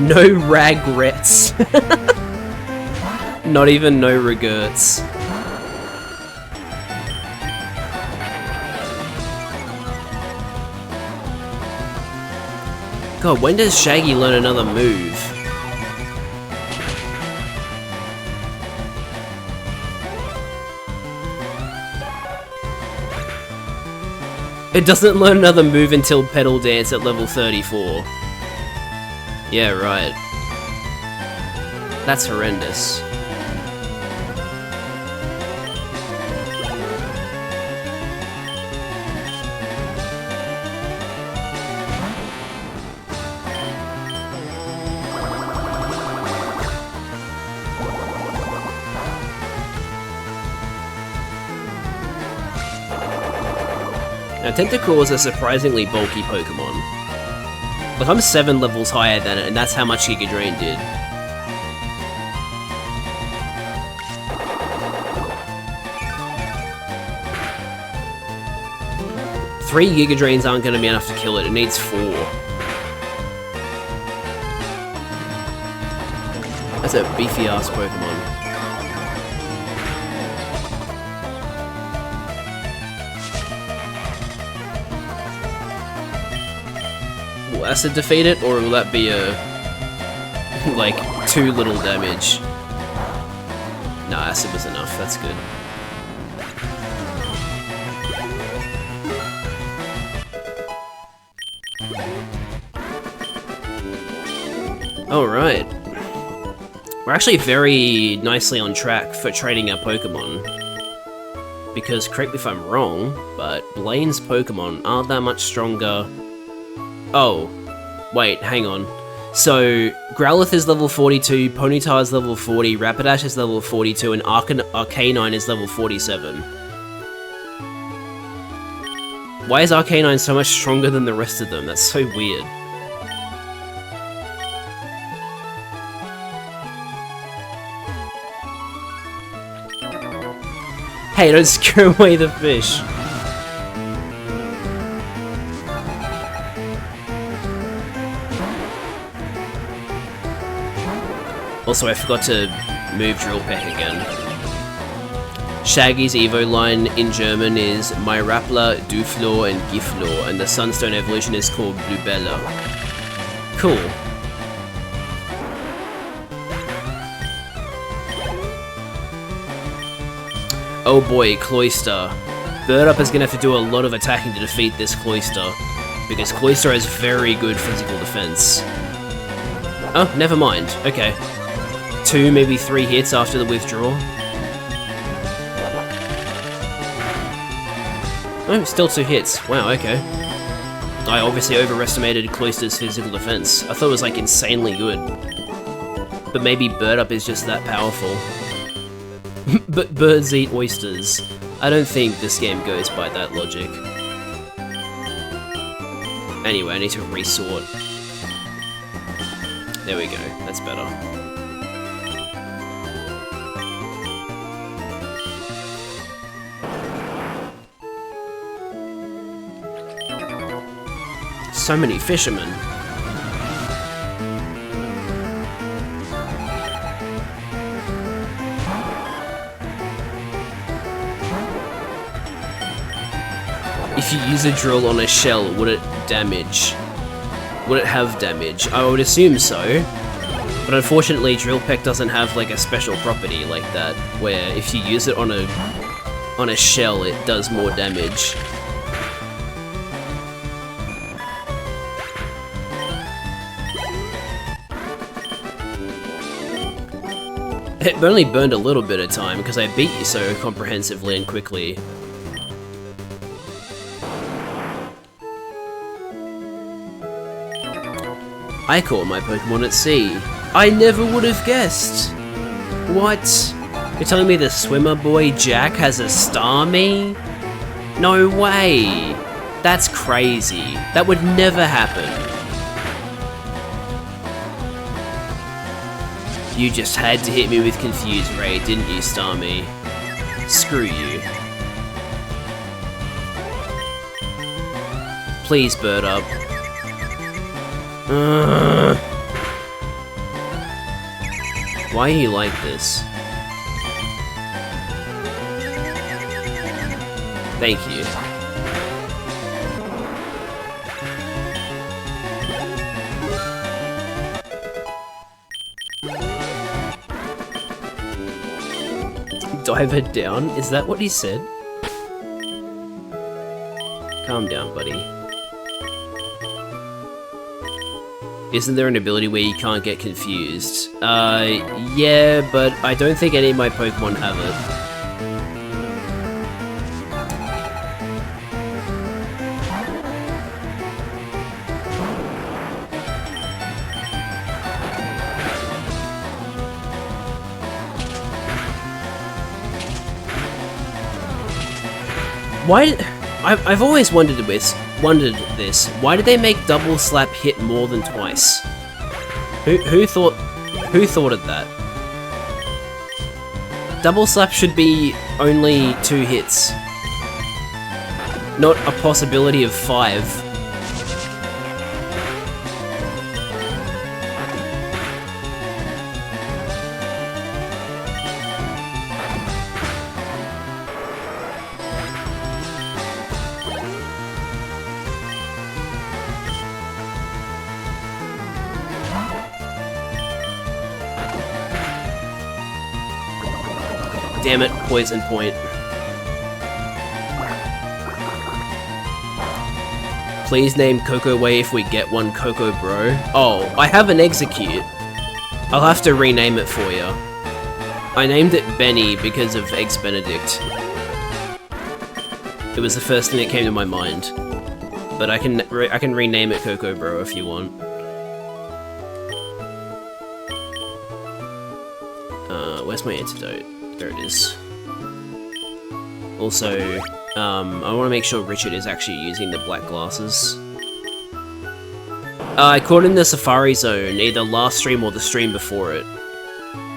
No regrets. Not even no regrets. God, when does Shaggy learn another move? It doesn't learn another move until Pedal Dance at level 34. Yeah, right. That's horrendous. Now, Tentacool is a surprisingly bulky Pokemon. Like, I'm 7 levels higher than it, and that's how much Giga Drain did. Three Giga Drains aren't going to be enough to kill it, it needs 4. That's a beefy-ass Pokemon. Will Acid defeat it, or will that be a... like, too little damage? Nah, Acid was enough, that's good. Alright. We're actually very nicely on track for trading our Pokemon. Because, correct me if I'm wrong, but Blaine's Pokemon aren't that much stronger. Oh, wait, hang on. So, Growlithe is level 42, Ponyta is level 40, Rapidash is level 42, and Arcanine is level 47. Why is Arcanine so much stronger than the rest of them? That's so weird. Hey, don't scare away the fish. Also, I forgot to move Drill Peck again. Shaggy's Evo line in German is Myrappler, Duflor, and Giflor, and the Sunstone evolution is called Blubella. Cool. Oh boy, Cloyster. Birdup is gonna have to do a lot of attacking to defeat this Cloyster, because Cloyster has very good physical defense. Oh, never mind. Okay. 2, maybe 3 hits after the withdrawal. Oh, still 2 hits. Wow, okay. I obviously overestimated Cloyster's physical defense. I thought it was like insanely good. But maybe Bird Up is just that powerful. But birds eat oysters. I don't think this game goes by that logic. Anyway, I need to resort. There we go, that's better. So many fishermen. If you use a drill on a shell, would it damage? Would it have damage? I would assume so. But unfortunately, Drill Peck doesn't have like a special property like that, where if you use it on a shell, it does more damage. It only burned a little bit of time because I beat you so comprehensively and quickly. I caught my Pokemon at sea. I never would have guessed. What? You're telling me the swimmer boy Jack has a Starmie? No way. That's crazy. That would never happen. You just had to hit me with Confused Ray, didn't you, Starmie? Screw you. Please, Bird Up. Why are you like this? Thank you. Dive it down? Is that what he said? Calm down, buddy. Isn't there an ability where you can't get confused? Yeah, but I don't think any of my Pokemon have it. Why? I've always wondered this. Why did they make Double Slap hit more than twice? Who thought of that? Double Slap should be only 2 hits, not a possibility of 5. Damn it, Poison Point. Please name Coco Way if we get one, Coco Bro. Oh, I have an Execute. I'll have to rename it for you. I named it Benny because of Eggs Benedict. It was the first thing that came to my mind. But I can rename it Coco Bro if you want. Where's my antidote? There it is. Also, I want to make sure Richard is actually using the black glasses. I caught in the Safari Zone, either last stream or the stream before it.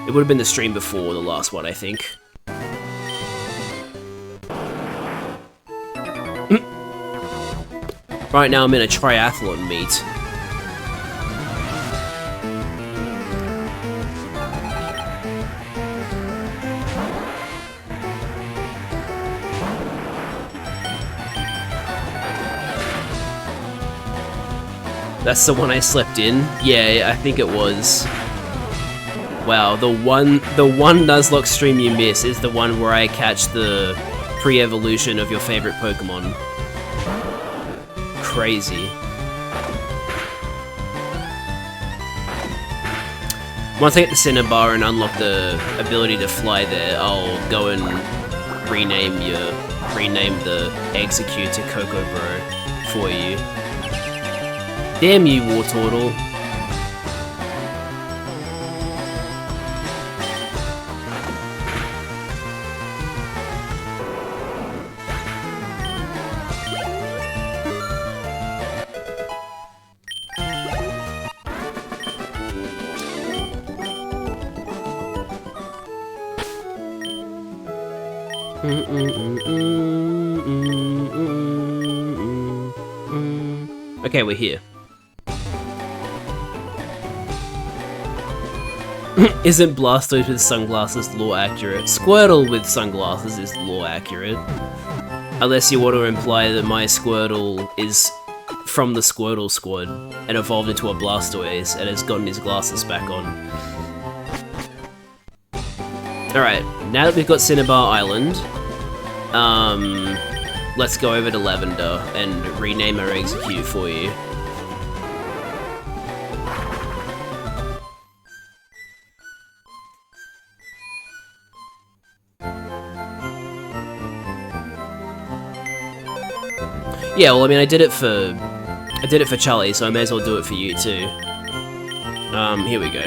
It would have been the stream before the last one, I think. Right now I'm in a triathlon meet. That's the one I slept in? Yeah, I think it was. Wow, the one Nuzlocke stream you miss is the one where I catch the pre-evolution of your favorite Pokemon. Crazy. Once I get the Cinnabar and unlock the ability to fly there, I'll go and rename the Execute to Coco Bro for you. Damn you, Wartortle. Okay, we're here. Isn't Blastoise with sunglasses lore accurate? Squirtle with sunglasses is lore accurate. Unless you want to imply that my Squirtle is from the Squirtle squad and evolved into a Blastoise and has gotten his glasses back on. Alright, now that we've got Cinnabar Island, let's go over to Lavender and rename our Execute for you. Yeah, well, I mean, I did it for Charlie, so I may as well do it for you too. Here we go.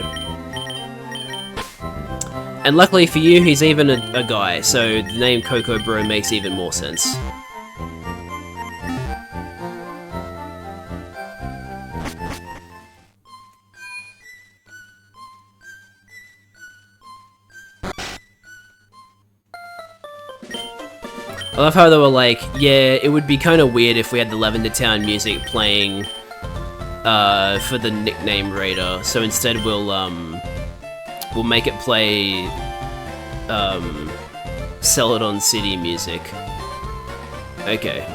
And luckily for you, he's even a guy, so the name Coco Bro makes even more sense. I love how they were like, yeah, it would be kind of weird if we had the Lavender Town music playing for the nickname Raider. So instead we'll make it play Celadon City music. Okay.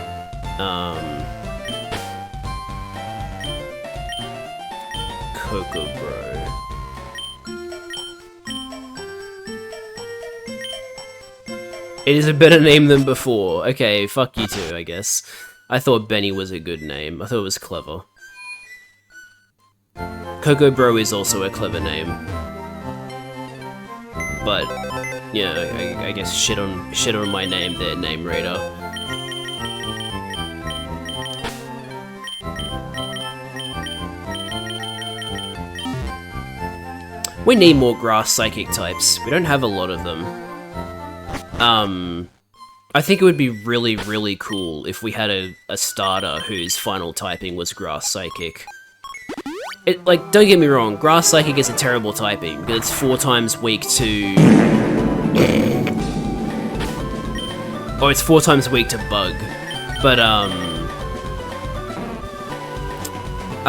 Coco Bro. It is a better name than before. Okay, fuck you too, I guess. I thought Benny was a good name. I thought it was clever. Coco Bro is also a clever name. But, yeah, I guess shit on my name there, Name Raider. We need more grass psychic types. We don't have a lot of them. I think it would be really, really cool if we had a starter whose final typing was Grass Psychic. Like, don't get me wrong, Grass Psychic is a terrible typing, because it's 4 times weak to... or it's 4 times weak to Bug. But, I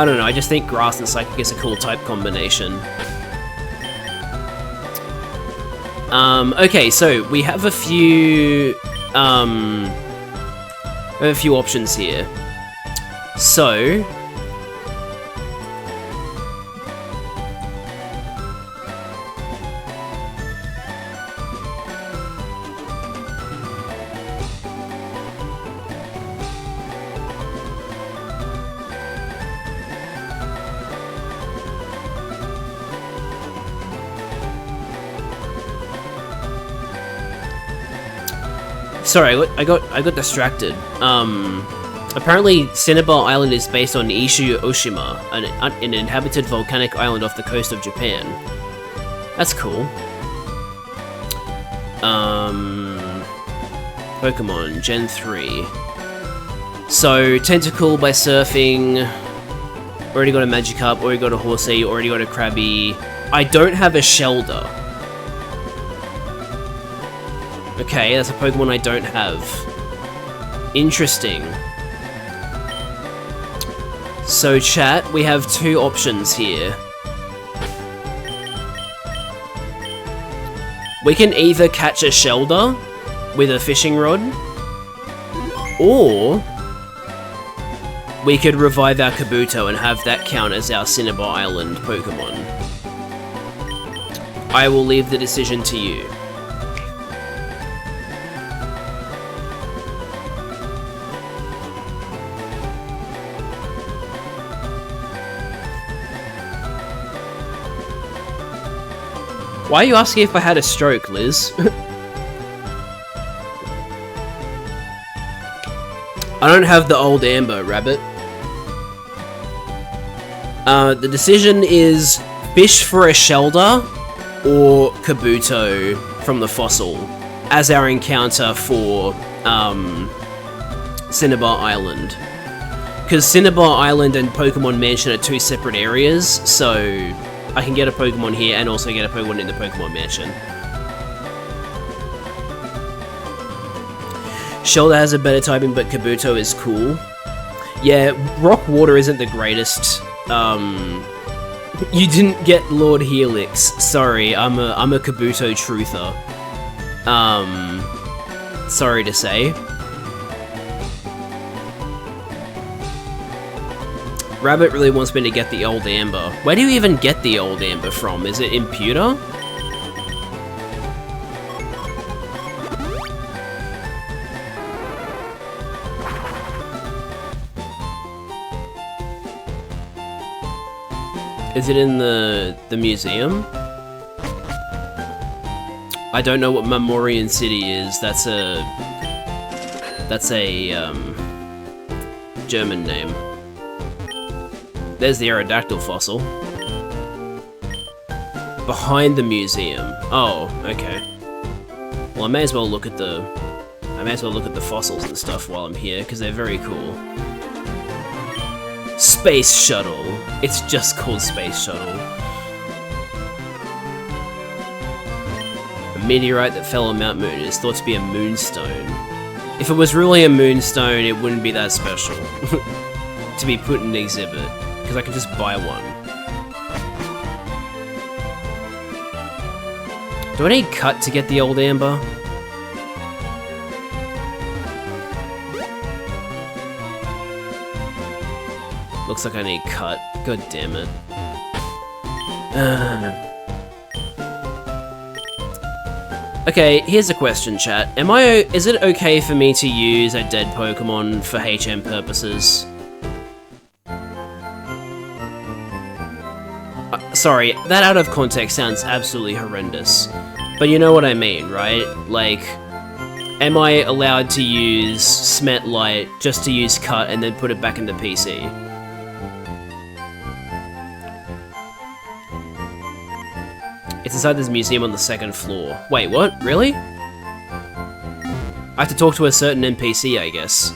don't know, I just think Grass and Psychic is a cool type combination. Okay, so we have a few options here. So, sorry, I got distracted. Apparently Cinnabar Island is based on Ishu Oshima, an inhabited volcanic island off the coast of Japan. That's cool. Pokemon, Gen 3. So, Tentacool by surfing. Already got a Magikarp, already got a Horsea, already got a Krabby. I don't have a Shelder. Okay, that's a Pokemon I don't have. Interesting. So chat, we have 2 options here. We can either catch a Shelder with a fishing rod, or we could revive our Kabuto and have that count as our Cinnabar Island Pokemon. I will leave the decision to you. Why are you asking if I had a stroke, Liz? I don't have the old Amber, Rabbit. The decision is fish for a Shelder or Kabuto from the fossil as our encounter for Cinnabar Island. Because Cinnabar Island and Pokemon Mansion are two separate areas, so I can get a Pokemon here and also get a Pokemon in the Pokemon Mansion. Shelder has a better typing, but Kabuto is cool. Yeah, Rock Water isn't the greatest. You didn't get Lord Helix. Sorry, I'm a Kabuto truther. Sorry to say. Rabbit really wants me to get the Old Amber. Where do you even get the Old Amber from? Is it in Pewter? Is it in the museum? I don't know what Memorian City is. That's a German name. There's the Aerodactyl fossil. Behind the museum. Oh, okay. Well, I may as well look at the fossils and stuff while I'm here, because they're very cool. Space Shuttle. It's just called Space Shuttle. A meteorite that fell on Mount Moon is thought to be a moonstone. If it was really a moonstone, it wouldn't be that special to be put in an exhibit, because I could just buy one. Do I need cut to get the Old Amber? Looks like I need cut. God damn it. Okay, here's a question, chat. Is it okay for me to use a dead Pokemon for HM purposes? Sorry, that out of context sounds absolutely horrendous. But you know what I mean, right? Like, am I allowed to use Smet Light just to use Cut and then put it back in the PC? It's inside this museum on the 2nd floor. Wait, what? Really? I have to talk to a certain NPC, I guess.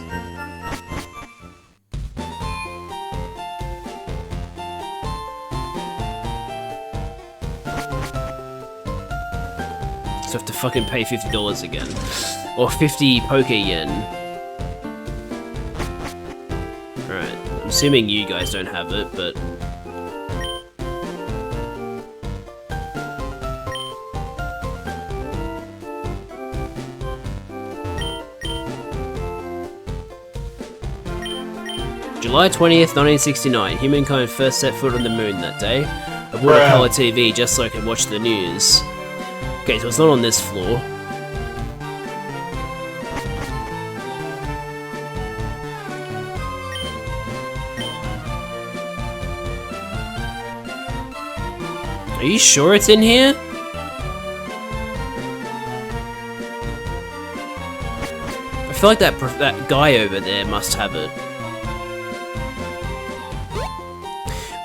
So I have to fucking pay $50 again. Or 50 Poke Yen. Alright, I'm assuming you guys don't have it, but... July 20th, 1969. Humankind first set foot on the moon that day. I bought a colour TV just so I could watch the news. Okay, so it's not on this floor. Are you sure it's in here? I feel like that guy over there must have it.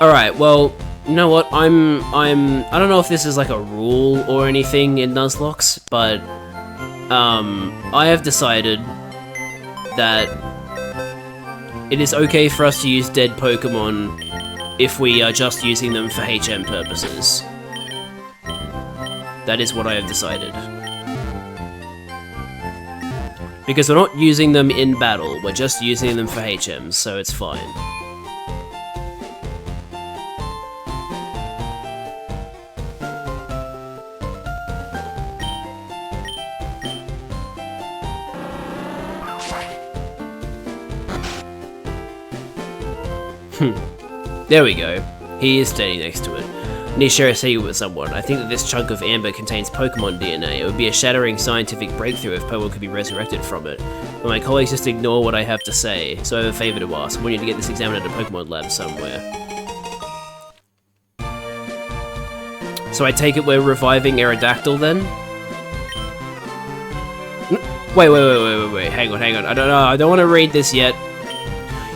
Alright, well, you know what, I don't know if this is like a rule or anything in Nuzlocke, but, I have decided that it is okay for us to use dead Pokemon if we are just using them for HM purposes. That is what I have decided. Because we're not using them in battle, we're just using them for HMs, so it's fine. There we go. He is standing next to it. I need to share a secret with someone. I think that this chunk of amber contains Pokemon DNA. It would be a shattering scientific breakthrough if Pokemon could be resurrected from it. But my colleagues just ignore what I have to say, so I have a favour to ask. I want you to get this examined at a Pokemon lab somewhere. So I take it we're reviving Aerodactyl then? Wait, hang on. I don't know, I don't want to read this yet.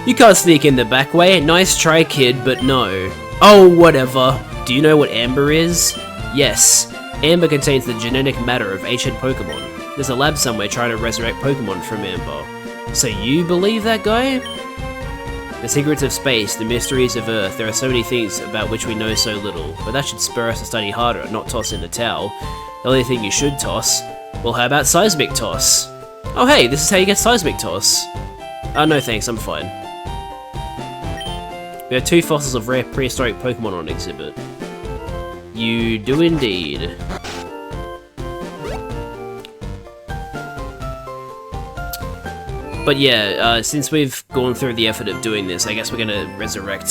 You can't sneak in the back way. Nice try, kid, but no. Oh, whatever. Do you know what amber is? Yes. Amber contains the genetic matter of ancient Pokemon. There's a lab somewhere trying to resurrect Pokemon from amber. So you believe that guy? The secrets of space, the mysteries of Earth, there are so many things about which we know so little, but that should spur us to study harder, not toss in the towel. The only thing you should toss, well, how about Seismic Toss? Oh hey, this is how you get Seismic Toss. Oh no thanks, I'm fine. We have 2 fossils of rare prehistoric Pokemon on exhibit. You do indeed. But yeah, since we've gone through the effort of doing this, I guess we're gonna resurrect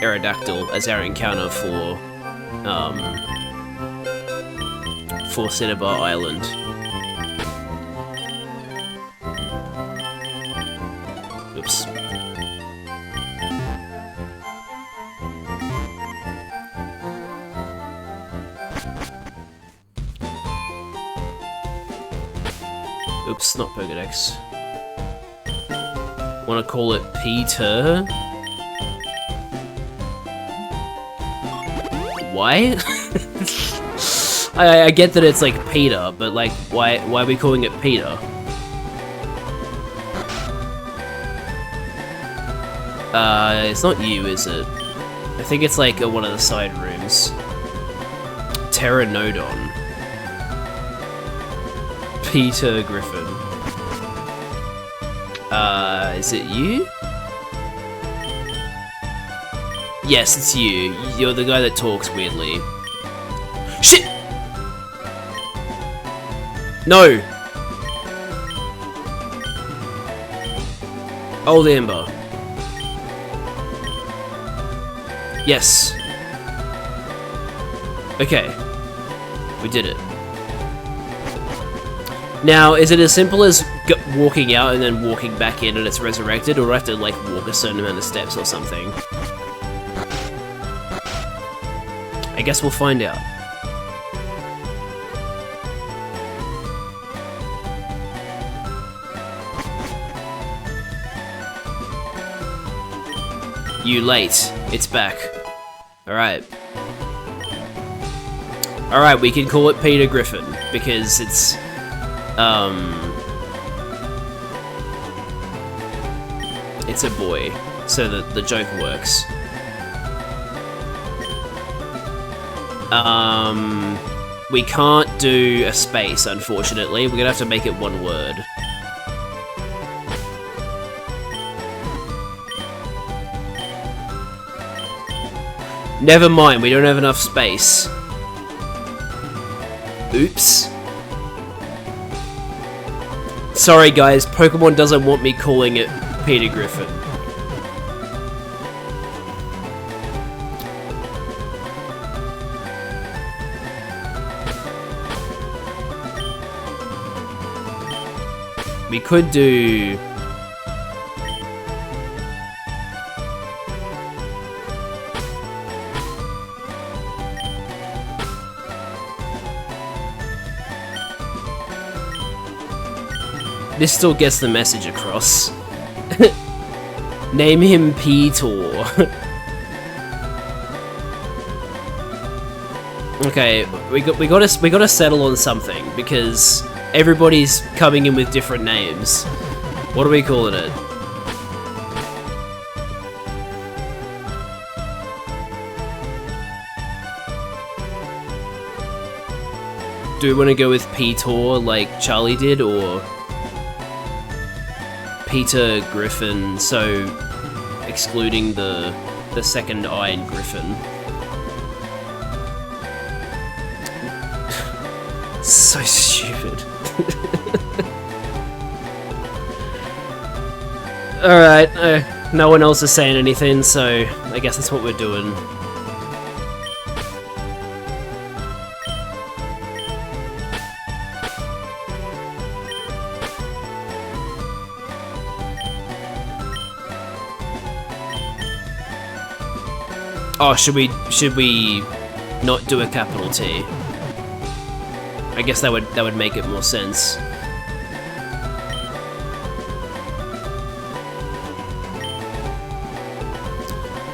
Aerodactyl as our encounter for Cinnabar Island. Oops. Oops, not Pokedex. Wanna call it Peter? Why? I get that it's like Peter, but like, why are we calling it Peter? It's not you, is it? I think it's like one of the side rooms. Pteranodon. Peter Griffin. Is it you? Yes, it's you. You're the guy that talks weirdly. Shit! No! Old Amber. Yes. Okay. We did it. Now, is it as simple as walking out and then walking back in and it's resurrected, or do I have to, like, walk a certain amount of steps or something? I guess we'll find out. You late. It's back. Alright. Alright, we can call it Peter Griffin, because it's... it's a boy, so that the joke works. We can't do a space, unfortunately. We're gonna have to make it one word. Never mind, we don't have enough space. Oops. Sorry guys, Pokemon doesn't want me calling it Peter Griffin. We could do... This still gets the message across. Name him Peter. Okay, we gotta settle on something because everybody's coming in with different names. What are we calling it? Do we want to go with Peter like Charlie did, or Peter Griffin, so excluding the second I in Griffin? So stupid. Alright, no one else is saying anything, so I guess that's what we're doing. Oh, should we not do a capital T? I guess that would make it more sense.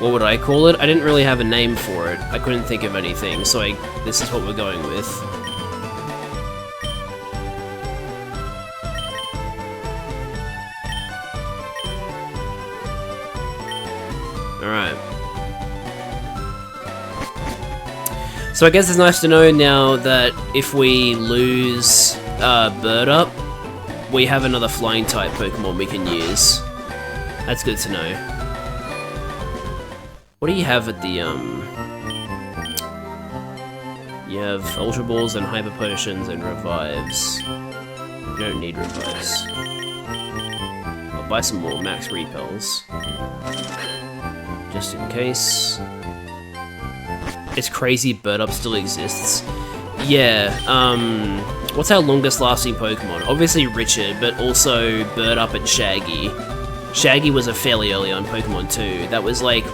What would I call it? I didn't really have a name for it. I couldn't think of anything, so this is what we're going with. Alright. So I guess it's nice to know now that if we lose Bird Up, we have another flying type Pokemon we can use. That's good to know. What do you have at the you have Ultra Balls and Hyper Potions and Revives. You don't need Revives. I'll buy some more Max Repels. Just in case. It's crazy Bird Up still exists. Yeah, what's our longest lasting Pokemon? Obviously Richard, but also Bird Up and Shaggy. Shaggy was a fairly early on Pokemon too. That was like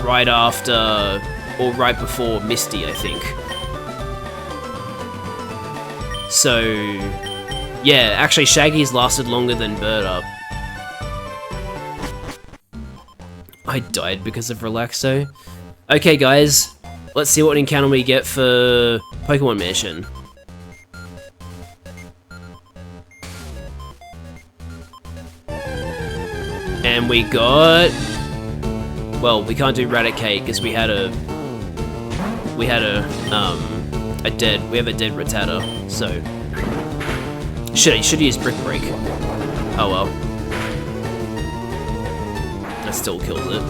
right after, or right before Misty, I think. So, yeah, actually Shaggy's lasted longer than Bird Up. I died because of Relaxo. Okay guys, let's see what encounter we get for Pokemon Mission. And we got... Well, we can't do Raticate because we have a dead Rattata, so... Should use Brick Break. Oh well. That still kills it.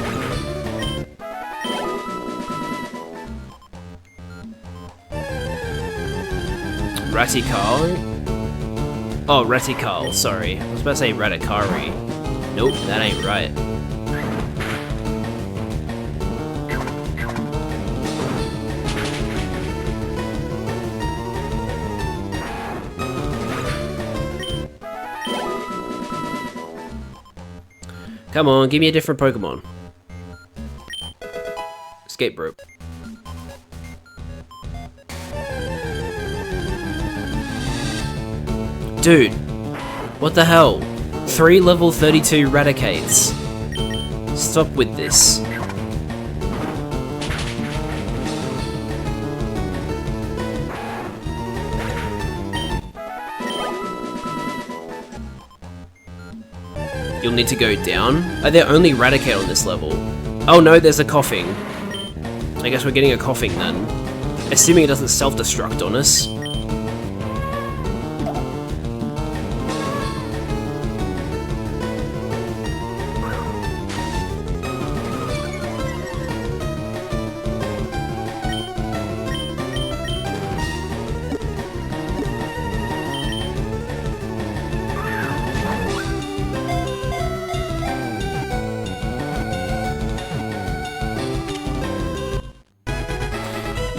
Raticari? Oh, Ratical, sorry. I was about to say Raticari. Nope, that ain't right. Come on, give me a different Pokemon. Escape rope. Dude, what the hell? 3 level 32 Raticates. Stop with this. You'll need to go down? Are there only Raticate on this level? Oh no, there's a Coughing. I guess we're getting a Coughing then. Assuming it doesn't self-destruct on us.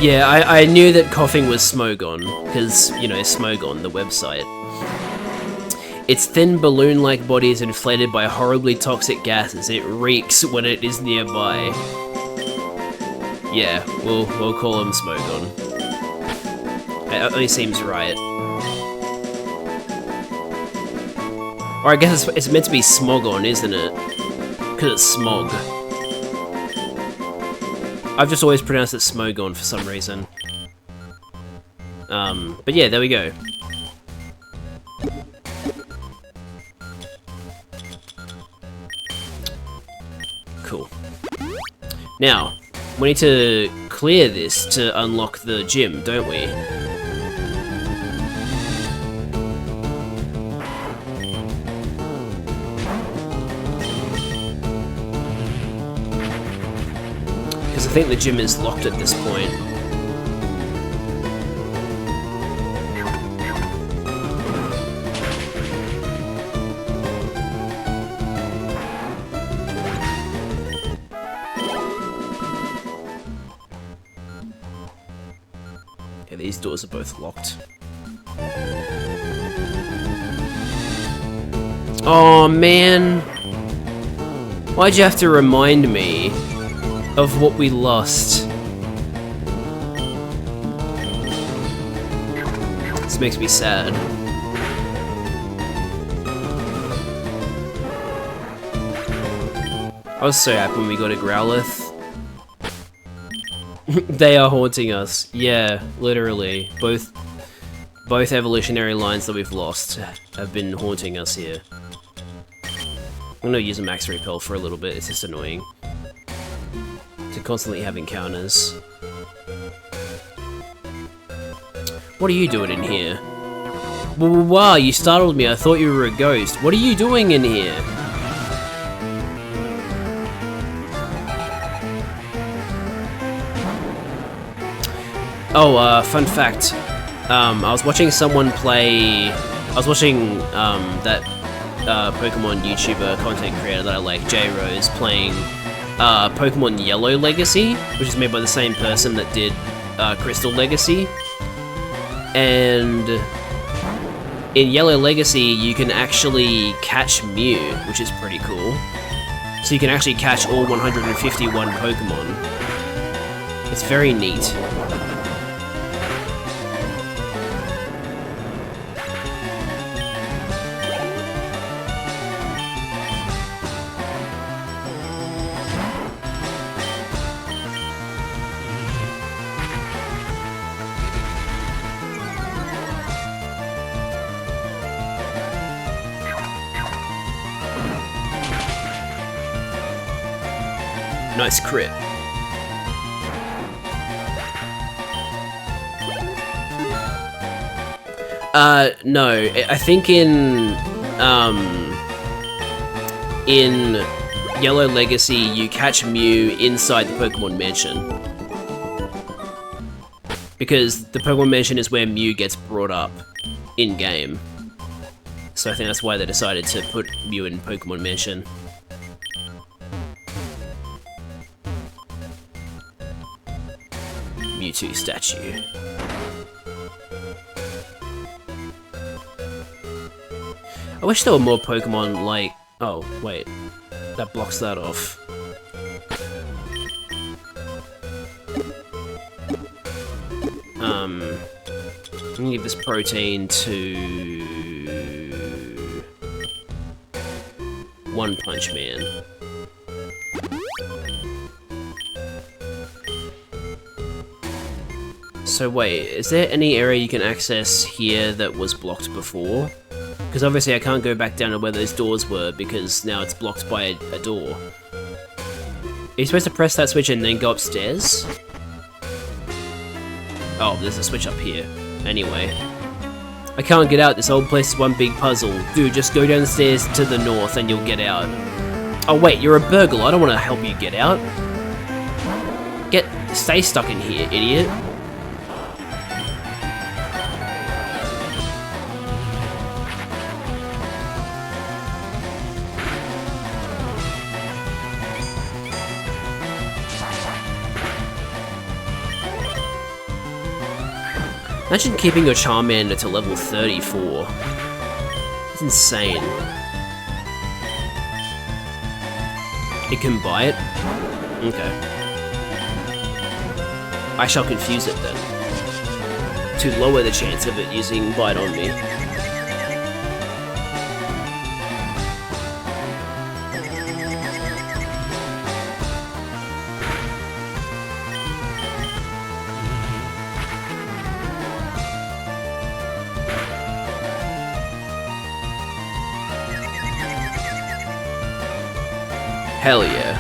Yeah, I knew that Coughing was Smogon, because, you know, Smogon, the website. Its thin balloon-like body is inflated by horribly toxic gases. It reeks when it is nearby. Yeah, we'll call him Smogon. It only seems right. Or I guess it's meant to be Smogon, isn't it? Because it's smog. I've just always pronounced it Smogon for some reason. But yeah, there we go. Cool. Now, we need to clear this to unlock the gym, don't we? I think the gym is locked at this point. Okay, these doors are both locked. Oh man! Why'd you have to remind me of what we lost? This makes me sad. I was so happy when we got a Growlithe. They are haunting us. Yeah, literally. Both evolutionary lines that we've lost have been haunting us here. I'm gonna use a Max Repel for a little bit, it's just annoying. To constantly have encounters. What are you doing in here? Wow, you startled me, I thought you were a ghost. What are you doing in here? Oh, fun fact. I was watching someone play... I was watching, that, Pokemon YouTuber content creator that I like, J-Rose, playing, Pokemon Yellow Legacy, which is made by the same person that did, Crystal Legacy. And... in Yellow Legacy, you can actually catch Mew, which is pretty cool. So you can actually catch all 151 Pokemon. It's very neat. Nice crit. No. I think in Yellow Legacy, you catch Mew inside the Pokemon Mansion. Because the Pokemon Mansion is where Mew gets brought up in-game. So I think that's why they decided to put Mew in Pokemon Mansion. Mewtwo statue. I wish there were more Pokemon like... Oh, wait. That blocks that off. I'm gonna give this protein to... One Punch Man. So wait, is there any area you can access here that was blocked before? Because obviously I can't go back down to where those doors were because now it's blocked by a door. Are you supposed to press that switch and then go upstairs? Oh, there's a switch up here. Anyway. I can't get out, this whole place is one big puzzle. Dude, just go downstairs to the north and you'll get out. Oh wait, you're a burglar, I don't want to help you get out. Stay stuck in here, idiot. Imagine keeping your Charmander to level 34. It's insane. It can bite? Okay. I shall confuse it then. To lower the chance of it using bite on me. Hell yeah.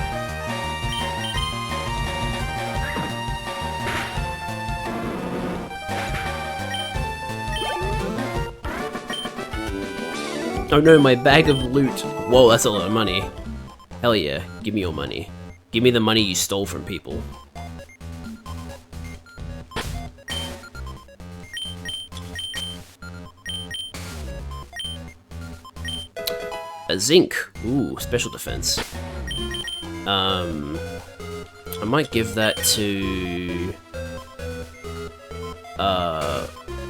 Oh no, my bag of loot. Whoa, that's a lot of money. Hell yeah, give me your money. Give me the money you stole from people. A Zinc. Ooh, special defense. I might give that to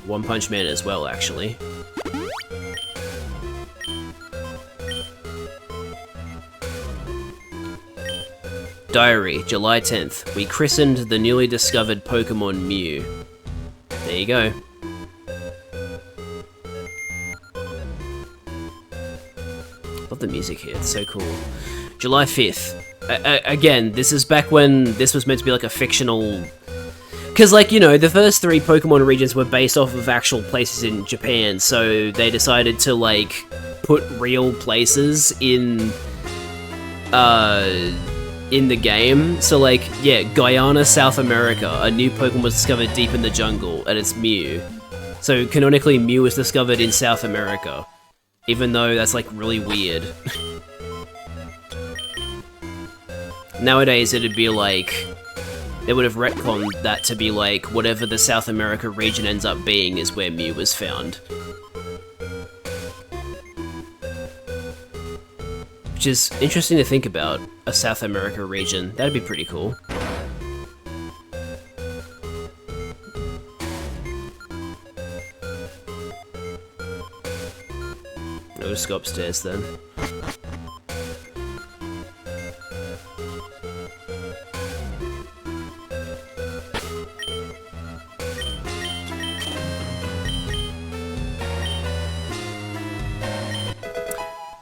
One Punch Man as well, actually. Diary, July 10th. We christened the newly discovered Pokemon Mew. There you go. Love the music here, it's so cool. July 5th. again, this is back when this was meant to be like a fictional... Because, like, you know, the first 3 Pokemon regions were based off of actual places in Japan, so they decided to, like, put real places in the game. So, like, yeah, Guyana, South America, a new Pokemon was discovered deep in the jungle, and it's Mew. So, canonically, Mew was discovered in South America, even though that's, like, really weird. Nowadays, it'd be like... They would have retconned that to be like, whatever the South America region ends up being is where Mew was found. Which is interesting to think about, a South America region. That'd be pretty cool. I'll just go upstairs then.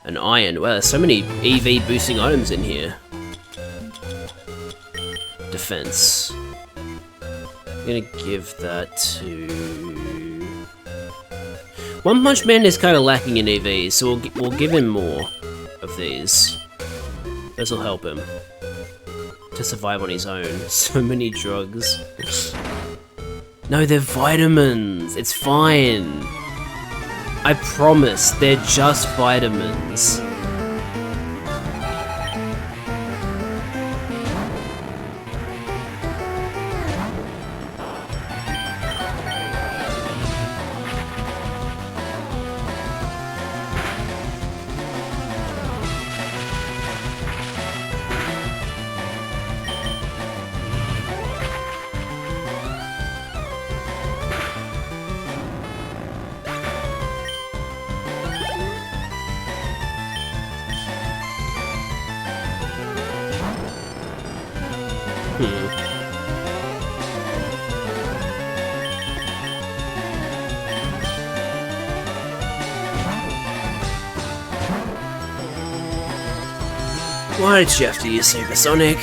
An iron. Wow, there's so many EV boosting items in here. Defense. I'm gonna give that to... One Punch Man is kind of lacking in EVs, so we'll give him more of these. This will help him to survive on his own. So many drugs. No, they're vitamins. It's fine. I promise, they're just vitamins. Why did you have to use Supersonic?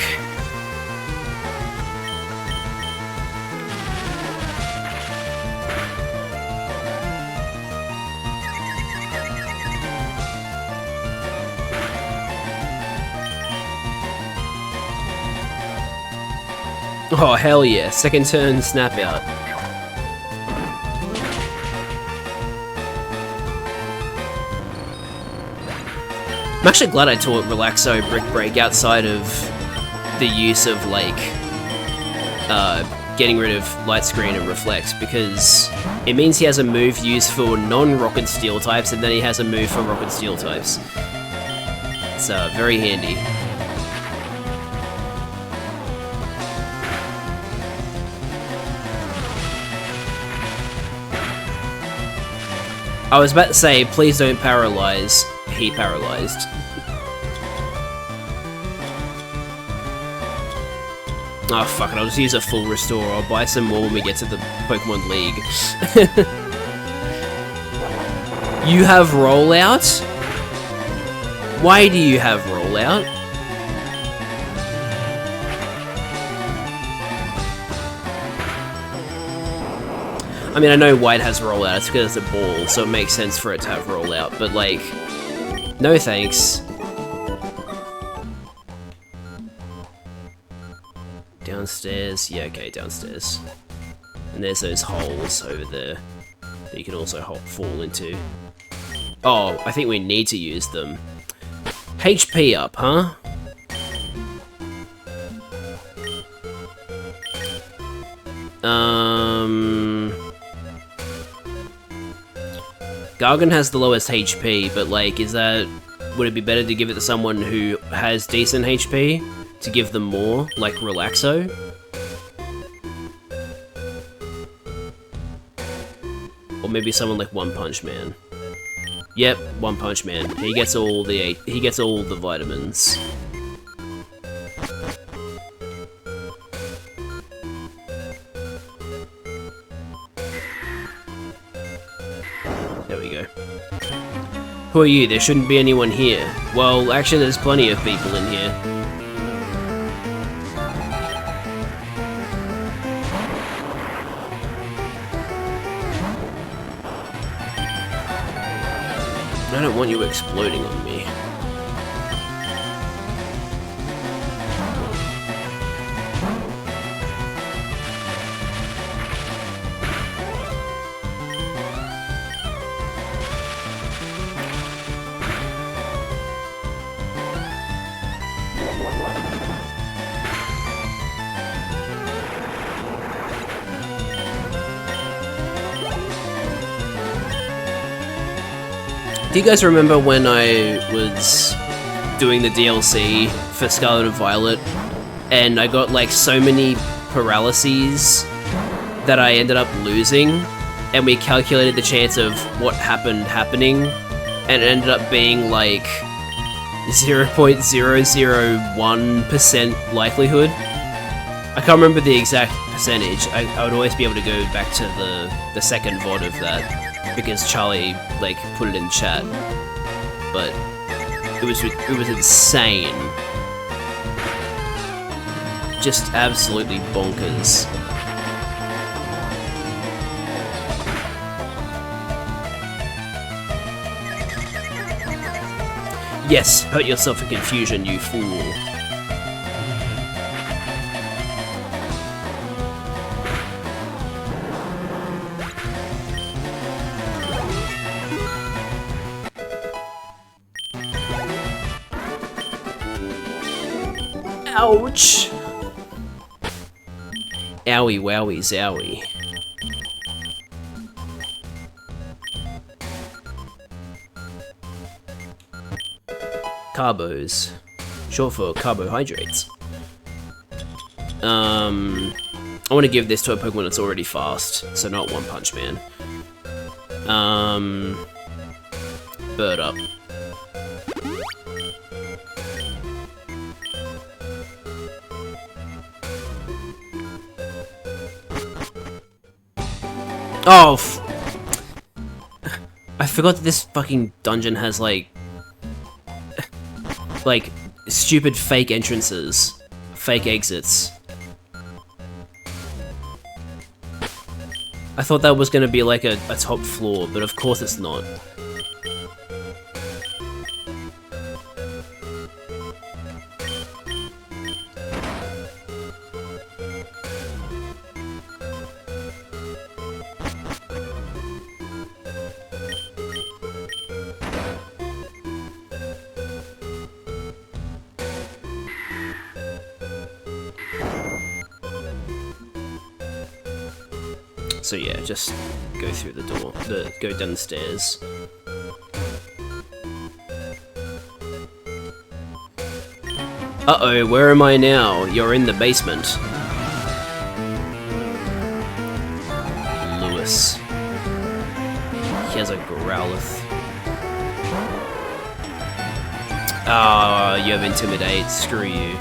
Oh hell yeah, second turn snap out. I'm actually glad I taught Relaxo Brick Break outside of the use of, like, getting rid of Light Screen and Reflect, because it means he has a move used for non-Rock and Steel types, and then he has a move for Rock and Steel types. It's very handy. I was about to say, please don't paralyze. He paralyzed. Oh fuck it, I'll just use a full restore. I'll buy some more when we get to the Pokemon League. You have rollout? Why do you have rollout? I mean, I know White has rollout, it's because it's a ball, so it makes sense for it to have rollout, but like, no thanks. Downstairs? Yeah, okay, downstairs. And there's those holes over there that you can also fall into. Oh, I think we need to use them. HP up, huh? Gargan has the lowest HP, but like, would it be better to give it to someone who has decent HP? To give them more, like Relaxo? Or maybe someone like One Punch Man. Yep, One Punch Man. He gets all the vitamins. There we go. Who are you? There shouldn't be anyone here. Well, actually there's plenty of people in here. I don't want you exploding on me. Do you guys remember when I was doing the DLC for Scarlet and Violet, and I got like so many paralyses that I ended up losing, and we calculated the chance of what happening, and it ended up being like 0.001% likelihood? I can't remember the exact percentage. I would always be able to go back to the second VOD of that, because Charlie like put it in chat, but it was insane, just absolutely bonkers. Yes, hurt yourself in confusion, you fool. Ouch! Owie wowie zowie. Carbos. Short for carbohydrates. I want to give this to a Pokemon that's already fast, so not One Punch Man. Bird up. Oh, I forgot that this fucking dungeon has like stupid fake entrances, fake exits. I thought that was gonna be like a top floor, but of course it's not. So yeah, just go through the door, go down the stairs. Uh-oh, where am I now? You're in the basement. Lewis. He has a Growlithe. Ah, you have Intimidate, screw you.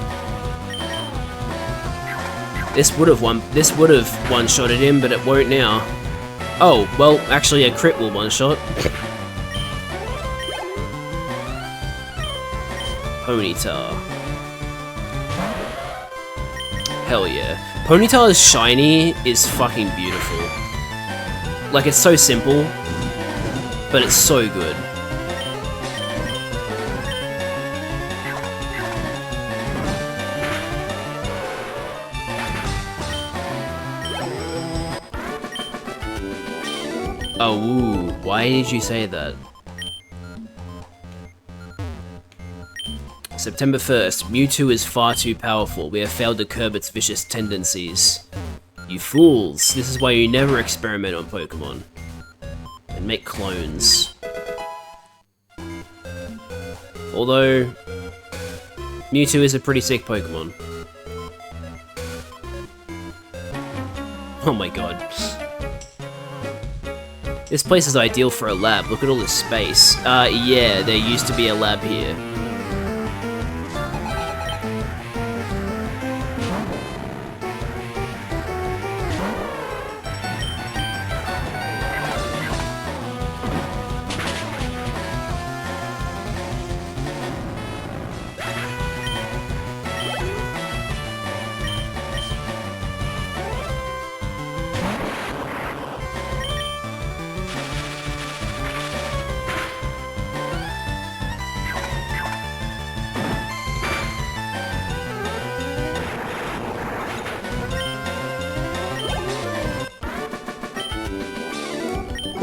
This would have one-shotted him, but it won't now. Oh, well, actually a crit will one-shot. Ponyta. Hell yeah. Ponyta's shiny is fucking beautiful. Like, it's so simple, but it's so good. Oh, ooh, why did you say that? September 1st, Mewtwo is far too powerful. We have failed to curb its vicious tendencies. You fools! This is why you never experiment on Pokemon. And make clones. Although, Mewtwo is a pretty sick Pokemon. Oh my god. This place is ideal for a lab. Look at all this space. Yeah, there used to be a lab here.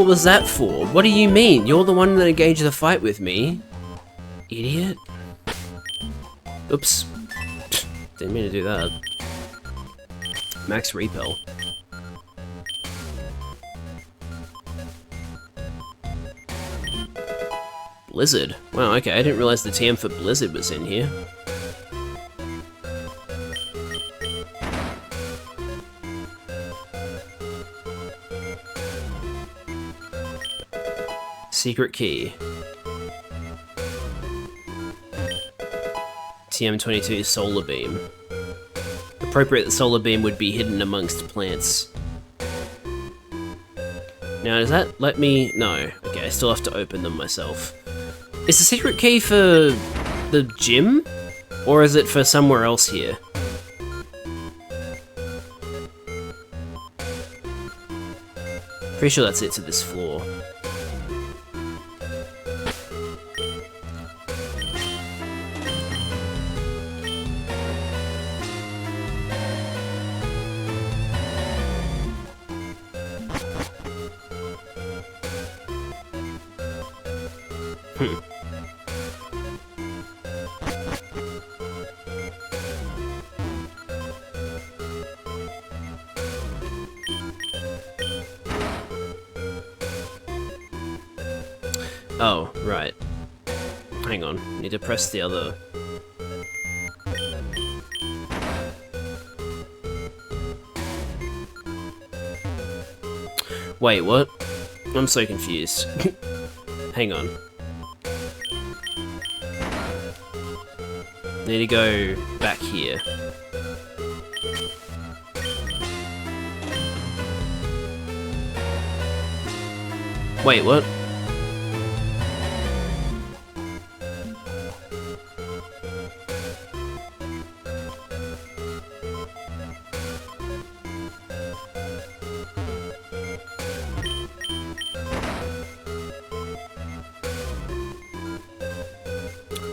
What was that for? What do you mean? You're the one that engaged the fight with me. Idiot. Oops. Didn't mean to do that. Max repel. Blizzard. Wow, okay, I didn't realize the TM for Blizzard was in here. Secret key. TM22 solar beam. Appropriate that solar beam would be hidden amongst plants. Now, does that let me... No. Okay, I still have to open them myself. Is the secret key for the gym? Or is it for somewhere else here? Pretty sure that's it to this floor. Oh, right. Hang on, need to press the other... Wait, what? I'm so confused. Hang on. Need to go back here. Wait, what?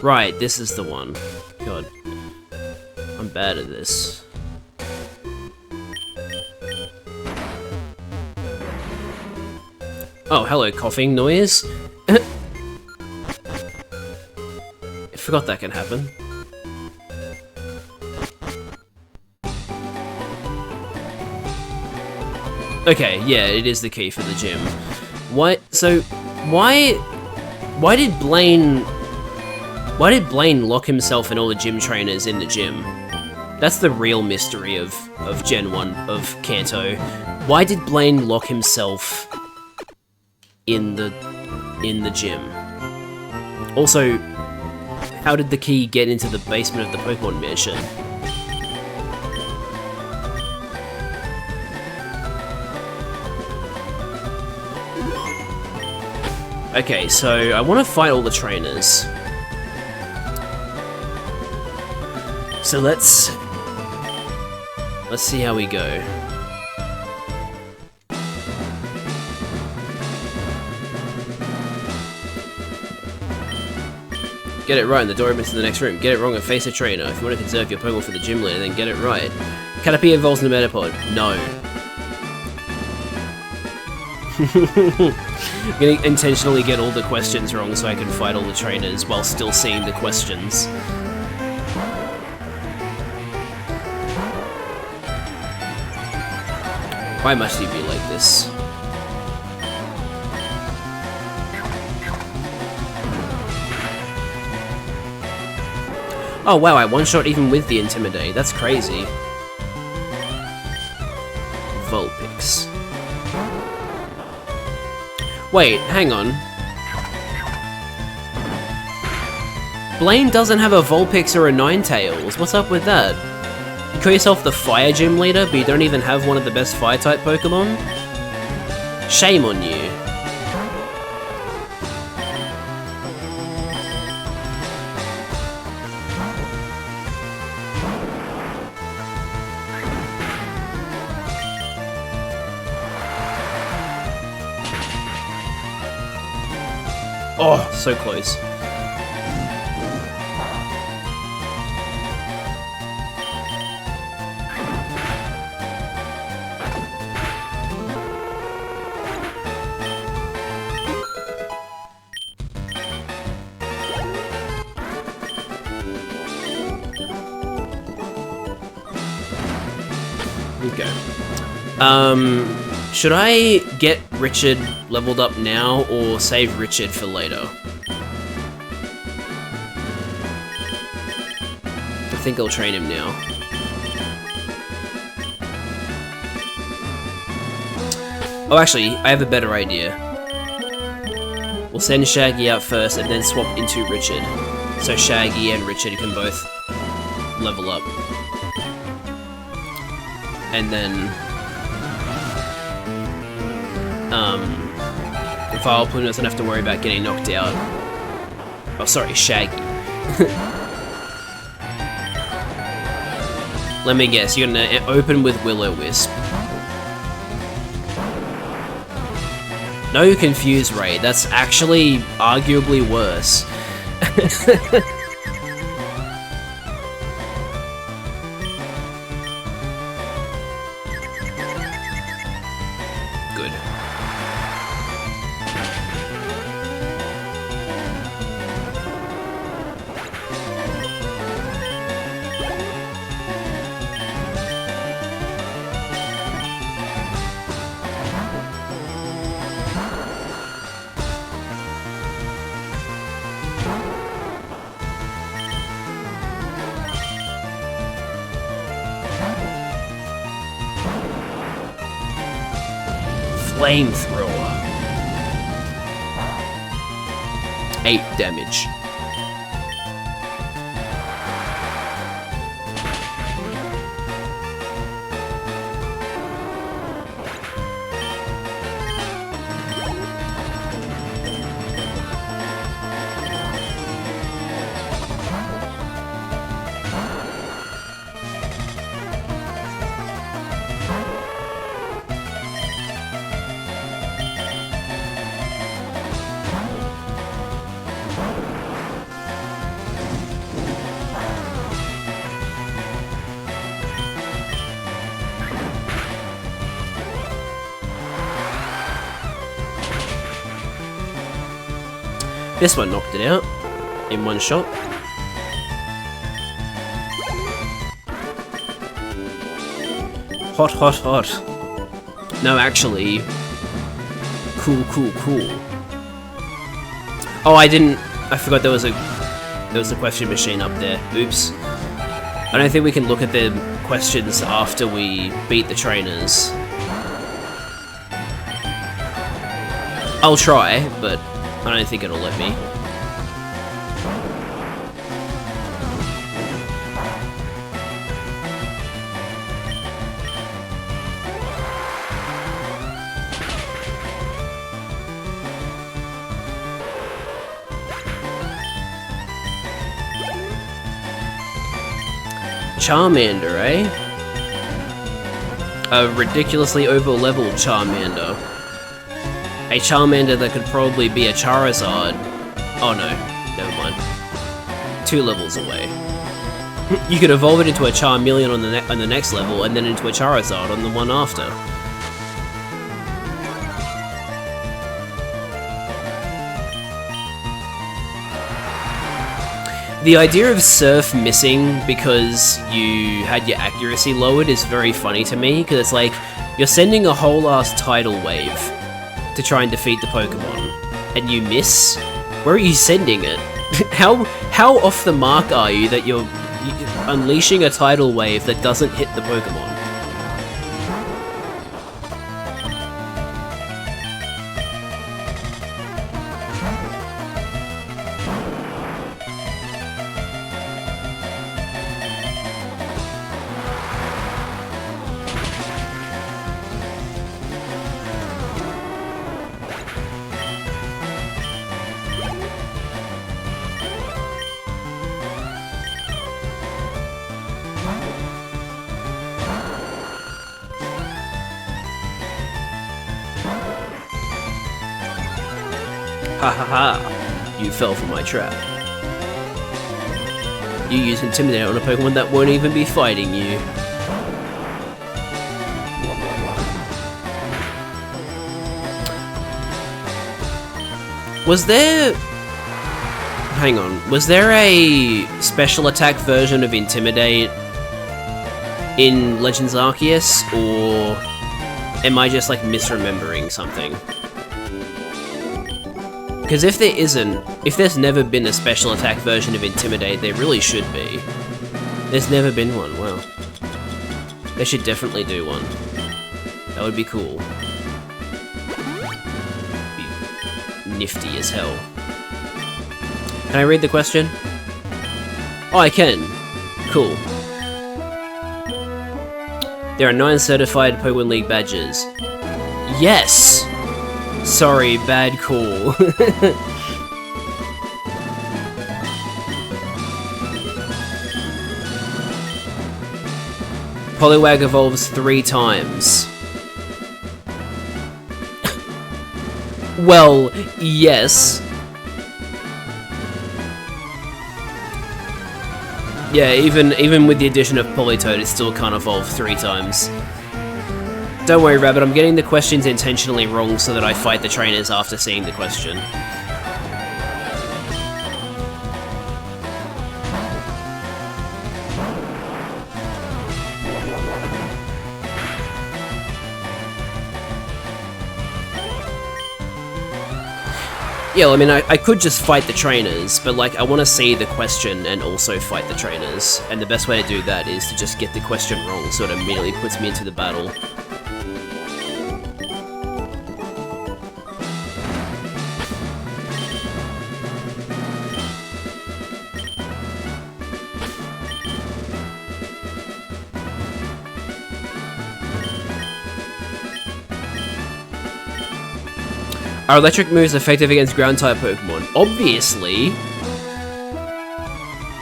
Right, this is the one. God. I'm bad at this. Oh, hello, coughing noise. I forgot that can happen. Okay, yeah, it is the key for the gym. What? So, why did Blaine lock himself and all the gym trainers in the gym? That's the real mystery of Gen 1 of Kanto. Why did Blaine lock himself in the gym? Also, how did the key get into the basement of the Pokemon Mansion? Okay, so I want to fight all the trainers. So let's see how we go. Get it right and the door opens to the next room. Get it wrong and face a trainer. If you want to conserve your Pokemon for the gym leader, then get it right. Caterpie evolves in the Metapod. No. I'm gonna intentionally get all the questions wrong so I can fight all the trainers while still seeing the questions. Why must he be like this? Oh wow, I one-shot even with the Intimidate. That's crazy. Vulpix. Wait, hang on. Blaine doesn't have a Vulpix or a Ninetales. What's up with that? You call yourself the Fire Gym Leader, but you don't even have one of the best Fire-type Pokemon? Shame on you. Oh, so close. Okay. Should I get Richard leveled up now, or save Richard for later? I think I'll train him now. Oh, actually, I have a better idea. We'll send Shaggy out first and then swap into Richard. So Shaggy and Richard can both level up. And then... Fire Plume doesn't have to worry about getting knocked out. Oh, sorry, Shaggy. Let me guess, you're gonna open with Will-O-Wisp. No Confuse Ray, that's actually arguably worse. Good. Flamethrower. 8 damage. This one knocked it out in one shot. Hot, hot, hot. No, actually. Cool, cool, cool. Oh, I forgot there was a question machine up there. Oops. I don't think we can look at the questions after we beat the trainers. I'll try, but I don't think it'll let me. Charmander, eh? A ridiculously over-leveled Charmander. A Charmander that could probably be a Charizard. Oh no, never mind. 2 levels away. You could evolve it into a Charmeleon on the next level, and then into a Charizard on the one after. The idea of Surf missing because you had your accuracy lowered is very funny to me, because it's like, you're sending a whole ass tidal wave to try and defeat the Pokemon, and you miss? Where are you sending it? How off the mark are you that you're unleashing a tidal wave that doesn't hit the Pokemon? Ha ha ha, you fell for my trap. You use Intimidate on a Pokemon that won't even be fighting you. Was there... Hang on, was there a special attack version of Intimidate in Legends Arceus, or am I just like misremembering something? Because if there isn't, if there's never been a special attack version of Intimidate, there really should be. There's never been one, wow. They should definitely do one. That would be cool. Be nifty as hell. Can I read the question? Oh, I can. Cool. There are 9 certified Pokemon League badges. Yes! Sorry, bad call. Poliwag evolves 3 times. Well, yes. Yeah, even with the addition of Politoed, it still can't evolve 3 times. Don't worry, Rabbit, I'm getting the questions intentionally wrong so that I fight the trainers after seeing the question. Yeah, I mean, I could just fight the trainers, but like, I want to see the question and also fight the trainers, and the best way to do that is to just get the question wrong so it immediately puts me into the battle. Are electric moves effective against ground-type Pokemon? Obviously!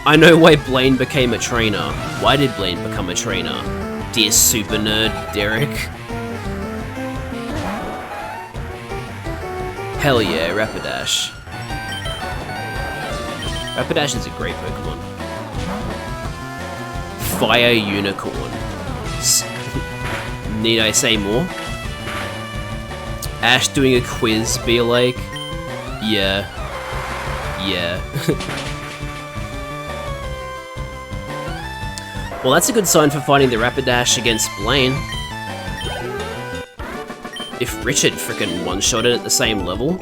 I know why Blaine became a trainer. Why did Blaine become a trainer? Dear super nerd, Derek. Hell yeah, Rapidash. Rapidash is a great Pokemon. Fire Unicorn. Need I say more? Ash doing a quiz, be like, yeah. Well, that's a good sign for fighting the Rapidash against Blaine. If Richard frickin' one-shot it at the same level.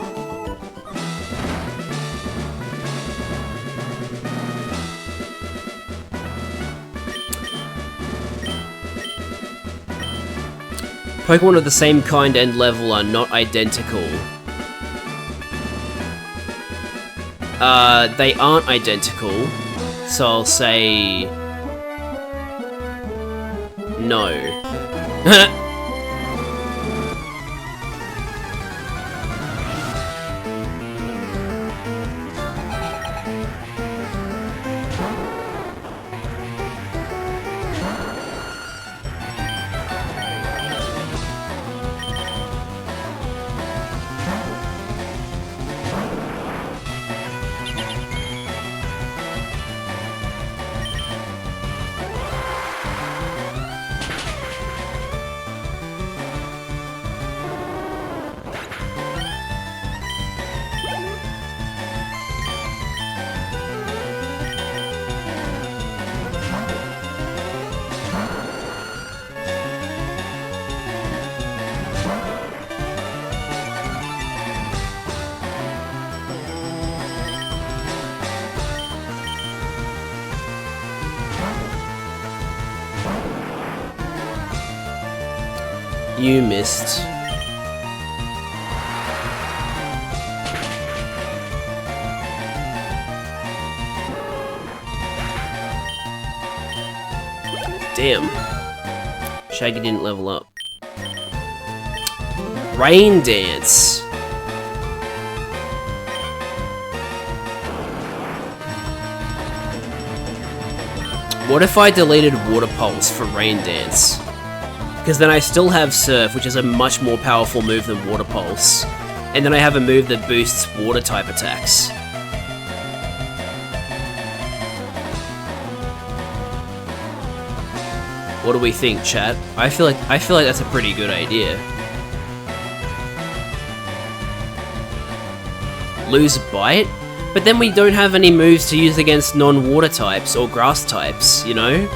Pokemon of the same kind and level are not identical. They aren't identical, so I'll say... no. You missed. Damn. Shaggy didn't level up. Rain Dance. What if I deleted Water Pulse for Rain Dance? Because then I still have Surf, which is a much more powerful move than Water Pulse. And then I have a move that boosts Water-type attacks. What do we think, chat? I feel like that's a pretty good idea. Lose Bite? But then we don't have any moves to use against non-water types or grass types, you know?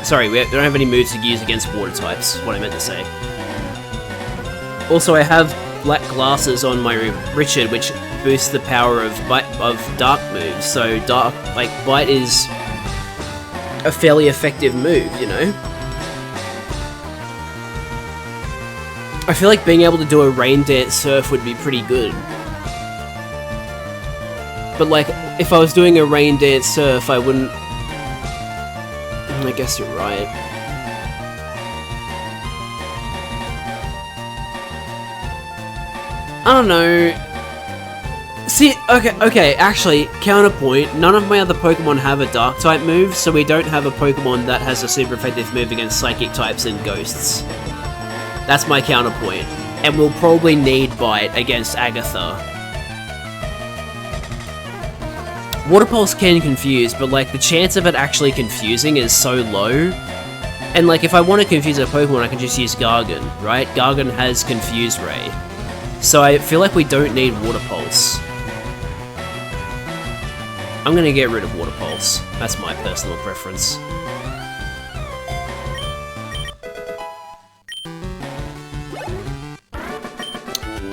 Sorry, we don't have any moves to use against water types, is what I meant to say. Also, I have black glasses on my Richard, which boosts the power of dark moves, so Bite is a fairly effective move, you know? I feel like being able to do a Rain Dance Surf would be pretty good. But like, if I was doing a Rain Dance Surf, I wouldn't... I guess you're right. I don't know. See, okay, actually, counterpoint, none of my other Pokemon have a Dark-type move, so we don't have a Pokemon that has a super effective move against Psychic types and Ghosts. That's my counterpoint. And we'll probably need Bite against Agatha. Water Pulse can confuse, but like, the chance of it actually confusing is so low. And like, if I want to confuse a Pokemon, I can just use Gargan, right? Gargan has Confuse Ray. So I feel like we don't need Water Pulse. I'm gonna get rid of Water Pulse. That's my personal preference.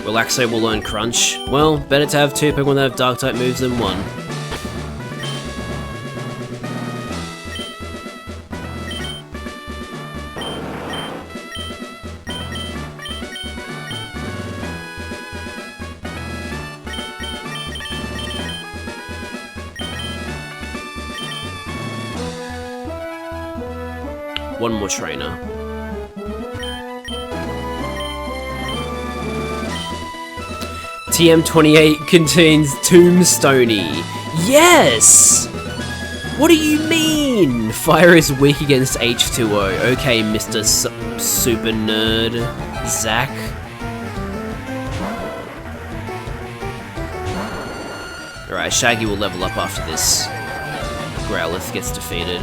Relaxo will learn Crunch. Well, better to have 2 Pokemon that have Dark-type moves than 1. One more trainer. TM28 contains Tombstoney. Yes! What do you mean? Fire is weak against H2O. Okay, Mr. Super Nerd. Zach. Alright, Shaggy will level up after this. Growlithe gets defeated.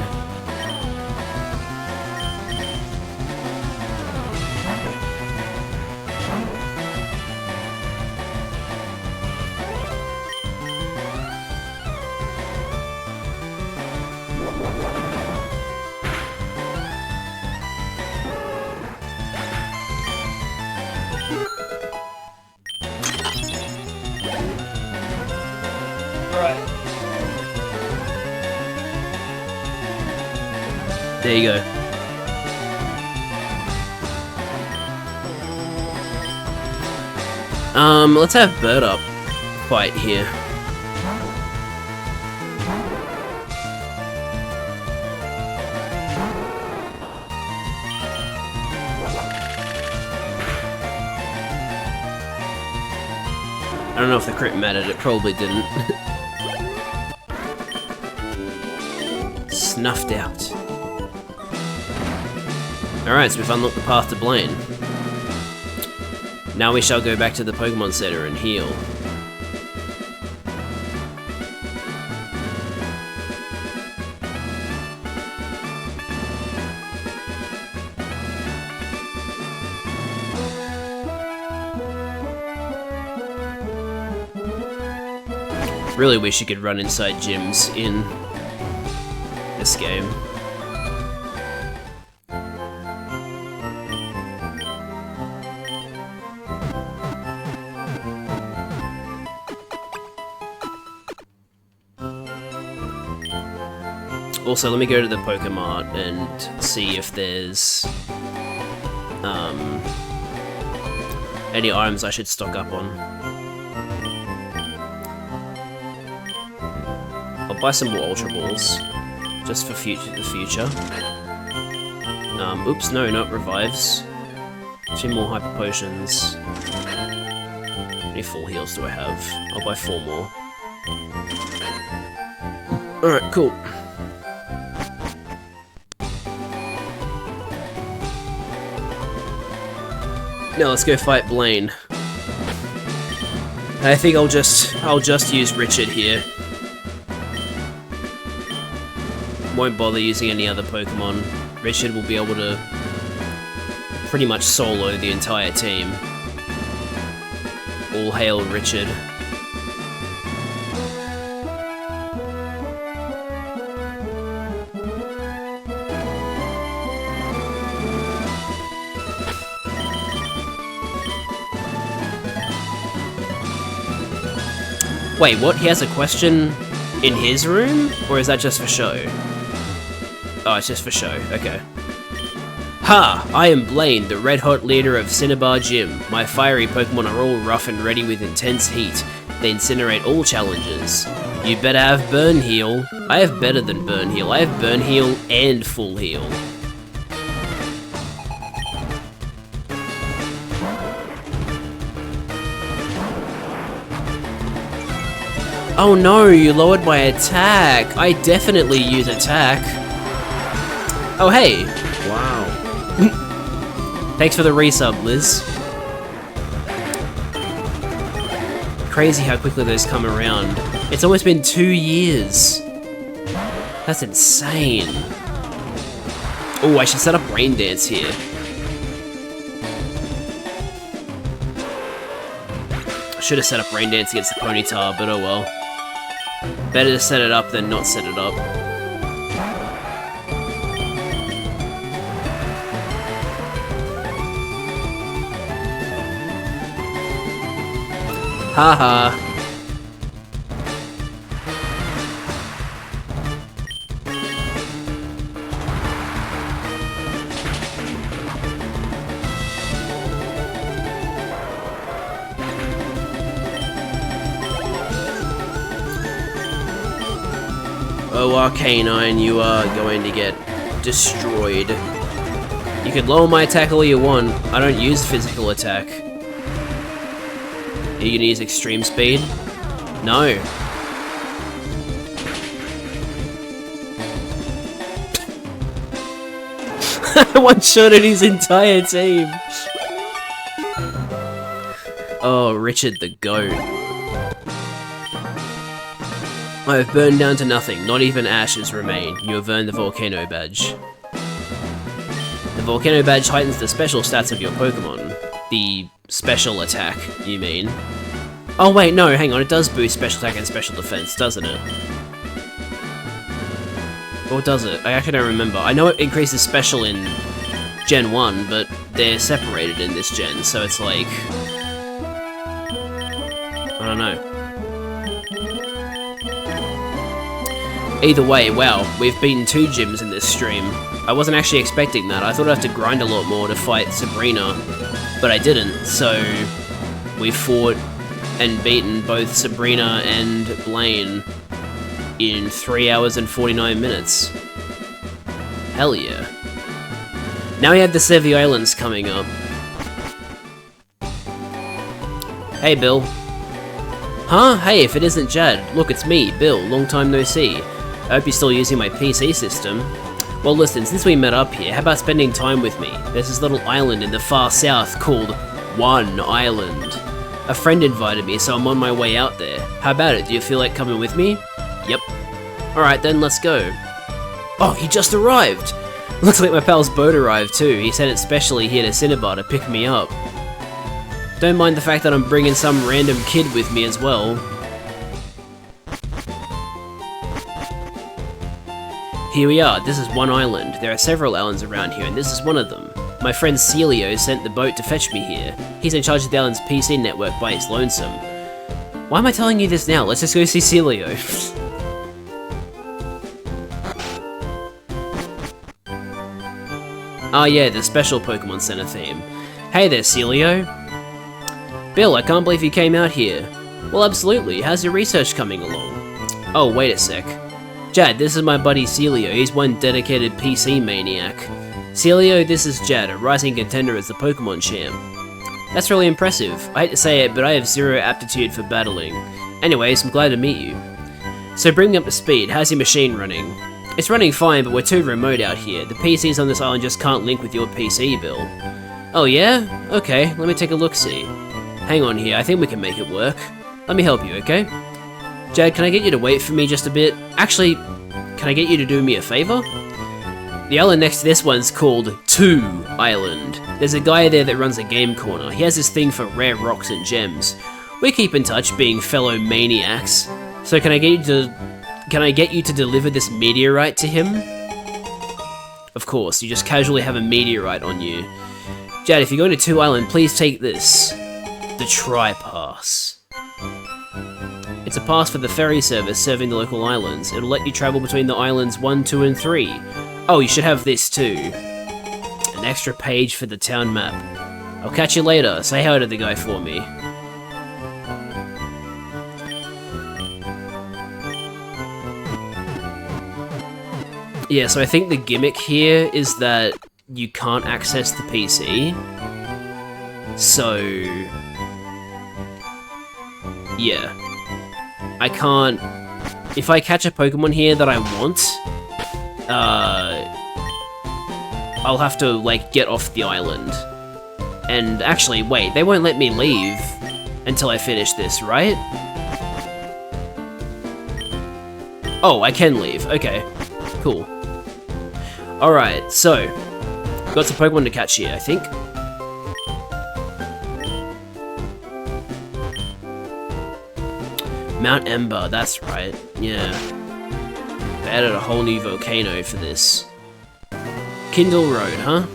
There you go. Let's have Bird Up fight here. I don't know if the crit mattered, it probably didn't. Snuffed out. Alright, so we've unlocked the path to Blaine. Now we shall go back to the Pokemon Center and heal. Really wish you could run inside gyms in this game. Also, let me go to the Pokemart and see if there's any items I should stock up on. I'll buy some more Ultra Balls, just for the future. Oops, no, not revives. 2 more Hyper Potions. How many full heals do I have? I'll buy 4 more. Alright, cool. Now let's go fight Blaine. I think I'll just use Richard here. Won't bother using any other Pokemon. Richard will be able to pretty much solo the entire team. All hail Richard. Wait, what? He has a question in his room? Or is that just for show? Oh, it's just for show. Okay. Ha! I am Blaine, the red-hot leader of Cinnabar Gym. My fiery Pokemon are all rough and ready with intense heat. They incinerate all challenges. You better have Burn Heal. I have better than Burn Heal. I have Burn Heal and Full Heal. Oh no, you lowered my attack. I definitely use attack. Oh hey. Wow. Thanks for the resub, Liz. Crazy how quickly those come around. It's almost been 2 years. That's insane. Oh, I should set up Rain Dance here. I should have set up Rain Dance against the Ponyta, but oh well. Better to set it up than not set it up. Haha. Oh, Arcanine, you are going to get destroyed. You can lower my attack all you want. I don't use physical attack. Are you gonna use extreme speed? No. One-shotted his entire team. Oh, Richard the Goat. I have burned down to nothing, not even ashes remain. You have earned the Volcano Badge. The Volcano Badge heightens the special stats of your Pokemon. The special attack, you mean? Oh wait, no, hang on, it does boost special attack and special defense, doesn't it? Or does it? I actually don't remember. I know it increases special in Gen 1, but they're separated in this gen, so it's like... I don't know. Either way, wow, we've beaten 2 gyms in this stream. I wasn't actually expecting that. I thought I'd have to grind a lot more to fight Sabrina, but I didn't, so we fought and beaten both Sabrina and Blaine in 3 hours and 49 minutes. Hell yeah. Now we have the Sevi Islands coming up. Hey, Bill. Huh? Hey, if it isn't Jad. Look, it's me, Bill. Long time no see. I hope you're still using my PC system. Well, listen, since we met up here, how about spending time with me? There's this little island in the far south called One Island. A friend invited me, so I'm on my way out there. How about it? Do you feel like coming with me? Yep. Alright then, let's go. Oh, he just arrived! Looks like my pal's boat arrived too. He sent it specially here to Cinnabar to pick me up. Don't mind the fact that I'm bringing some random kid with me as well. Here we are, this is One Island. There are several islands around here, and this is one of them. My friend Celio sent the boat to fetch me here. He's in charge of the island's PC network by his lonesome. Why am I telling you this now? Let's just go see Celio. Ah yeah, the special Pokemon Center theme. Hey there, Celio. Bill, I can't believe you came out here. Well, absolutely. How's your research coming along? Oh, wait a sec. Jad, this is my buddy Celio. He's one dedicated PC maniac. Celio, this is Jad, a rising contender as the Pokemon champ. That's really impressive. I hate to say it, but I have zero aptitude for battling. Anyways, I'm glad to meet you. So bring me up to speed. How's your machine running? It's running fine, but we're too remote out here. The PCs on this island just can't link with your PC, Bill. Oh yeah? Okay, let me take a look-see. Hang on here, I think we can make it work. Let me help you, okay? Jad, can I get you to wait for me just a bit? Actually, can I get you to do me a favor? The island next to this one's called 2 Island. There's a guy there that runs a game corner. He has this thing for rare rocks and gems. We keep in touch, being fellow maniacs. So can I get you to deliver this meteorite to him? Of course, you just casually have a meteorite on you. Jad, if you're going to 2 Island, please take this. The Tri-Pass. It's a pass for the ferry service serving the local islands. It'll let you travel between the islands 1, 2, and 3. Oh, you should have this too. An extra page for the town map. I'll catch you later. Say hi to the guy for me. Yeah, so I think the gimmick here is that you can't access the PC. So... yeah. I can't... if I catch a Pokemon here that I want, I'll have to, like, get off the island. And actually, wait, they won't let me leave until I finish this, right? Oh, I can leave. Okay, cool. Alright, so, got some Pokemon to catch here, I think. Mount Ember, that's right, yeah. They added a whole new volcano for this. Kindle Road, huh?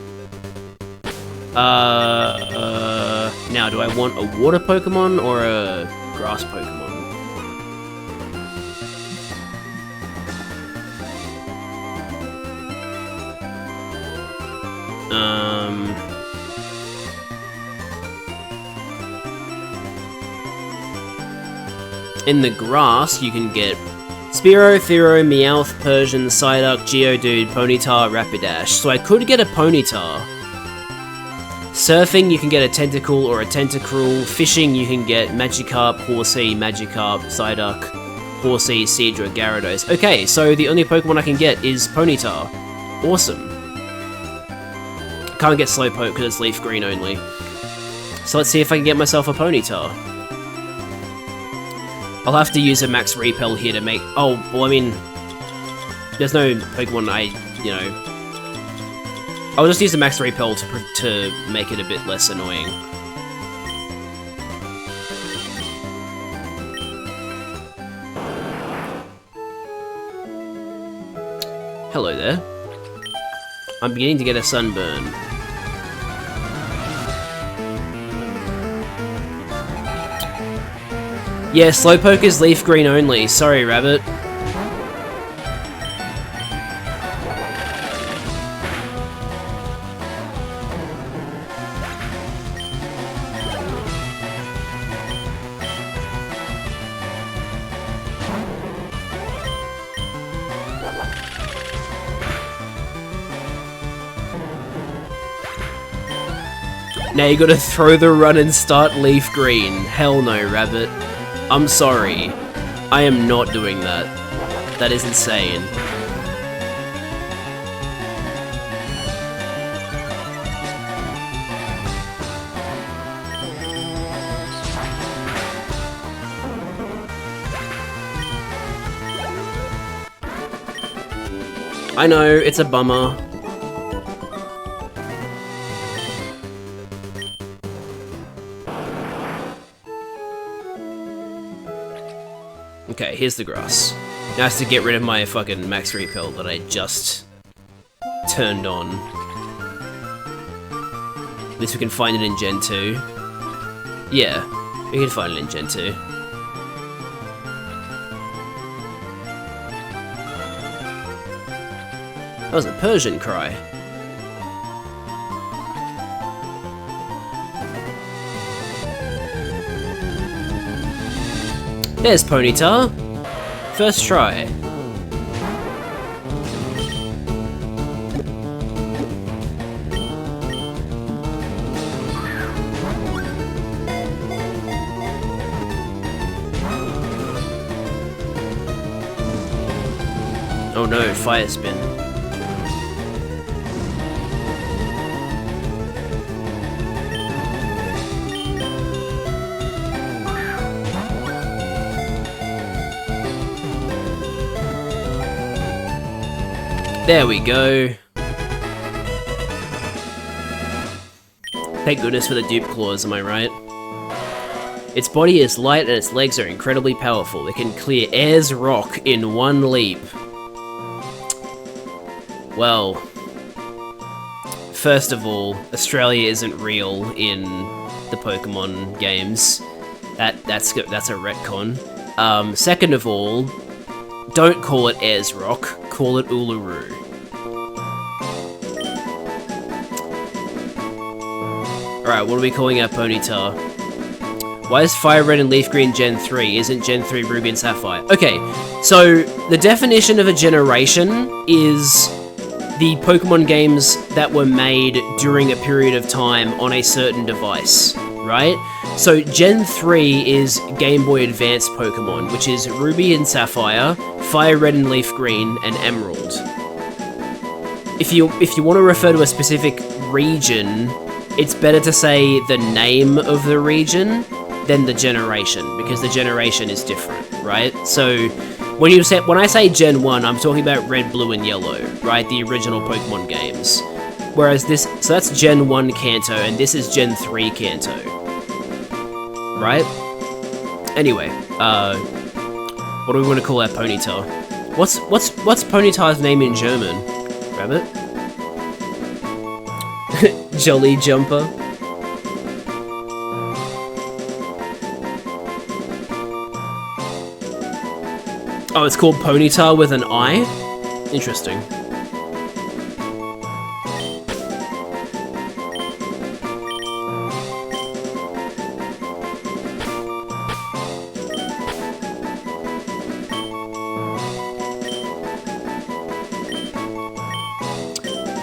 Now, do I want a water Pokemon or a grass Pokemon? In the grass, you can get Spearow, Fearow, Meowth, Persian, Psyduck, Geodude, Ponyta, Rapidash. So I could get a Ponyta. Surfing, you can get a Tentacool or a Tentacruel. Fishing, you can get Magikarp, Horsea, Magikarp, Psyduck, Horsea, Seadra, Gyarados. Okay, so the only Pokemon I can get is Ponyta. Awesome. Can't get Slowpoke because it's leaf green only. So let's see if I can get myself a Ponyta. I'll have to use a max repel here to make... oh, well, I mean... there's no Pokemon you know... I'll just use a max repel to make it a bit less annoying. Hello there. I'm beginning to get a sunburn. Yeah, Slowpoke is leaf green only. Sorry, Rabbit. Now you gotta throw the run and start leaf green. Hell no, Rabbit. I'm sorry. I am not doing that. That is insane. I know, it's a bummer. Okay, here's the grass. Now I have to get rid of my fucking max repel that I just turned on. At least we can find it in Gen 2. Yeah, we can find it in Gen 2. That was a Persian cry. There's Ponyta. First try. Oh no, fire spin. There we go. Thank goodness for the dupe claws, am I right? Its body is light and its legs are incredibly powerful. It can clear Air's rock in one leap. Well, first of all, Australia isn't real in the Pokemon games. That's a retcon. Second of all, don't call it Ayers Rock, call it Uluru. Alright, what are we calling our Ponyta? Why is FireRed and Leaf Green Gen 3? Isn't Gen 3 Ruby and Sapphire? Okay, so the definition of a generation is the Pokemon games that were made during a period of time on a certain device, right? So Gen 3 is Game Boy Advance Pokemon, which is Ruby and Sapphire, Fire Red and Leaf Green, and Emerald. If you want to refer to a specific region, it's better to say the name of the region than the generation, because the generation is different, right? So when I say Gen 1, I'm talking about Red, Blue, and Yellow, right? The original Pokemon games. Whereas so that's Gen 1 Kanto, and this is Gen 3 Kanto. Right? Anyway, what do we want to call our Ponyta? What's Ponyta's name in German? Rabbit? Jolly Jumper? Oh, it's called Ponyta with an I? Interesting.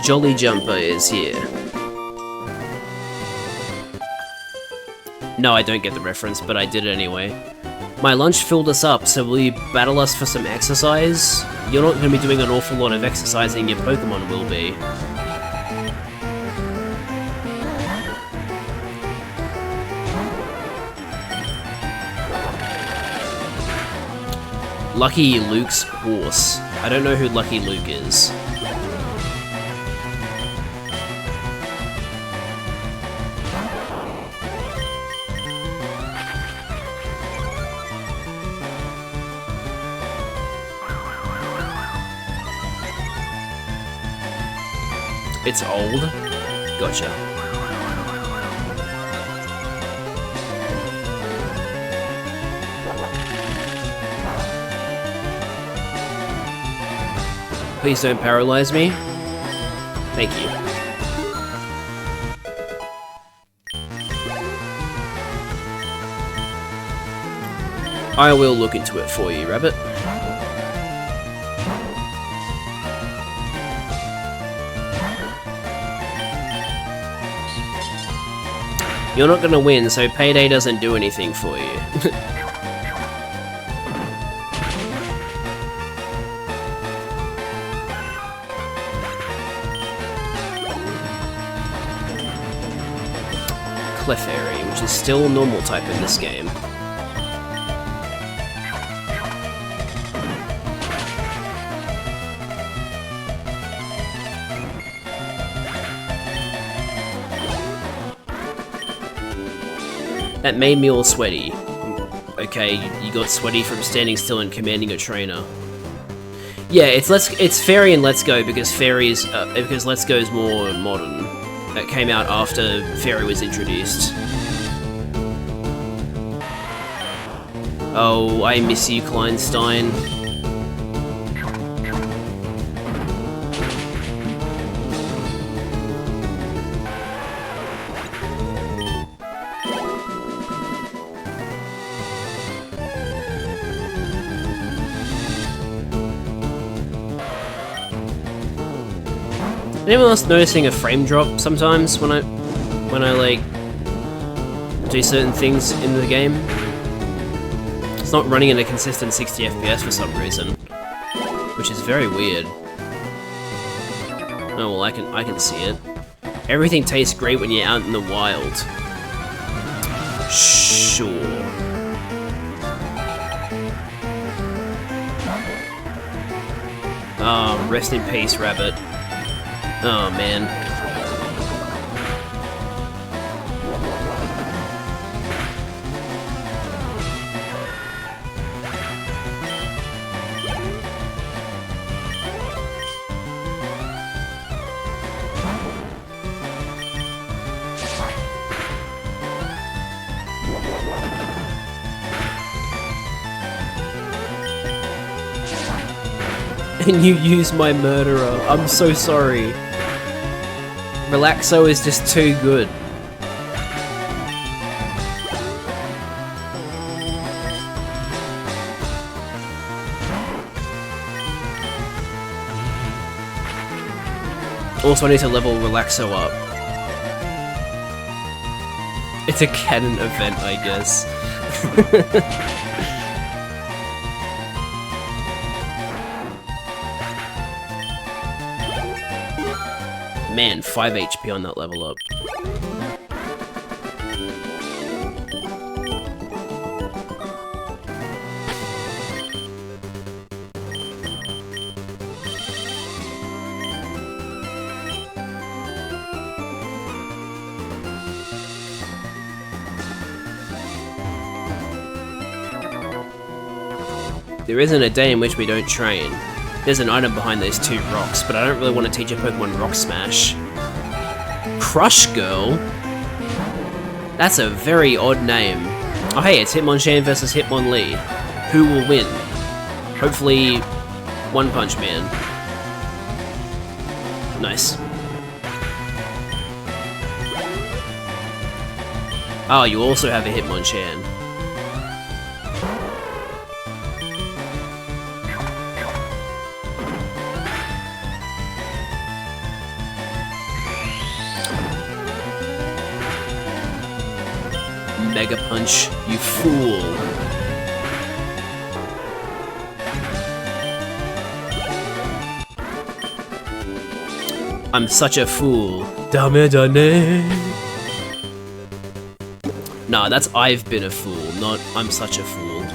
Jolly Jumper is here. No, I don't get the reference, but I did it anyway. My lunch filled us up, so will you battle us for some exercise? You're not going to be doing an awful lot of exercising, your Pokemon will be. Lucky Luke's horse. I don't know who Lucky Luke is. It's old? Gotcha. Please don't paralyze me. Thank you. I will look into it for you, Rabbit. You're not gonna win, so Payday doesn't do anything for you. Clefairy, which is still normal type in this game. That made me all sweaty. Okay, you got sweaty from standing still and commanding a trainer. Yeah, it's Fairy and Let's Go because because Let's Go is more modern. That came out after Fairy was introduced. Oh, I miss you, Kleinstein. Anyone else noticing a frame drop sometimes when I like do certain things in the game? It's not running at a consistent 60 FPS for some reason, which is very weird. Oh well, I can see it. Everything tastes great when you're out in the wild. Sure. Oh, rest in peace, Rabbit. Oh, man. and you use my murderer. I'm so sorry. Relaxo is just too good. Also, I need to level Relaxo up. It's a canon event, I guess. Man, 5 HP on that level up. There isn't a day in which we don't train. There's an item behind those 2 rocks, but I don't really want to teach a Pokemon Rock Smash. Crush Girl? That's a very odd name. Oh hey, it's Hitmonchan versus Hitmonlee. Who will win? Hopefully, One Punch Man. Nice. Oh, you also have a Hitmonchan. Mega Punch, you fool. I'm such a fool. Dame dane. Nah, that's I've been a fool, not I'm such a fool.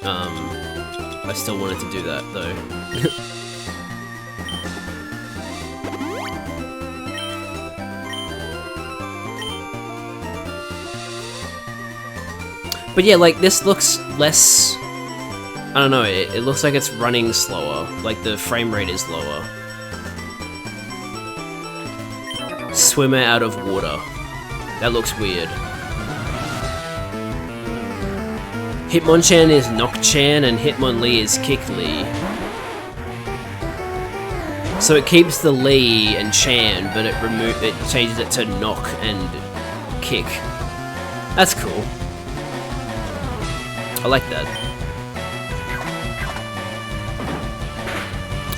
I still wanted to do that though. But yeah, like, this looks less... I don't know, it looks like it's running slower. Like, the frame rate is lower. Swimmer out of water. That looks weird. Hitmonchan is Knock-chan and Hitmonlee is Kick-lee. So it keeps the Lee and Chan, but it changes it to Knock and Kick. That's cool. I like that.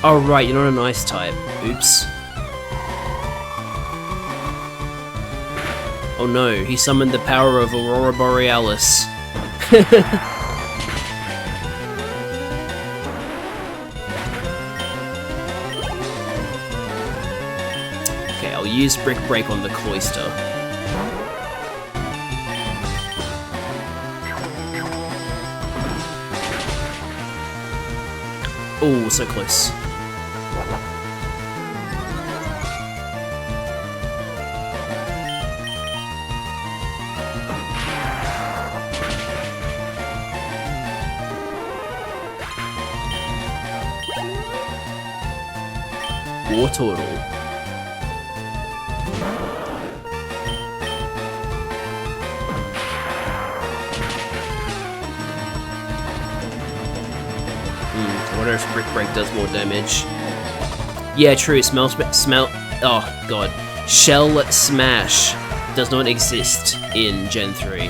Oh right, you're not an ice type. Oops. Oh no, he summoned the power of Aurora Borealis. Okay, I'll use Brick Break on the Cloyster. Oh, so close. War Turtle. I wonder if Brick Break does more damage. Yeah, true. Oh god. Shell Smash does not exist in Gen 3.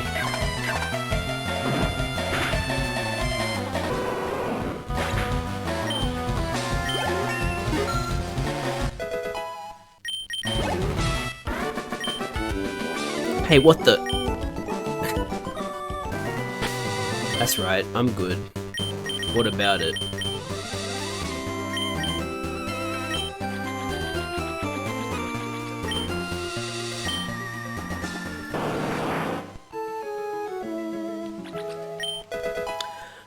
Hey, what the? That's right, I'm good. What about it?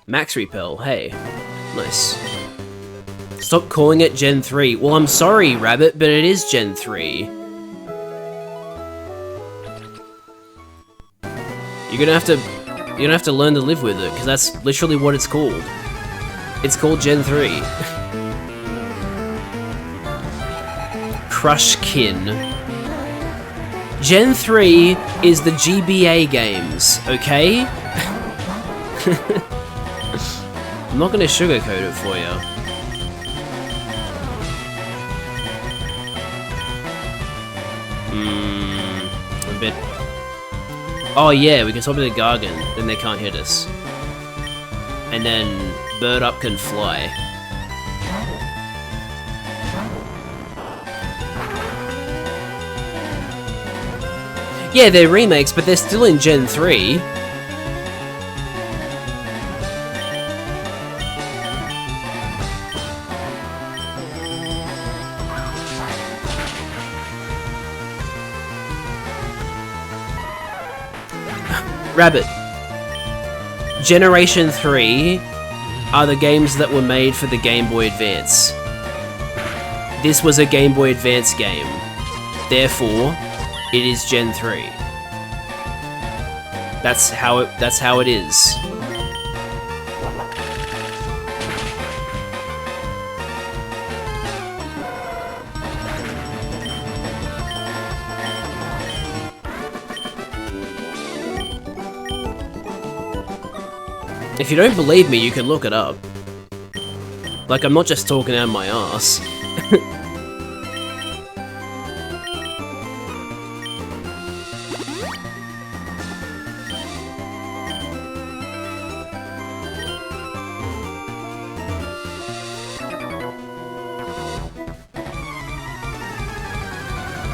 Max Repel, hey. Nice. Stop calling it Gen 3. Well, I'm sorry, Rabbit, but it is Gen 3. You're gonna have to learn to live with it, because that's literally what it's called. It's called Gen 3. Crushkin. Gen 3 is the GBA games, okay? I'm not gonna sugarcoat it for you. A bit... Oh yeah, we can swap into Gargan, then they can't hit us. And then Bird Up can fly. Yeah, they're remakes, but they're still in Gen 3. Rabbit. Generation 3 are the games that were made for the Game Boy Advance. This was a Game Boy Advance game. Therefore, it is Gen 3. That's how it is. If you don't believe me, you can look it up. Like, I'm not just talking out of my ass.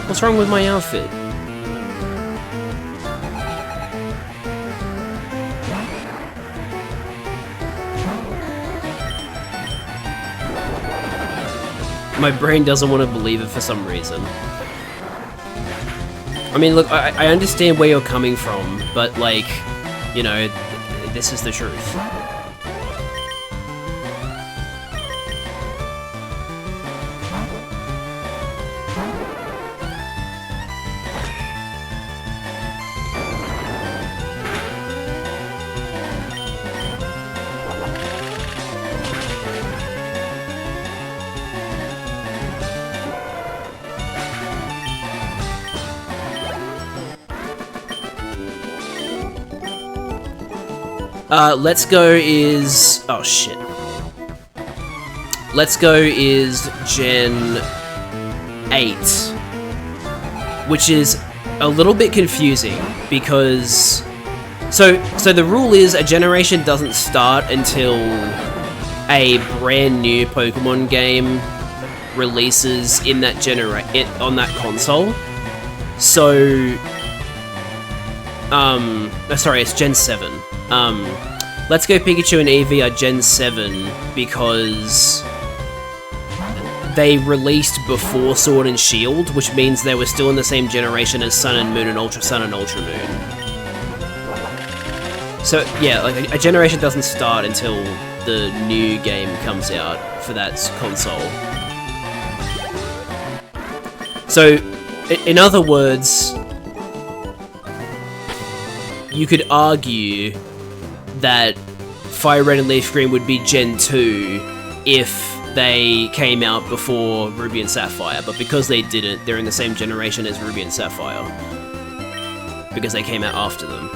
What's wrong with my outfit? My brain doesn't want to believe it for some reason. I mean, look, I understand where you're coming from, but, like, you know, this is the truth. Let's Go is... oh, shit. Let's Go is Gen 8. Which is a little bit confusing, because... So the rule is a generation doesn't start until a brand new Pokemon game releases in that on that console. So... sorry, it's Gen 7. Let's Go Pikachu and Eevee are Gen 7 because they released before Sword and Shield, which means they were still in the same generation as Sun and Moon and Ultra Sun and Ultra Moon. So yeah, like a generation doesn't start until the new game comes out for that console. So, in other words, you could argue that FireRed and Leaf Green would be Gen 2 if they came out before Ruby and Sapphire, but because they didn't, they're in the same generation as Ruby and Sapphire, because they came out after them.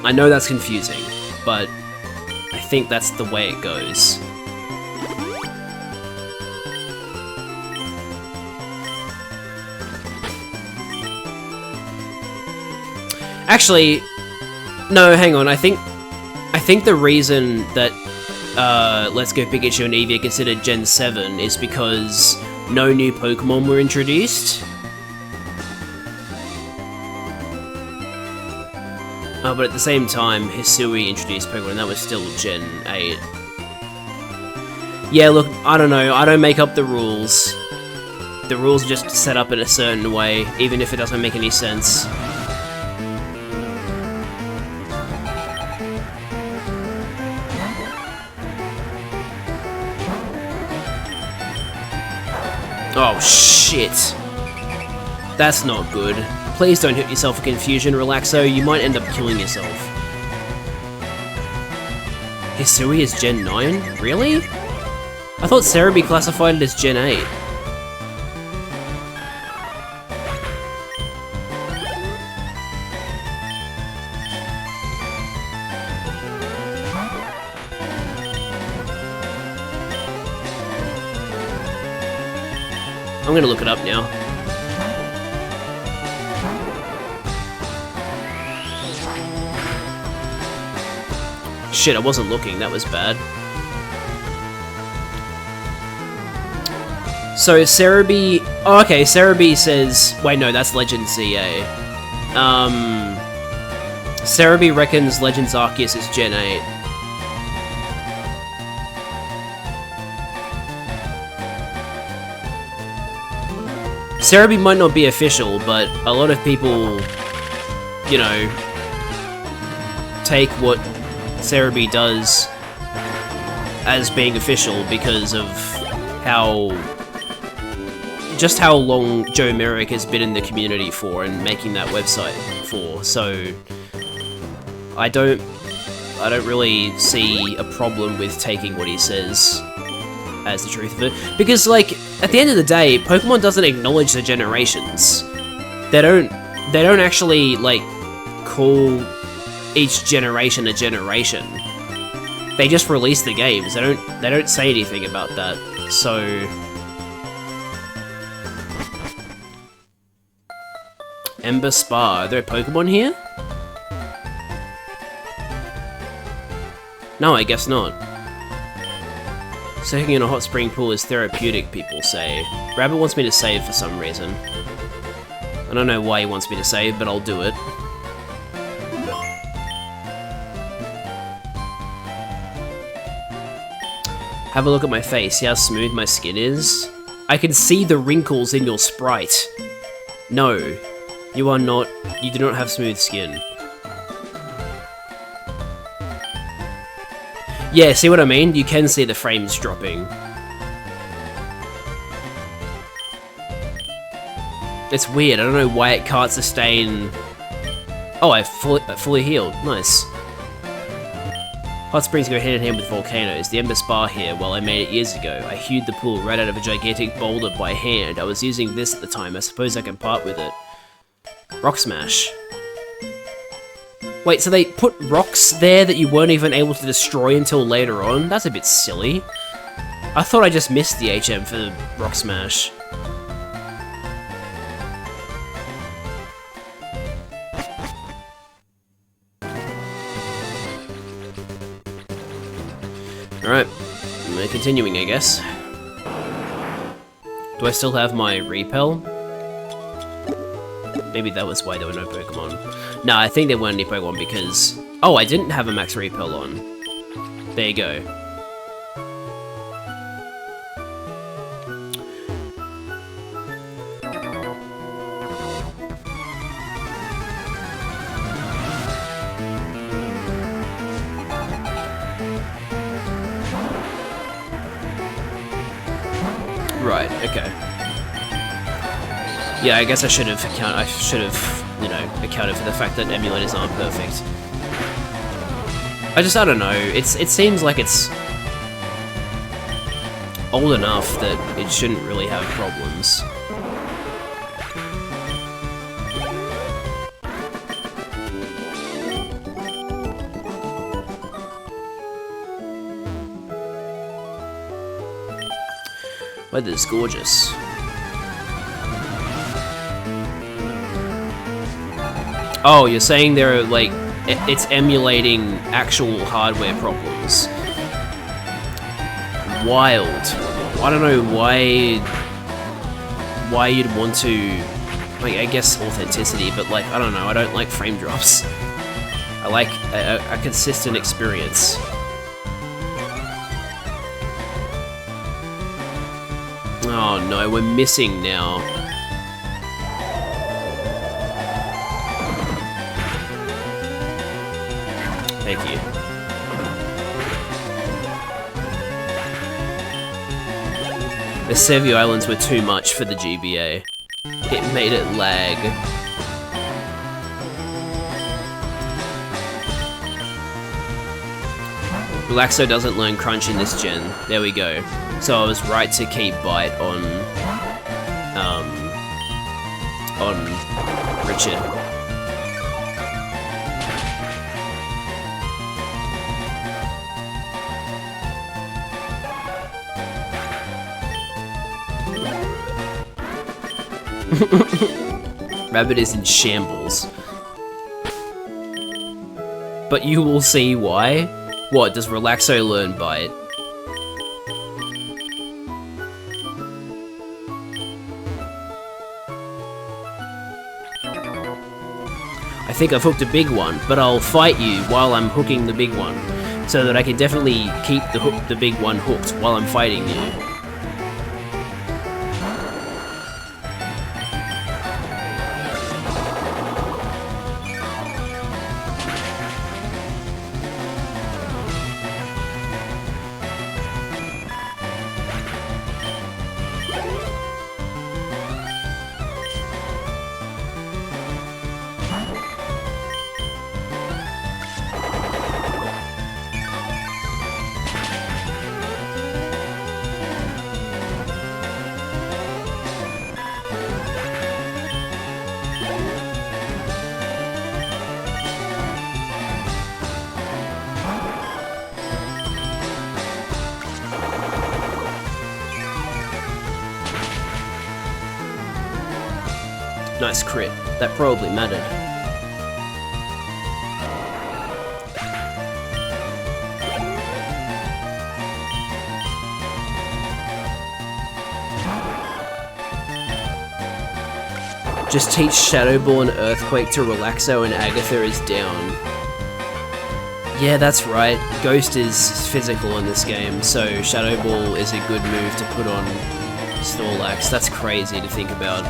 I know that's confusing, but I think that's the way it goes. Actually, no, hang on, I think the reason that Let's Go Pikachu and Eevee are considered Gen 7 is because no new Pokemon were introduced. But at the same time, Hisui introduced Pokemon, and that was still Gen 8. Yeah, look, I don't know, I don't make up the rules. The rules are just set up in a certain way, even if it doesn't make any sense. Oh, shit. That's not good. Please don't hit yourself with confusion, Relaxo. You might end up killing yourself. Hisui is Gen 9? Really? I thought Cerebi classified it as Gen 8. I'm gonna look it up now. shit, I wasn't looking, that was bad. So Cerebi... Oh, okay, Cerebi says... Wait, no, that's Legends ZA. Cerebi reckons Legends Arceus is Gen 8. Cerebi might not be official, but a lot of people, you know, take what Cerebi does as being official because of how... just how long Joe Merrick has been in the community for and making that website for, so I don't really see a problem with taking what he says as the truth of it, because, like, at the end of the day, Pokemon doesn't acknowledge the generations. They don't actually, like, call each generation a generation. They just release the games. They don't say anything about that, so... Ember Spa. Are there Pokemon here? No, I guess not. Soaking in a hot spring pool is therapeutic, people say. Rabbit wants me to save for some reason. I don't know why he wants me to save, but I'll do it. Have a look at my face. See how smooth my skin is? I can see the wrinkles in your sprite. No. You are not... You do not have smooth skin. Yeah, see what I mean? You can see the frames dropping. It's weird, I don't know why it can't sustain... Oh, I fully healed. Nice. Hot springs go hand in hand with volcanoes. The Ember Spa here, well, I made it years ago. I hewed the pool right out of a gigantic boulder by hand. I was using this at the time. I suppose I can part with it. Rock Smash. Wait, so they put rocks there that you weren't even able to destroy until later on? That's a bit silly. I thought I just missed the HM for the Rock Smash. Alright, we're continuing, I guess. Do I still have my Repel? Maybe that was why there were no Pokemon. No, I think there weren't any Pokemon because... Oh, I didn't have a Max Repel on. There you go. Right, okay. Yeah, I guess I should have you know, accounted for the fact that emulators aren't perfect. I don't know, it seems like it's old enough that it shouldn't really have problems. Weather's gorgeous. Oh, you're saying there are, like, it's emulating actual hardware problems. Wild. I don't know why you'd want to, like, I guess authenticity, but, like, I don't know, I don't like frame drops. I like a consistent experience. Oh no, we're missing now. Thank you. The Sevier Islands were too much for the GBA. It made it lag. Relaxo doesn't learn Crunch in this gen. There we go. So I was right to keep Bite on Richard. Rabbit is in shambles. But you will see why. What, does Relaxo learn Bite? I think I've hooked a big one, but I'll fight you while I'm hooking the big one, so that I can definitely keep the big one hooked while I'm fighting you. Nice crit. That probably mattered. Just teach Shadow Ball and Earthquake to Relaxo and Agatha is down. Yeah, that's right. Ghost is physical in this game, so Shadow Ball is a good move to put on Snorlax. That's crazy to think about.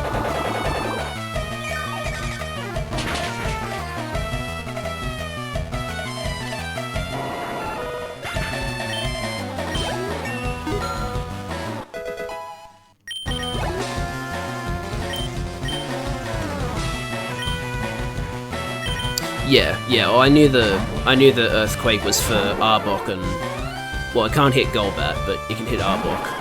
Yeah. Well, I knew the Earthquake was for Arbok and well, it can't hit Golbat, but it can hit Arbok.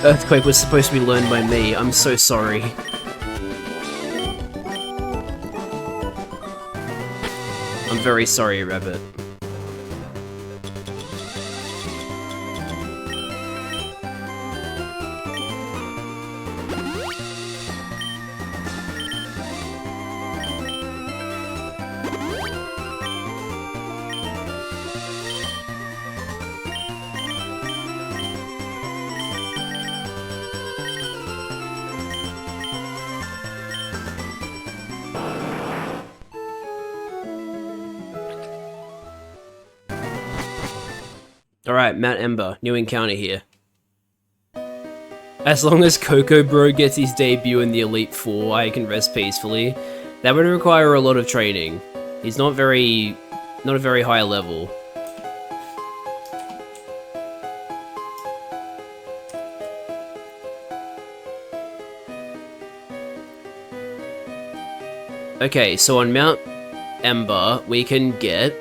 Earthquake was supposed to be learned by me. I'm so sorry. I'm very sorry, Rabbit. Alright, Matt Ember, new encounter here. As long as Coco Bro gets his debut in the Elite Four, I can rest peacefully. That would require a lot of training. He's not a very high level. Okay, so on Mount Ember, we can get...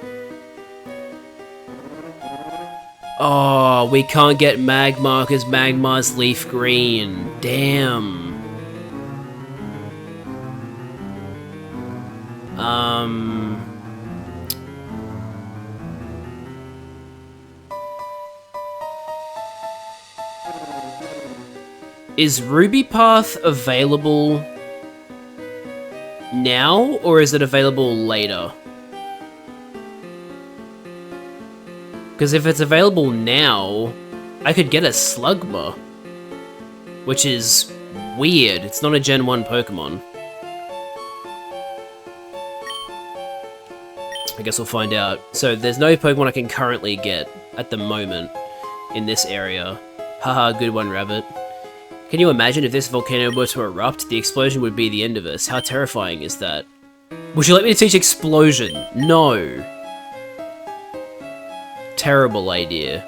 Oh, we can't get Magmar because Magmar's leaf green. Damn. Is Ruby Path available now, or is it available later? Because if it's available now, I could get a Slugma. Which is weird. It's not a Gen 1 Pokemon. I guess we'll find out. So there's no Pokemon I can currently get at the moment in this area. Haha, good one, Rabbit. Can you imagine if this volcano were to erupt? The explosion would be the end of us. How terrifying is that? Would you like me to teach Explosion? No. Terrible idea.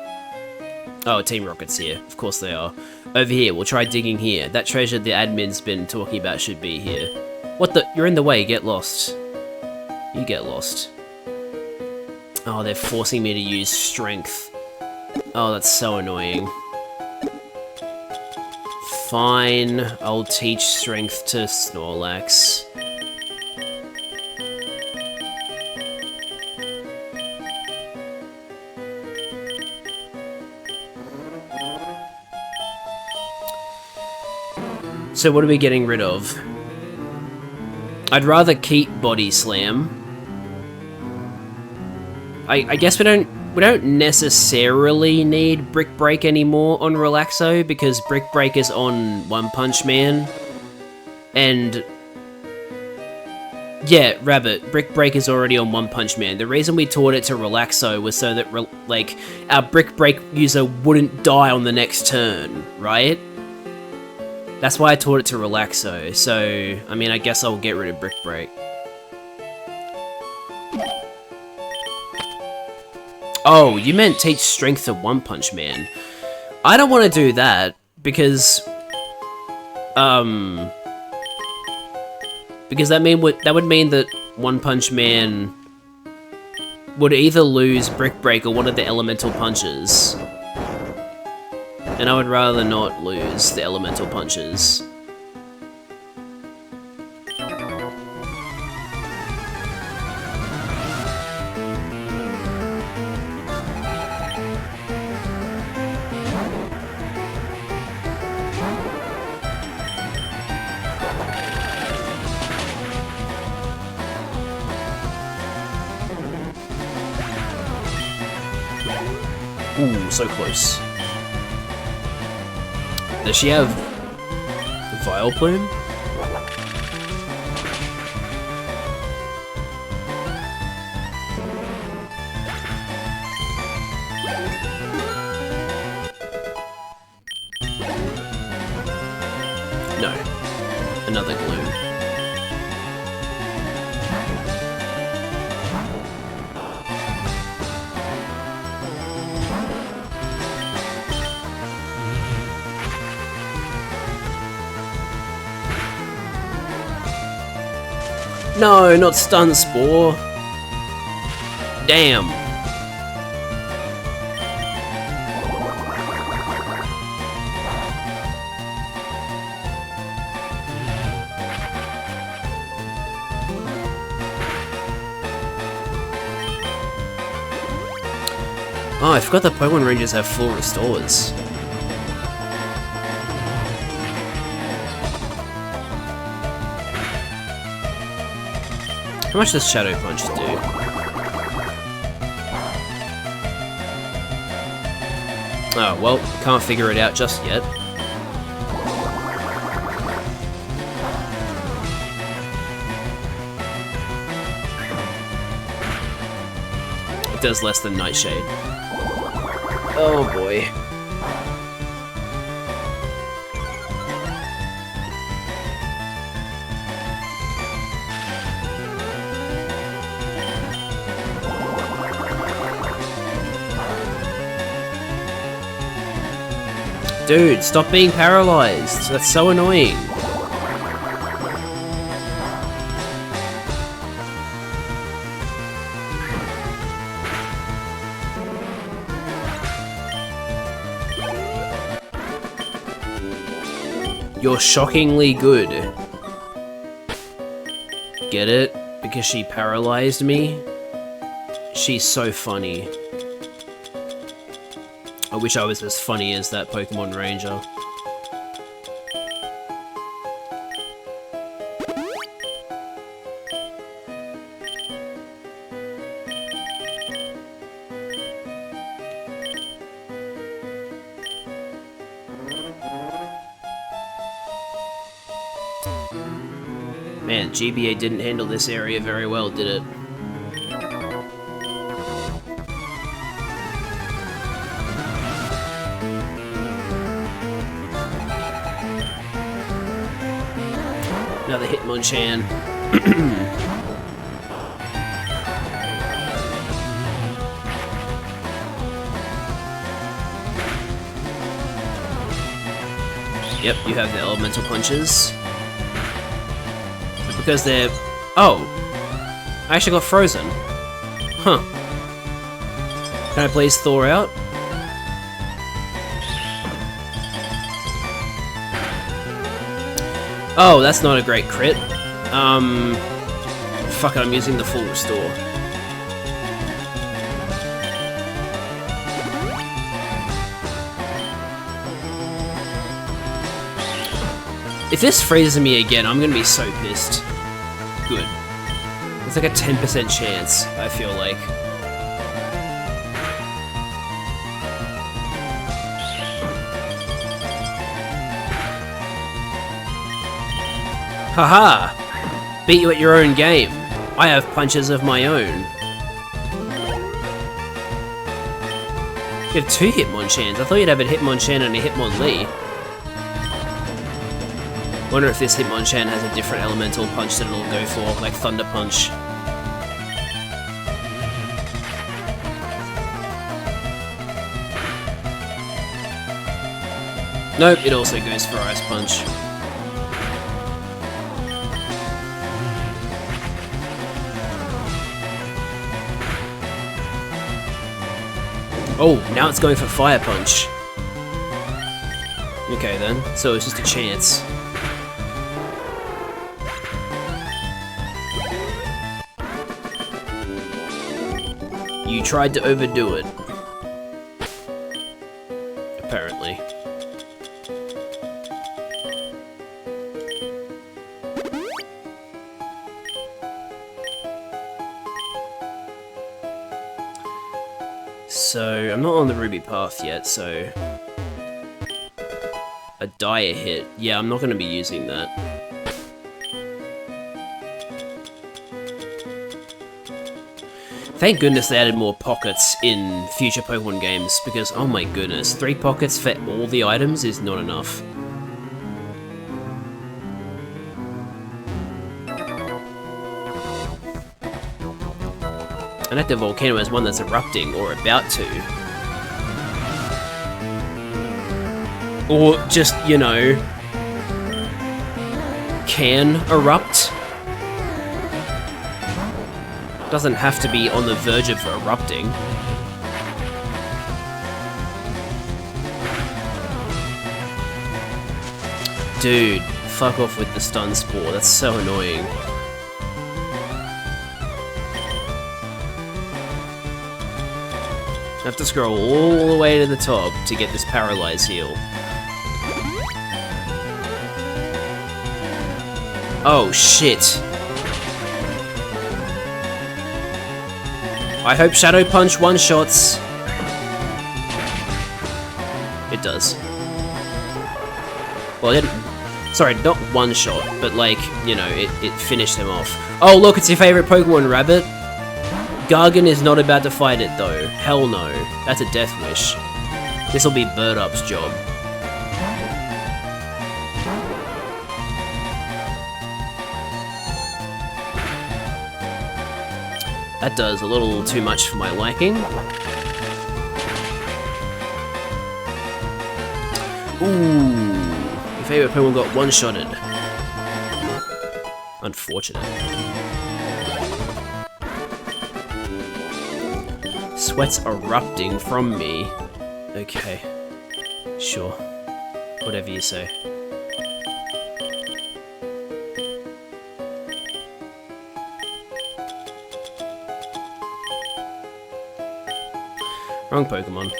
Oh, Team Rocket's here. Of course they are. Over here, we'll try digging here. That treasure the admin's been talking about should be here. What the? You're in the way, get lost. You get lost. Oh, they're forcing me to use strength. Oh, that's so annoying. Fine, I'll teach strength to Snorlax. So what are we getting rid of? I'd rather keep Body Slam. I guess we don't necessarily need Brick Break anymore on Relaxo, because Brick Break is on One Punch Man. And yeah, Rabbit, Brick Break is already on One Punch Man. The reason we taught it to Relaxo was so that like our Brick Break user wouldn't die on the next turn, right? That's why I taught it to Relaxo. So, I mean, I guess I'll get rid of Brick Break. Oh, you meant teach strength to One Punch Man. I don't want to do that, because that would mean that One Punch Man would either lose Brick Break or one of the elemental punches. And I would rather not lose the elemental punches. Ooh, so close. Does she have Vile Plume? No. Another Gloom. No, not Stun Spore. Damn. Oh, I forgot that Pokemon Rangers have full restores. How much does Shadow Punch do? Oh, well, can't figure it out just yet. It does less than Nightshade. Oh boy. Dude, stop being paralyzed. That's so annoying. You're shockingly good. Get it? Because she paralyzed me? She's so funny. I wish I was as funny as that Pokemon Ranger. Man, GBA didn't handle this area very well, did it? Another Hitmonchan. Yep, you have the elemental punches. Because they're... Oh! I actually got frozen. Huh. Can I please thaw out? Oh, that's not a great crit. Fuck it, I'm using the full restore. If this freezes me again, I'm gonna be so pissed. Good. It's like a 10% chance, I feel like. Haha! Beat you at your own game. I have punches of my own. You have 2 Hitmonchans. I thought you'd have a Hitmonchan and a Hitmonlee. Wonder if this Hitmonchan has a different elemental punch that it'll go for, like Thunder Punch. Nope, it also goes for Ice Punch. Oh, now it's going for Fire Punch. Okay then, so it's just a chance. You tried to overdo it. Apparently. So, I'm not on the Ruby path yet, so... A Dire hit. Yeah, I'm not going to be using that. Thank goodness they added more pockets in future Pokemon games, because, oh my goodness, 3 pockets for all the items is not enough. An active volcano is one that's erupting, or about to. Or just, you know, can erupt. Doesn't have to be on the verge of erupting. Dude, fuck off with the stun spore, that's so annoying. I have to scroll all the way to the top to get this Paralyze heal. Oh shit. I hope Shadow Punch one-shots. It does. Well, it didn't... Sorry, not one-shot, but like, you know, it finished him off. Oh look, it's your favorite Pokemon, Rabbit. Gargan is not about to fight it though. Hell no. That's a death wish. This'll be Birdup's job. That does a little too much for my liking. Ooh. Your favorite Pokemon got one-shotted. Unfortunate. Sweat's erupting from me. Okay. Sure. Whatever you say. Wrong Pokemon.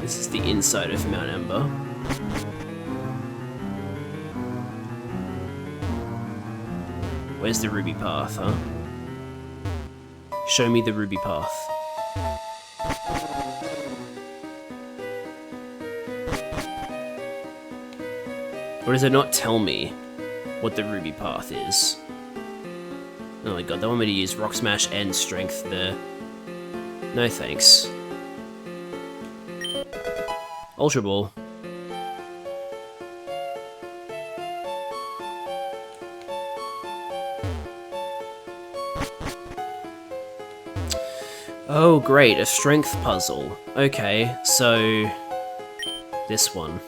This is the inside of Mount Ember. Where's the Ruby Path, huh? Show me the Ruby Path. Or does it not tell me what the Ruby Path is? Oh my god, they want me to use Rock Smash and Strength there. No thanks. Ultra Ball. Oh great, a Strength puzzle. Okay, so... this one.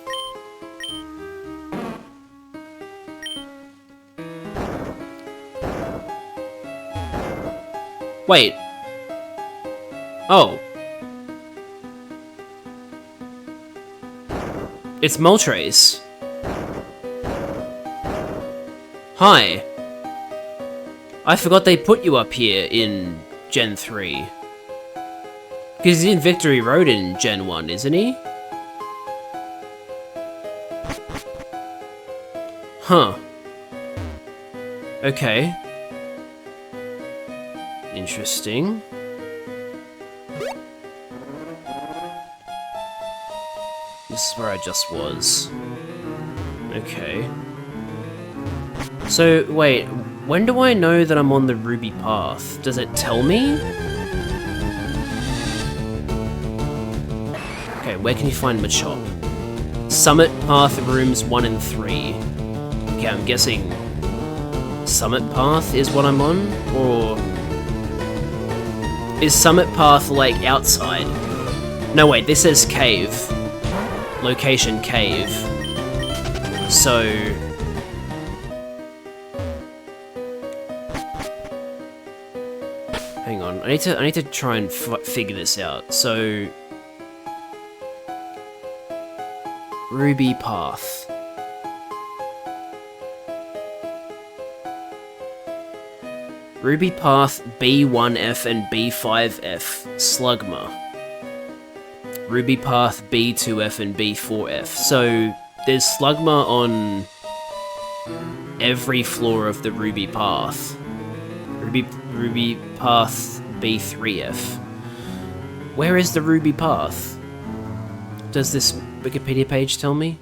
Wait. Oh. It's Moltres. Hi. I forgot they put you up here in Gen 3. Because he's in Victory Road in Gen 1, isn't he? Huh. Okay. Interesting. This is where I just was. Okay. So, wait, when do I know that I'm on the Ruby Path? Does it tell me? Okay, where can you find Machop? Summit Path rooms 1 and 3. Okay, I'm guessing Summit Path is what I'm on? Or is Summit Path, like, outside? No, wait, this says cave. Location cave. So... hang on, I need to try and figure this out. So... Ruby Path. Ruby Path B1F and B5F, Slugma. Ruby Path B2F and B4F. So there's Slugma on every floor of the Ruby Path. Ruby Path B3F. Where is the Ruby Path? Does this Wikipedia page tell me?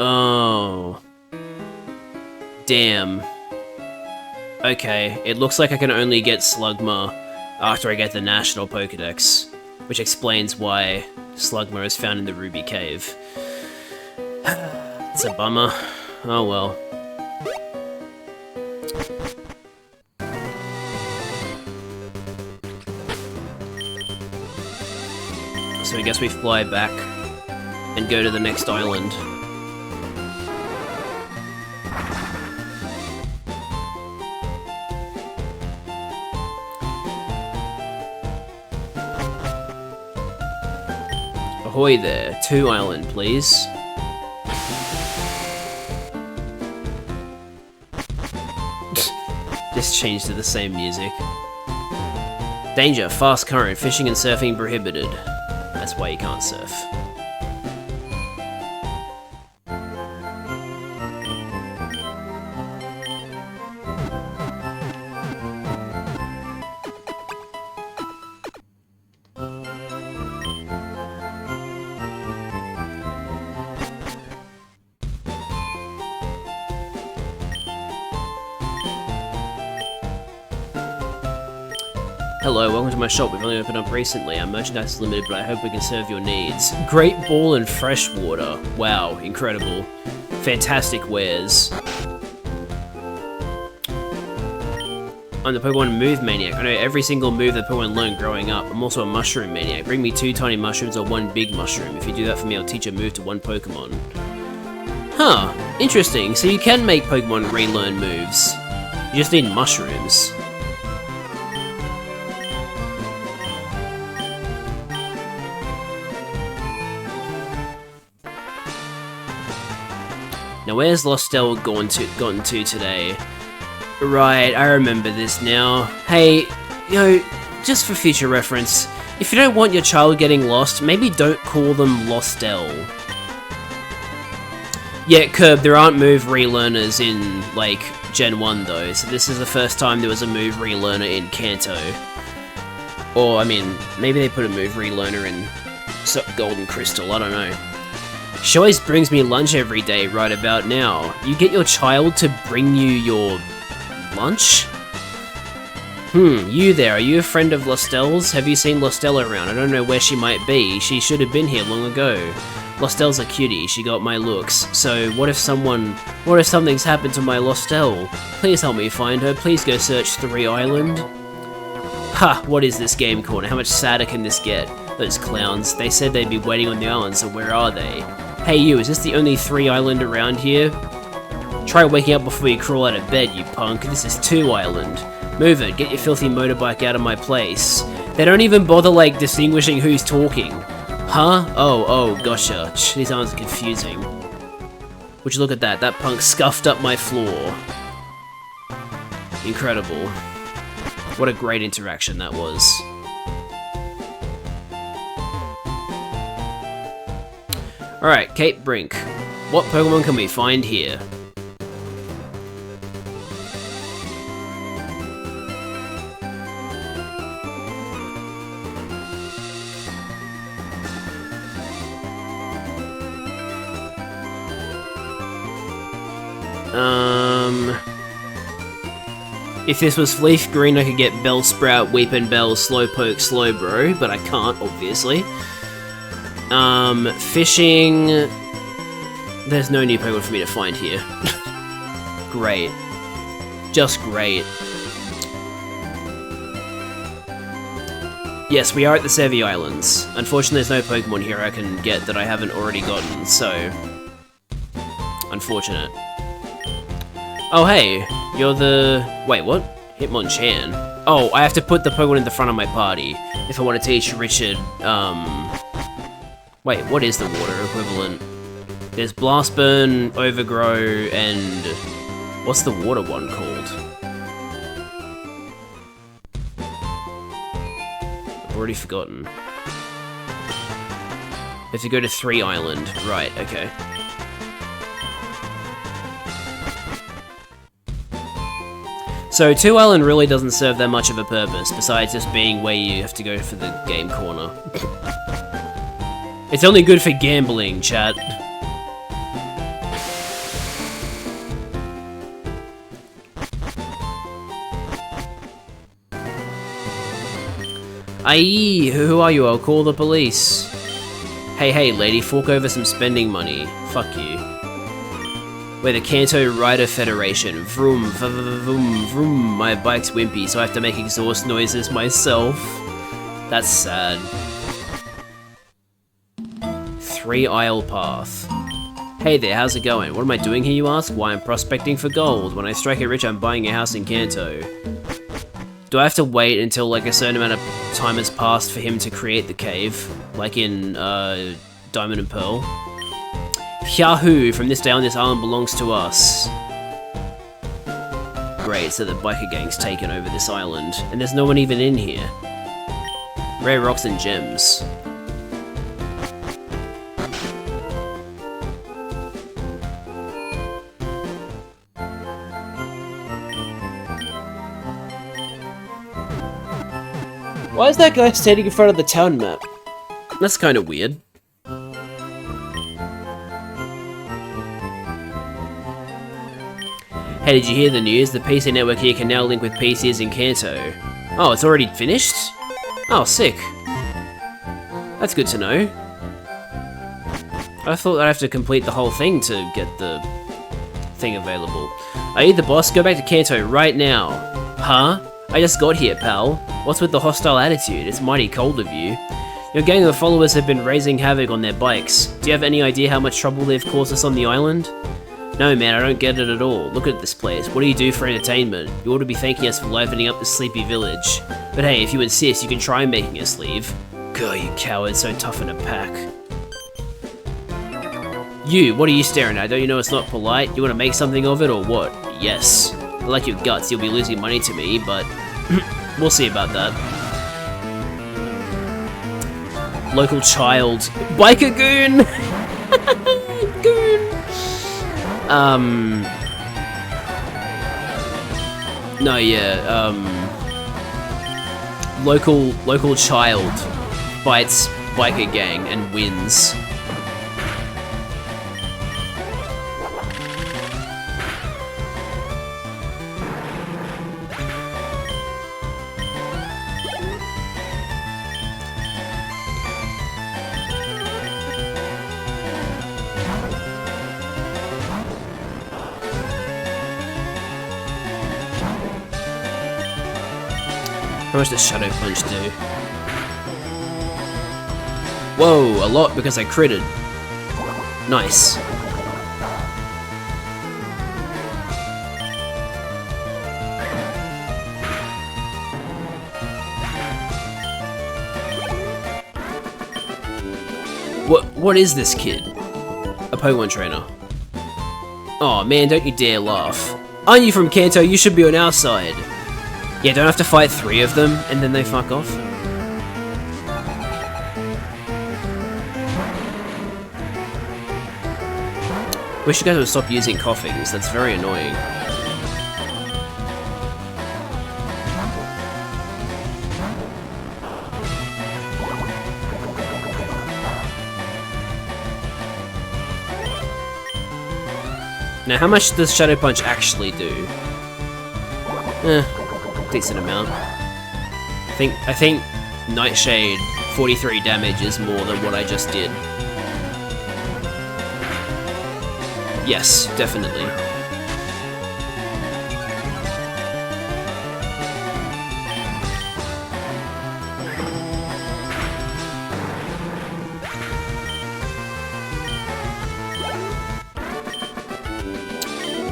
Oh. Damn. Okay, it looks like I can only get Slugma after I get the National Pokédex, which explains why Slugma is found in the Ruby Cave. It's a bummer. Oh well. So I guess we fly back and go to the next island. Ahoy there, 2 island, please. Just changed to the same music. Danger, fast current, fishing and surfing prohibited. That's why you can't surf. Hello, welcome to my shop. We've only opened up recently. Our merchandise is limited, but I hope we can serve your needs. Great Ball and Freshwater. Wow, incredible. Fantastic wares. I'm the Pokemon Move Maniac. I know every single move that Pokemon learned growing up. I'm also a Mushroom Maniac. Bring me 2 tiny mushrooms or 1 big mushroom. If you do that for me, I'll teach a move to 1 Pokemon. Huh, interesting. So you can make Pokemon relearn moves. You just need mushrooms. Now where's Lostel gotten to today? Right, I remember this now. Hey, just for future reference, if you don't want your child getting lost, maybe don't call them Lostel. Yeah, Curb, there aren't move relearners in, like, Gen 1 though, so this is the first time there was a move relearner in Kanto. Or, I mean, maybe they put a move relearner in Golden Crystal, I don't know. She always brings me lunch every day right about now. You get your child to bring you your lunch? You there, are you a friend of Lostell's? Have you seen Lostelle around? I don't know where she might be. She should have been here long ago. Lostell's a cutie, she got my looks. So what if something's happened to my Lostelle? Please help me find her, please go search 3 Island. Ha, what is this game corner? How much sadder can this get? Those clowns, they said they'd be waiting on the island, so where are they? Hey you, is this the only 3 Island around here? Try waking up before you crawl out of bed, you punk. This is 2 Island. Move it, get your filthy motorbike out of my place. They don't even bother, like, distinguishing who's talking. Huh? Oh, gotcha. These sounds confusing. Would you look at that? That punk scuffed up my floor. Incredible. What a great interaction that was. Alright, Cape Brink. What Pokemon can we find here? If this was Leaf Green, I could get Bellsprout, Weepin' Bell, Slowpoke, Slowbro, but I can't, obviously. Fishing... There's no new Pokemon for me to find here. Great. Just great. Yes, we are at the Sevi Islands. Unfortunately, there's no Pokemon here I can get that I haven't already gotten, so... Unfortunate. Oh, hey, you're the... Wait, what? Hitmonchan. Oh, I have to put the Pokemon in the front of my party if I want to teach Richard, Wait, what is the water equivalent? There's Blast Burn, Overgrow, and... What's the water one called? I've already forgotten. I have to go to 3 Island. Right, okay. So 2 Island really doesn't serve that much of a purpose, besides just being where you have to go for the game corner. It's only good for gambling, chat. Aye, who are you? I'll call the police. Hey, lady, fork over some spending money. Fuck you. We're the Kanto Rider Federation. Vroom, vroom, vroom. My bike's wimpy, so I have to make exhaust noises myself. That's sad. 3 Isle Path. Hey there, how's it going? What am I doing here, you ask? Why, I'm prospecting for gold. When I strike it rich, I'm buying a house in Kanto. Do I have to wait until, like, a certain amount of time has passed for him to create the cave? Like in, Diamond and Pearl? Yahoo! From this day on, this island belongs to us. Great, so the biker gang's taken over this island, and there's no one even in here. Rare rocks and gems. Why is that guy standing in front of the town map? That's kind of weird. Hey, did you hear the news? The PC network here can now link with PCs in Kanto. Oh, it's already finished? Oh, sick. That's good to know. I thought I'd have to complete the whole thing to get the thing available. Are you the boss? Go back to Kanto right now. Huh? I just got here, pal. What's with the hostile attitude? It's mighty cold of you. Your gang of followers have been raising havoc on their bikes. Do you have any idea how much trouble they've caused us on the island? No man, I don't get it at all. Look at this place. What do you do for entertainment? You ought to be thanking us for livening up the sleepy village. But hey, if you insist, you can try making us leave. God, you coward, so tough in a pack. You, what are you staring at? Don't you know it's not polite? You want to make something of it or what? Yes. I like your guts, you'll be losing money to me, but we'll see about that. Local child. Biker goon! Goon! No, yeah, local child fights biker gang and wins. How much does Shadow Punch do? Whoa, a lot because I critted. Nice. What is this kid? A Pokemon trainer. Oh man, don't you dare laugh. Aren't you from Kanto? You should be on our side. Yeah, don't have to fight 3 of them and then they fuck off. Wish you guys would stop using coughings, that's very annoying. Now, how much does Shadow Punch actually do? Decent amount. I think Nightshade 43 damage is more than what I just did. Yes, definitely.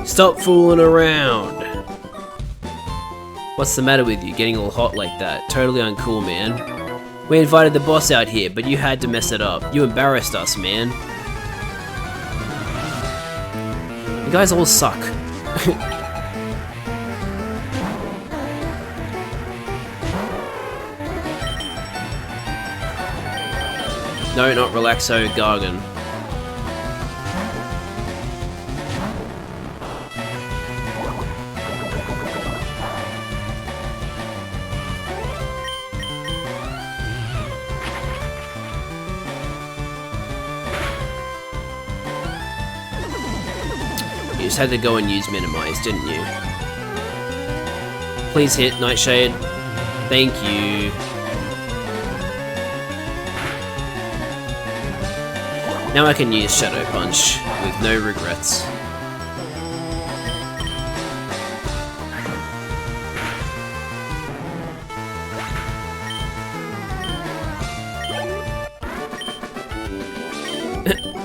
Stop fooling around! What's the matter with you, getting all hot like that? Totally uncool, man. We invited the boss out here, but you had to mess it up. You embarrassed us, man. You guys all suck. No, not Relaxo, Gargan. You just had to go and use Minimize, didn't you? Please hit, Nightshade. Thank you. Now I can use Shadow Punch with no regrets.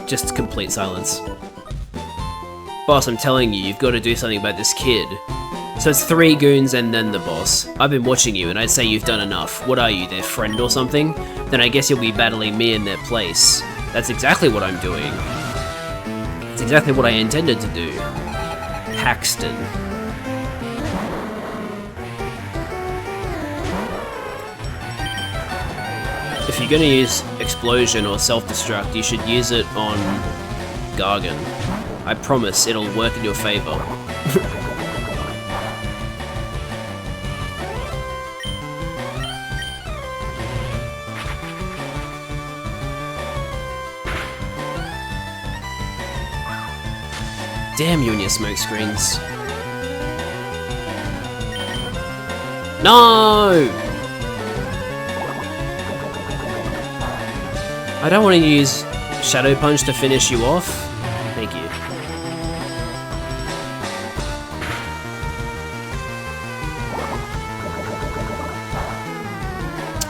Just complete silence. Boss, I'm telling you, you've got to do something about this kid. So it's 3 goons and then the boss. I've been watching you and I'd say you've done enough. What are you, their friend or something? Then I guess you'll be battling me in their place. That's exactly what I'm doing. It's exactly what I intended to do. Paxton. If you're gonna use Explosion or Self-Destruct, you should use it on Gargan. I promise it'll work in your favor. Damn you and your smoke screens. No! I don't want to use Shadow Punch to finish you off. Thank you.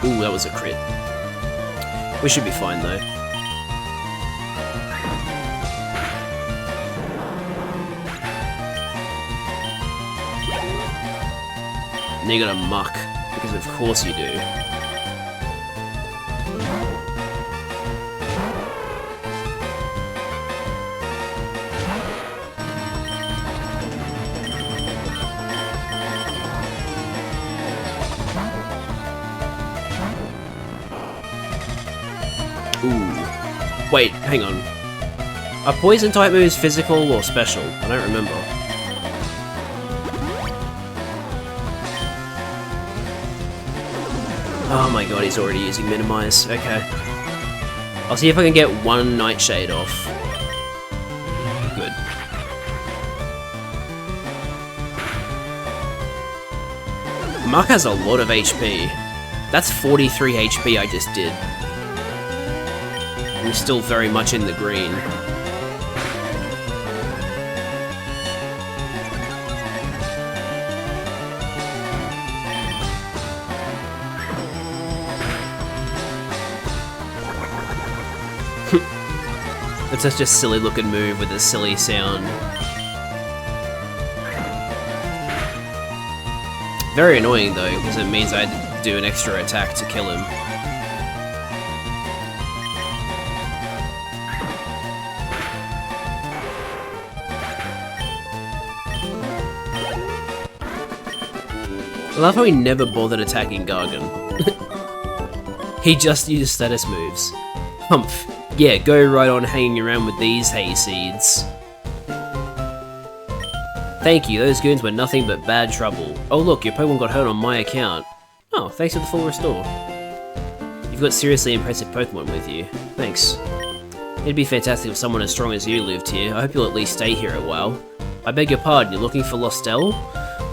Ooh, that was a crit. We should be fine though. And you got a muck, because of course you do. Ooh. Wait, hang on. Are poison type moves physical or special? I don't remember. Oh my god, he's already using Minimize. Okay. I'll see if I can get one Nightshade off. Good. Mark has a lot of HP. That's 43 HP I just did. I'm still very much in the green. It's such a silly looking move with a silly sound. Very annoying though, because it means I had to do an extra attack to kill him. I love how he never bothered attacking Gargan. He just used status moves. Humph. Yeah, go right on hanging around with these hay seeds. Thank you, those goons were nothing but bad trouble. Oh look, your Pokemon got hurt on my account. Oh, thanks for the full restore. You've got seriously impressive Pokemon with you. Thanks. It'd be fantastic if someone as strong as you lived here. I hope you'll at least stay here a while. I beg your pardon, you're looking for Lostel?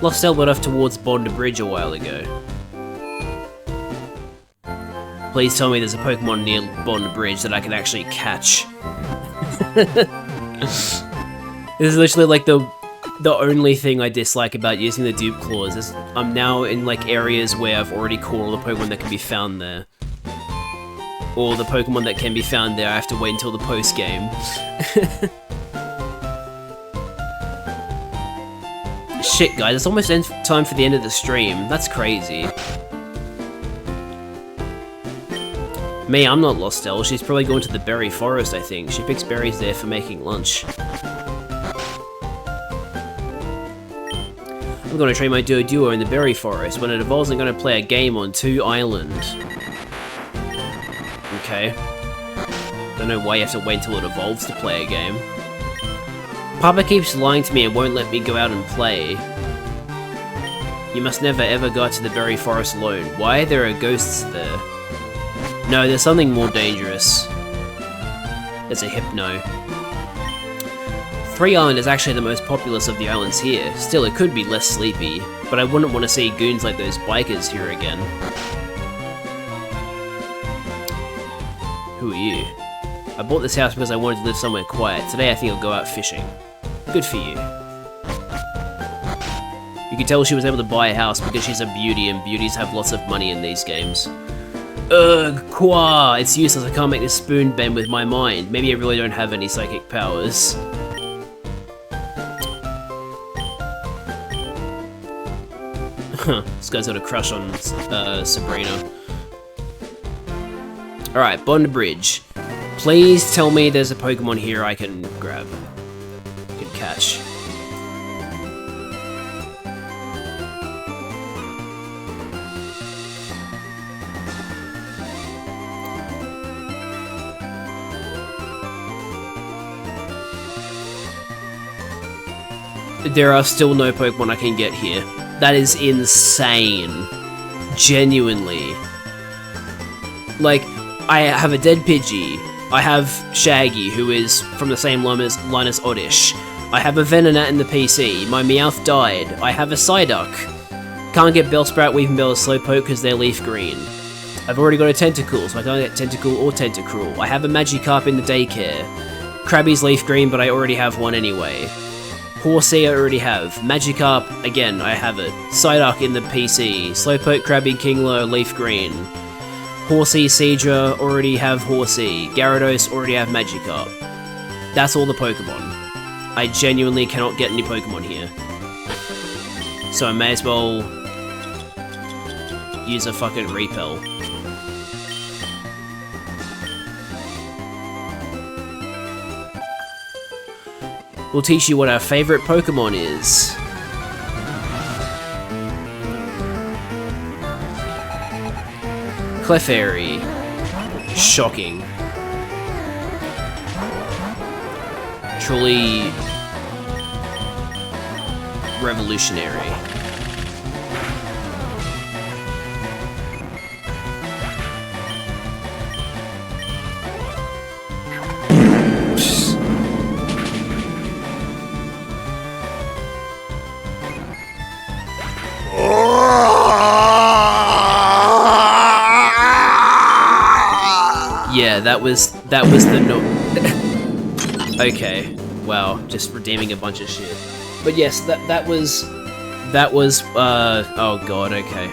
Lostel went off towards Bond Bridge a while ago. Please tell me there's a Pokemon near Bond Bridge that I can actually catch. This is literally like the only thing I dislike about using the dupe claws is I'm now in like areas where I've already caught all the Pokemon that can be found there. Or the Pokemon that can be found there, I have to wait until the post-game. Shit guys, it's almost time for the end of the stream. That's crazy. Me, I'm not Lostel. She's probably going to the berry forest, I think. She picks berries there for making lunch. I'm gonna train my Duo in the berry forest. When it evolves, I'm gonna play a game on 2 Island. Okay. Don't know why you have to wait until it evolves to play a game. Papa keeps lying to me and won't let me go out and play. You must never ever go to the berry forest alone. Why? There are ghosts there. No, there's something more dangerous. There's a Hypno. 3 Island is actually the most populous of the islands here. Still, it could be less sleepy, but I wouldn't want to see goons like those bikers here again. Who are you? I bought this house because I wanted to live somewhere quiet. Today I think I'll go out fishing. Good for you. You can tell she was able to buy a house because she's a beauty and beauties have lots of money in these games. Ugh, Qua! It's useless, I can't make this spoon bend with my mind. Maybe I really don't have any psychic powers. This guy's got a crush on Sabrina. Alright, Bond Bridge. Please tell me there's a Pokemon here I can grab. I can catch. There are still no Pokemon I can get here. That is insane. Genuinely. Like, I have a dead Pidgey. I have Shaggy, who is from the same line as Oddish. I have a Venonat in the PC. My Meowth died. I have a Psyduck. Can't get Bellsprout, Weepinbell, or Slowpoke because they're leaf green. I've already got a Tentacool, so I can't get Tentacool or Tentacruel. I have a Magikarp in the daycare. Krabby's leaf green, but I already have one anyway. Horsea I already have. Magikarp, again, I have it. Psyduck in the PC. Slowpoke, Krabby, Kingler, leaf green. Horsea, Seadra, already have Horsea. Gyarados, already have Magikarp. That's all the Pokemon. I genuinely cannot get any Pokemon here. So I may as well use a fucking Repel. We'll teach you what our favorite Pokemon is. Clefairy. Shocking. Truly revolutionary. Yeah, that was the no. Okay, wow, just redeeming a bunch of shit. But yes, that was oh god, okay.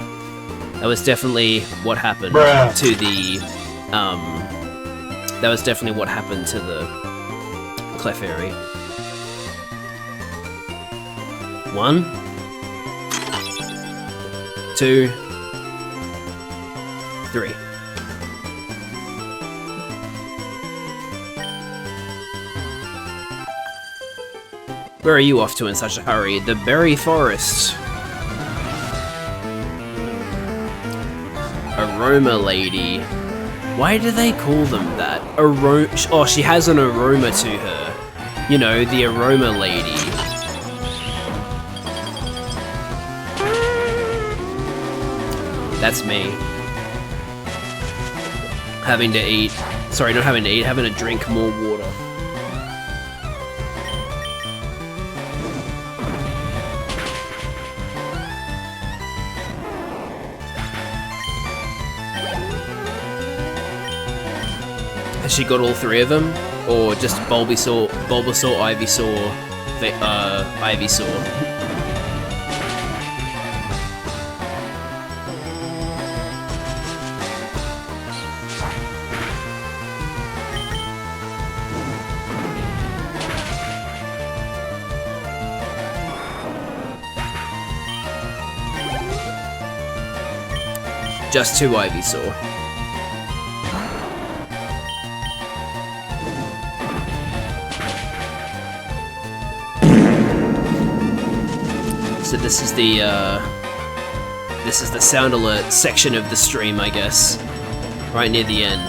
That was definitely what happened to the that was definitely what happened to the Clefairy. 1, 2, 3. Where are you off to in such a hurry? The Berry Forest. Aroma Lady. Why do they call them that? Oh, she has an aroma to her. You know, the Aroma Lady. That's me. Having to eat. Sorry, not having to eat, having to drink more water. Has she got all 3 of them? Or just Bulbasaur, Ivysaur, Ivysaur? Just 2 Ivysaur. So this is the sound alert section of the stream, I guess, right near the end.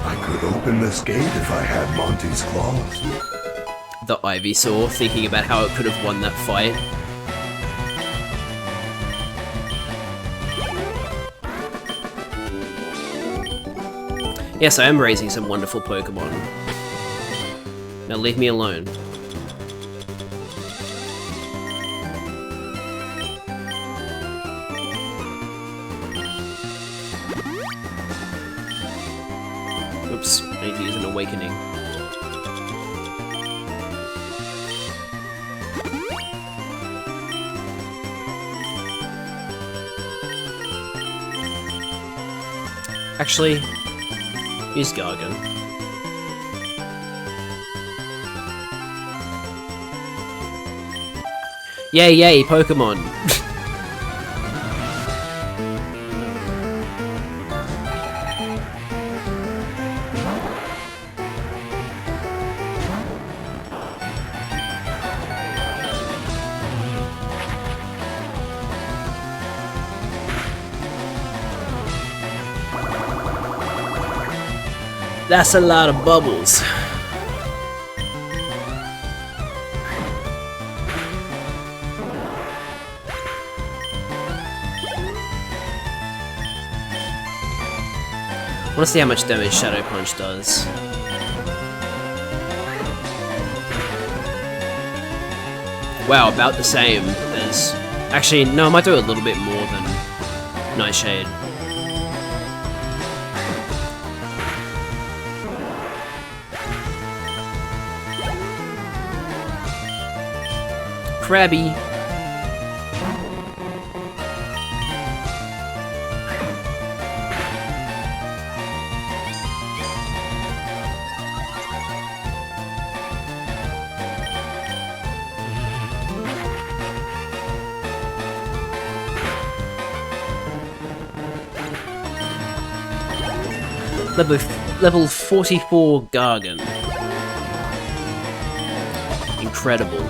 I could open this gate if I had Monty's claws. The Ivysaur, thinking about how it could have won that fight. Yes, I am raising some wonderful Pokemon. Now leave me alone. Oops, I need to use an Awakening. Actually, use Gargan. Yay, Pokemon! That's a lot of bubbles. I want to see how much damage Shadow Punch does. Wow, about the same as... Actually, no, I might do a little bit more than Nightshade. Krabby. Level 44 Gargan. Incredible.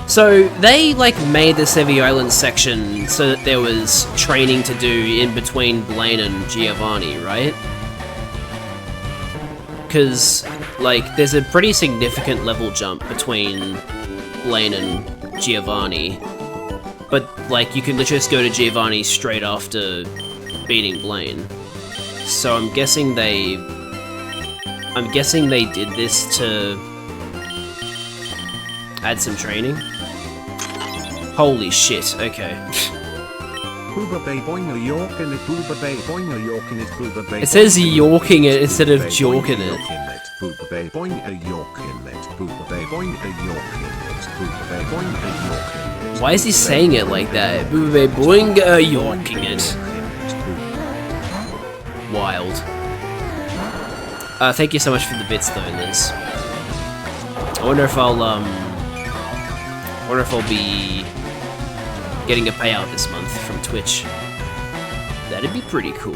So they like made the Sevi Island section so that there was training to do in between Blaine and Giovanni, right? Because like there's a pretty significant level jump between Blaine and Giovanni, but like you can literally just go to Giovanni straight after beating Blaine. So I'm guessing they did this to add some training. Holy shit, okay. It says yorking it instead of jorking it. Why is he saying it like that? Boing, yorking it. Wild. Thank you so much for the bits though, Liz. I wonder if I'll be getting a payout this month from Twitch. That'd be pretty cool.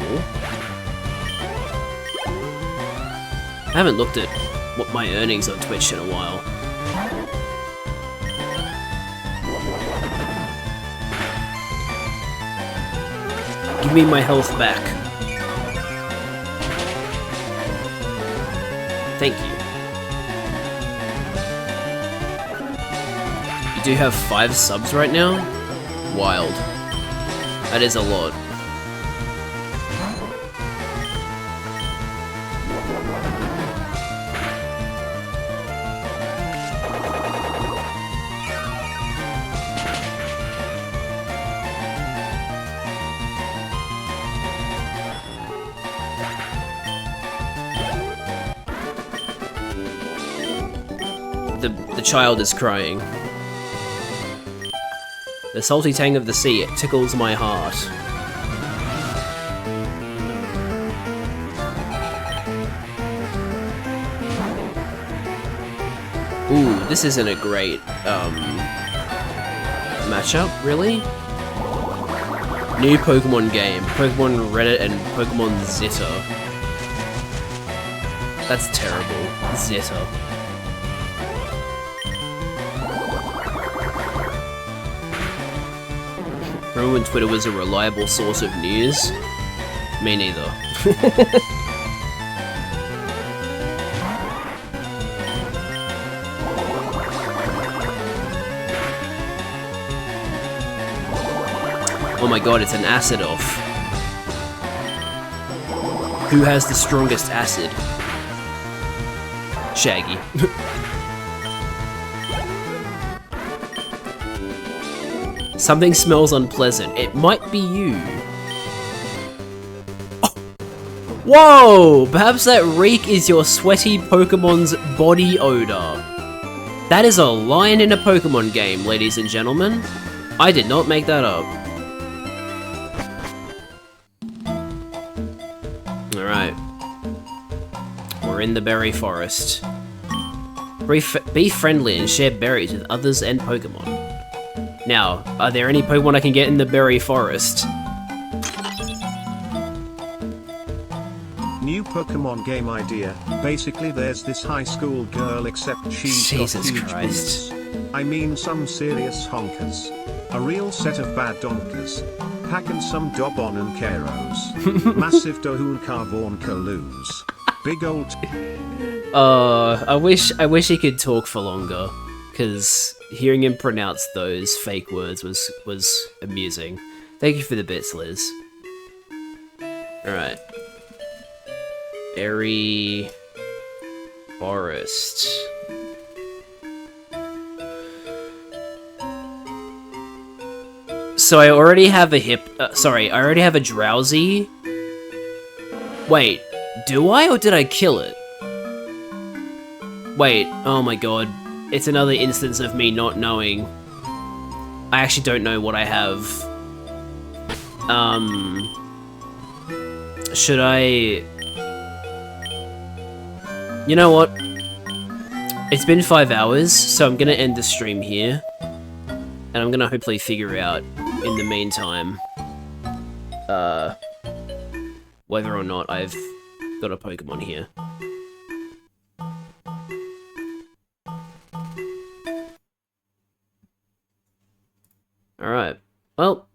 I haven't looked at what my earnings on Twitch in a while. Give me my health back. Thank you. You do have 5 subs right now? Wild. That is a lot. The child is crying. The salty tang of the sea, it tickles my heart. Ooh, this isn't a great, matchup, really? New Pokemon game, Pokemon Reddit and Pokemon Zeta. That's terrible, Zeta. Remember when Twitter was a reliable source of news? Me neither. Oh my god, it's an acid off. Who has the strongest acid? Shaggy. Something smells unpleasant. It might be you. Oh. Whoa! Perhaps that reek is your sweaty Pokemon's body odor. That is a line in a Pokemon game, ladies and gentlemen. I did not make that up. Alright. We're in the berry forest. Be friendly and share berries with others and Pokemon. Now, are there any Pokemon I can get in the berry forest? New Pokemon game idea. Basically there's this high school girl except she's Jesus got huge Christ. boobs. I mean some serious honkers. A real set of bad donkers. Packing some Dobon and Keros. Massive Dohoon Carvorn Koloos. Big old... I wish he could talk for longer, because hearing him pronounce those fake words was amusing. Thank you for the bits, Liz. Alright. Berry Forest. So I already have a I already have a Drowsy. Wait, do I, or did I kill it? Wait, oh my god. It's another instance of me not knowing. I actually don't know what I have. Should I... You know what? It's been 5 hours, so I'm gonna end the stream here. And I'm gonna hopefully figure out, in the meantime, whether or not I've got a Pokemon here. Alright, well,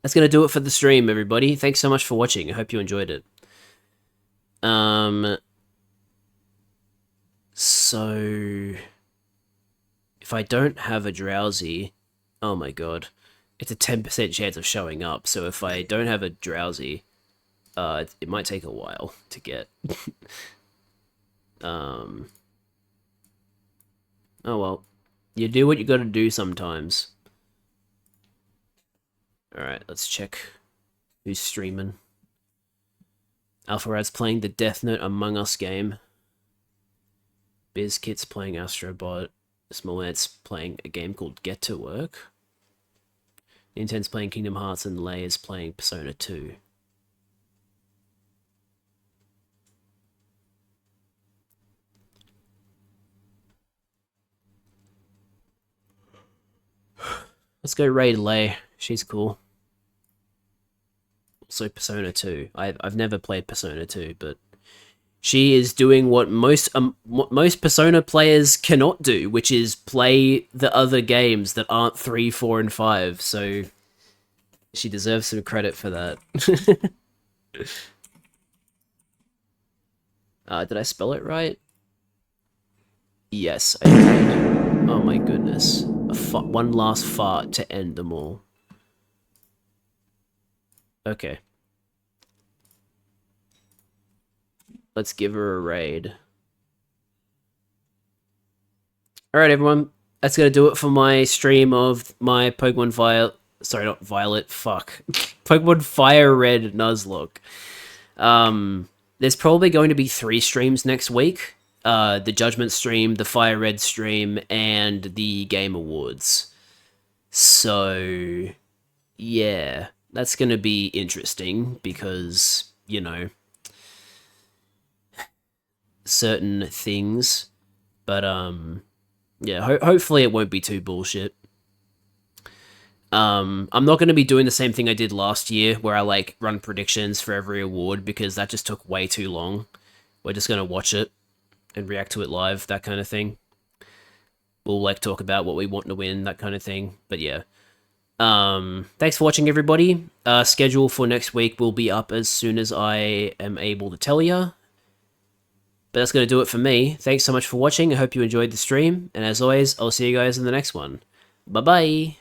that's gonna do it for the stream, everybody. Thanks so much for watching. I hope you enjoyed it. So... if I don't have a Drowsy... oh my god. It's a 10% chance of showing up, so if I don't have a Drowsy, it might take a while to get. Oh well. You do what you gotta do sometimes. Alright, let's check who's streaming. AlphaRad's playing the Death Note Among Us game. BizKit's playing Astrobot. Smollett's playing a game called Get to Work. Nintendo's playing Kingdom Hearts, and Lay is playing Persona 2. Let's go raid Lay. She's cool. Also Persona 2. I've never played Persona 2, but she is doing what most Persona players cannot do, which is play the other games that aren't 3, 4, and 5. So she deserves some credit for that. Did I spell it right? Yes, I did. Oh my goodness. One last fart to end them all. Okay. Let's give her a raid. Alright, everyone. That's gonna do it for my stream of my Pokemon Violet... Sorry, not Violet. Fuck. Pokemon FireRed Nuzlocke. There's probably going to be 3 streams next week. The Judgment stream, the FireRed stream, and the Game Awards. So, yeah. That's going to be interesting because, you know, certain things. But, yeah, hopefully it won't be too bullshit. I'm not going to be doing the same thing I did last year where I, like, run predictions for every award because that just took way too long. We're just going to watch it and react to it live, that kind of thing. We'll, like, talk about what we want to win, that kind of thing. But, yeah. Thanks for watching, everybody. Schedule for next week will be up as soon as I am able to tell ya. But that's going to do it for me. Thanks so much for watching. I hope you enjoyed the stream. And as always, I'll see you guys in the next one. Bye-bye.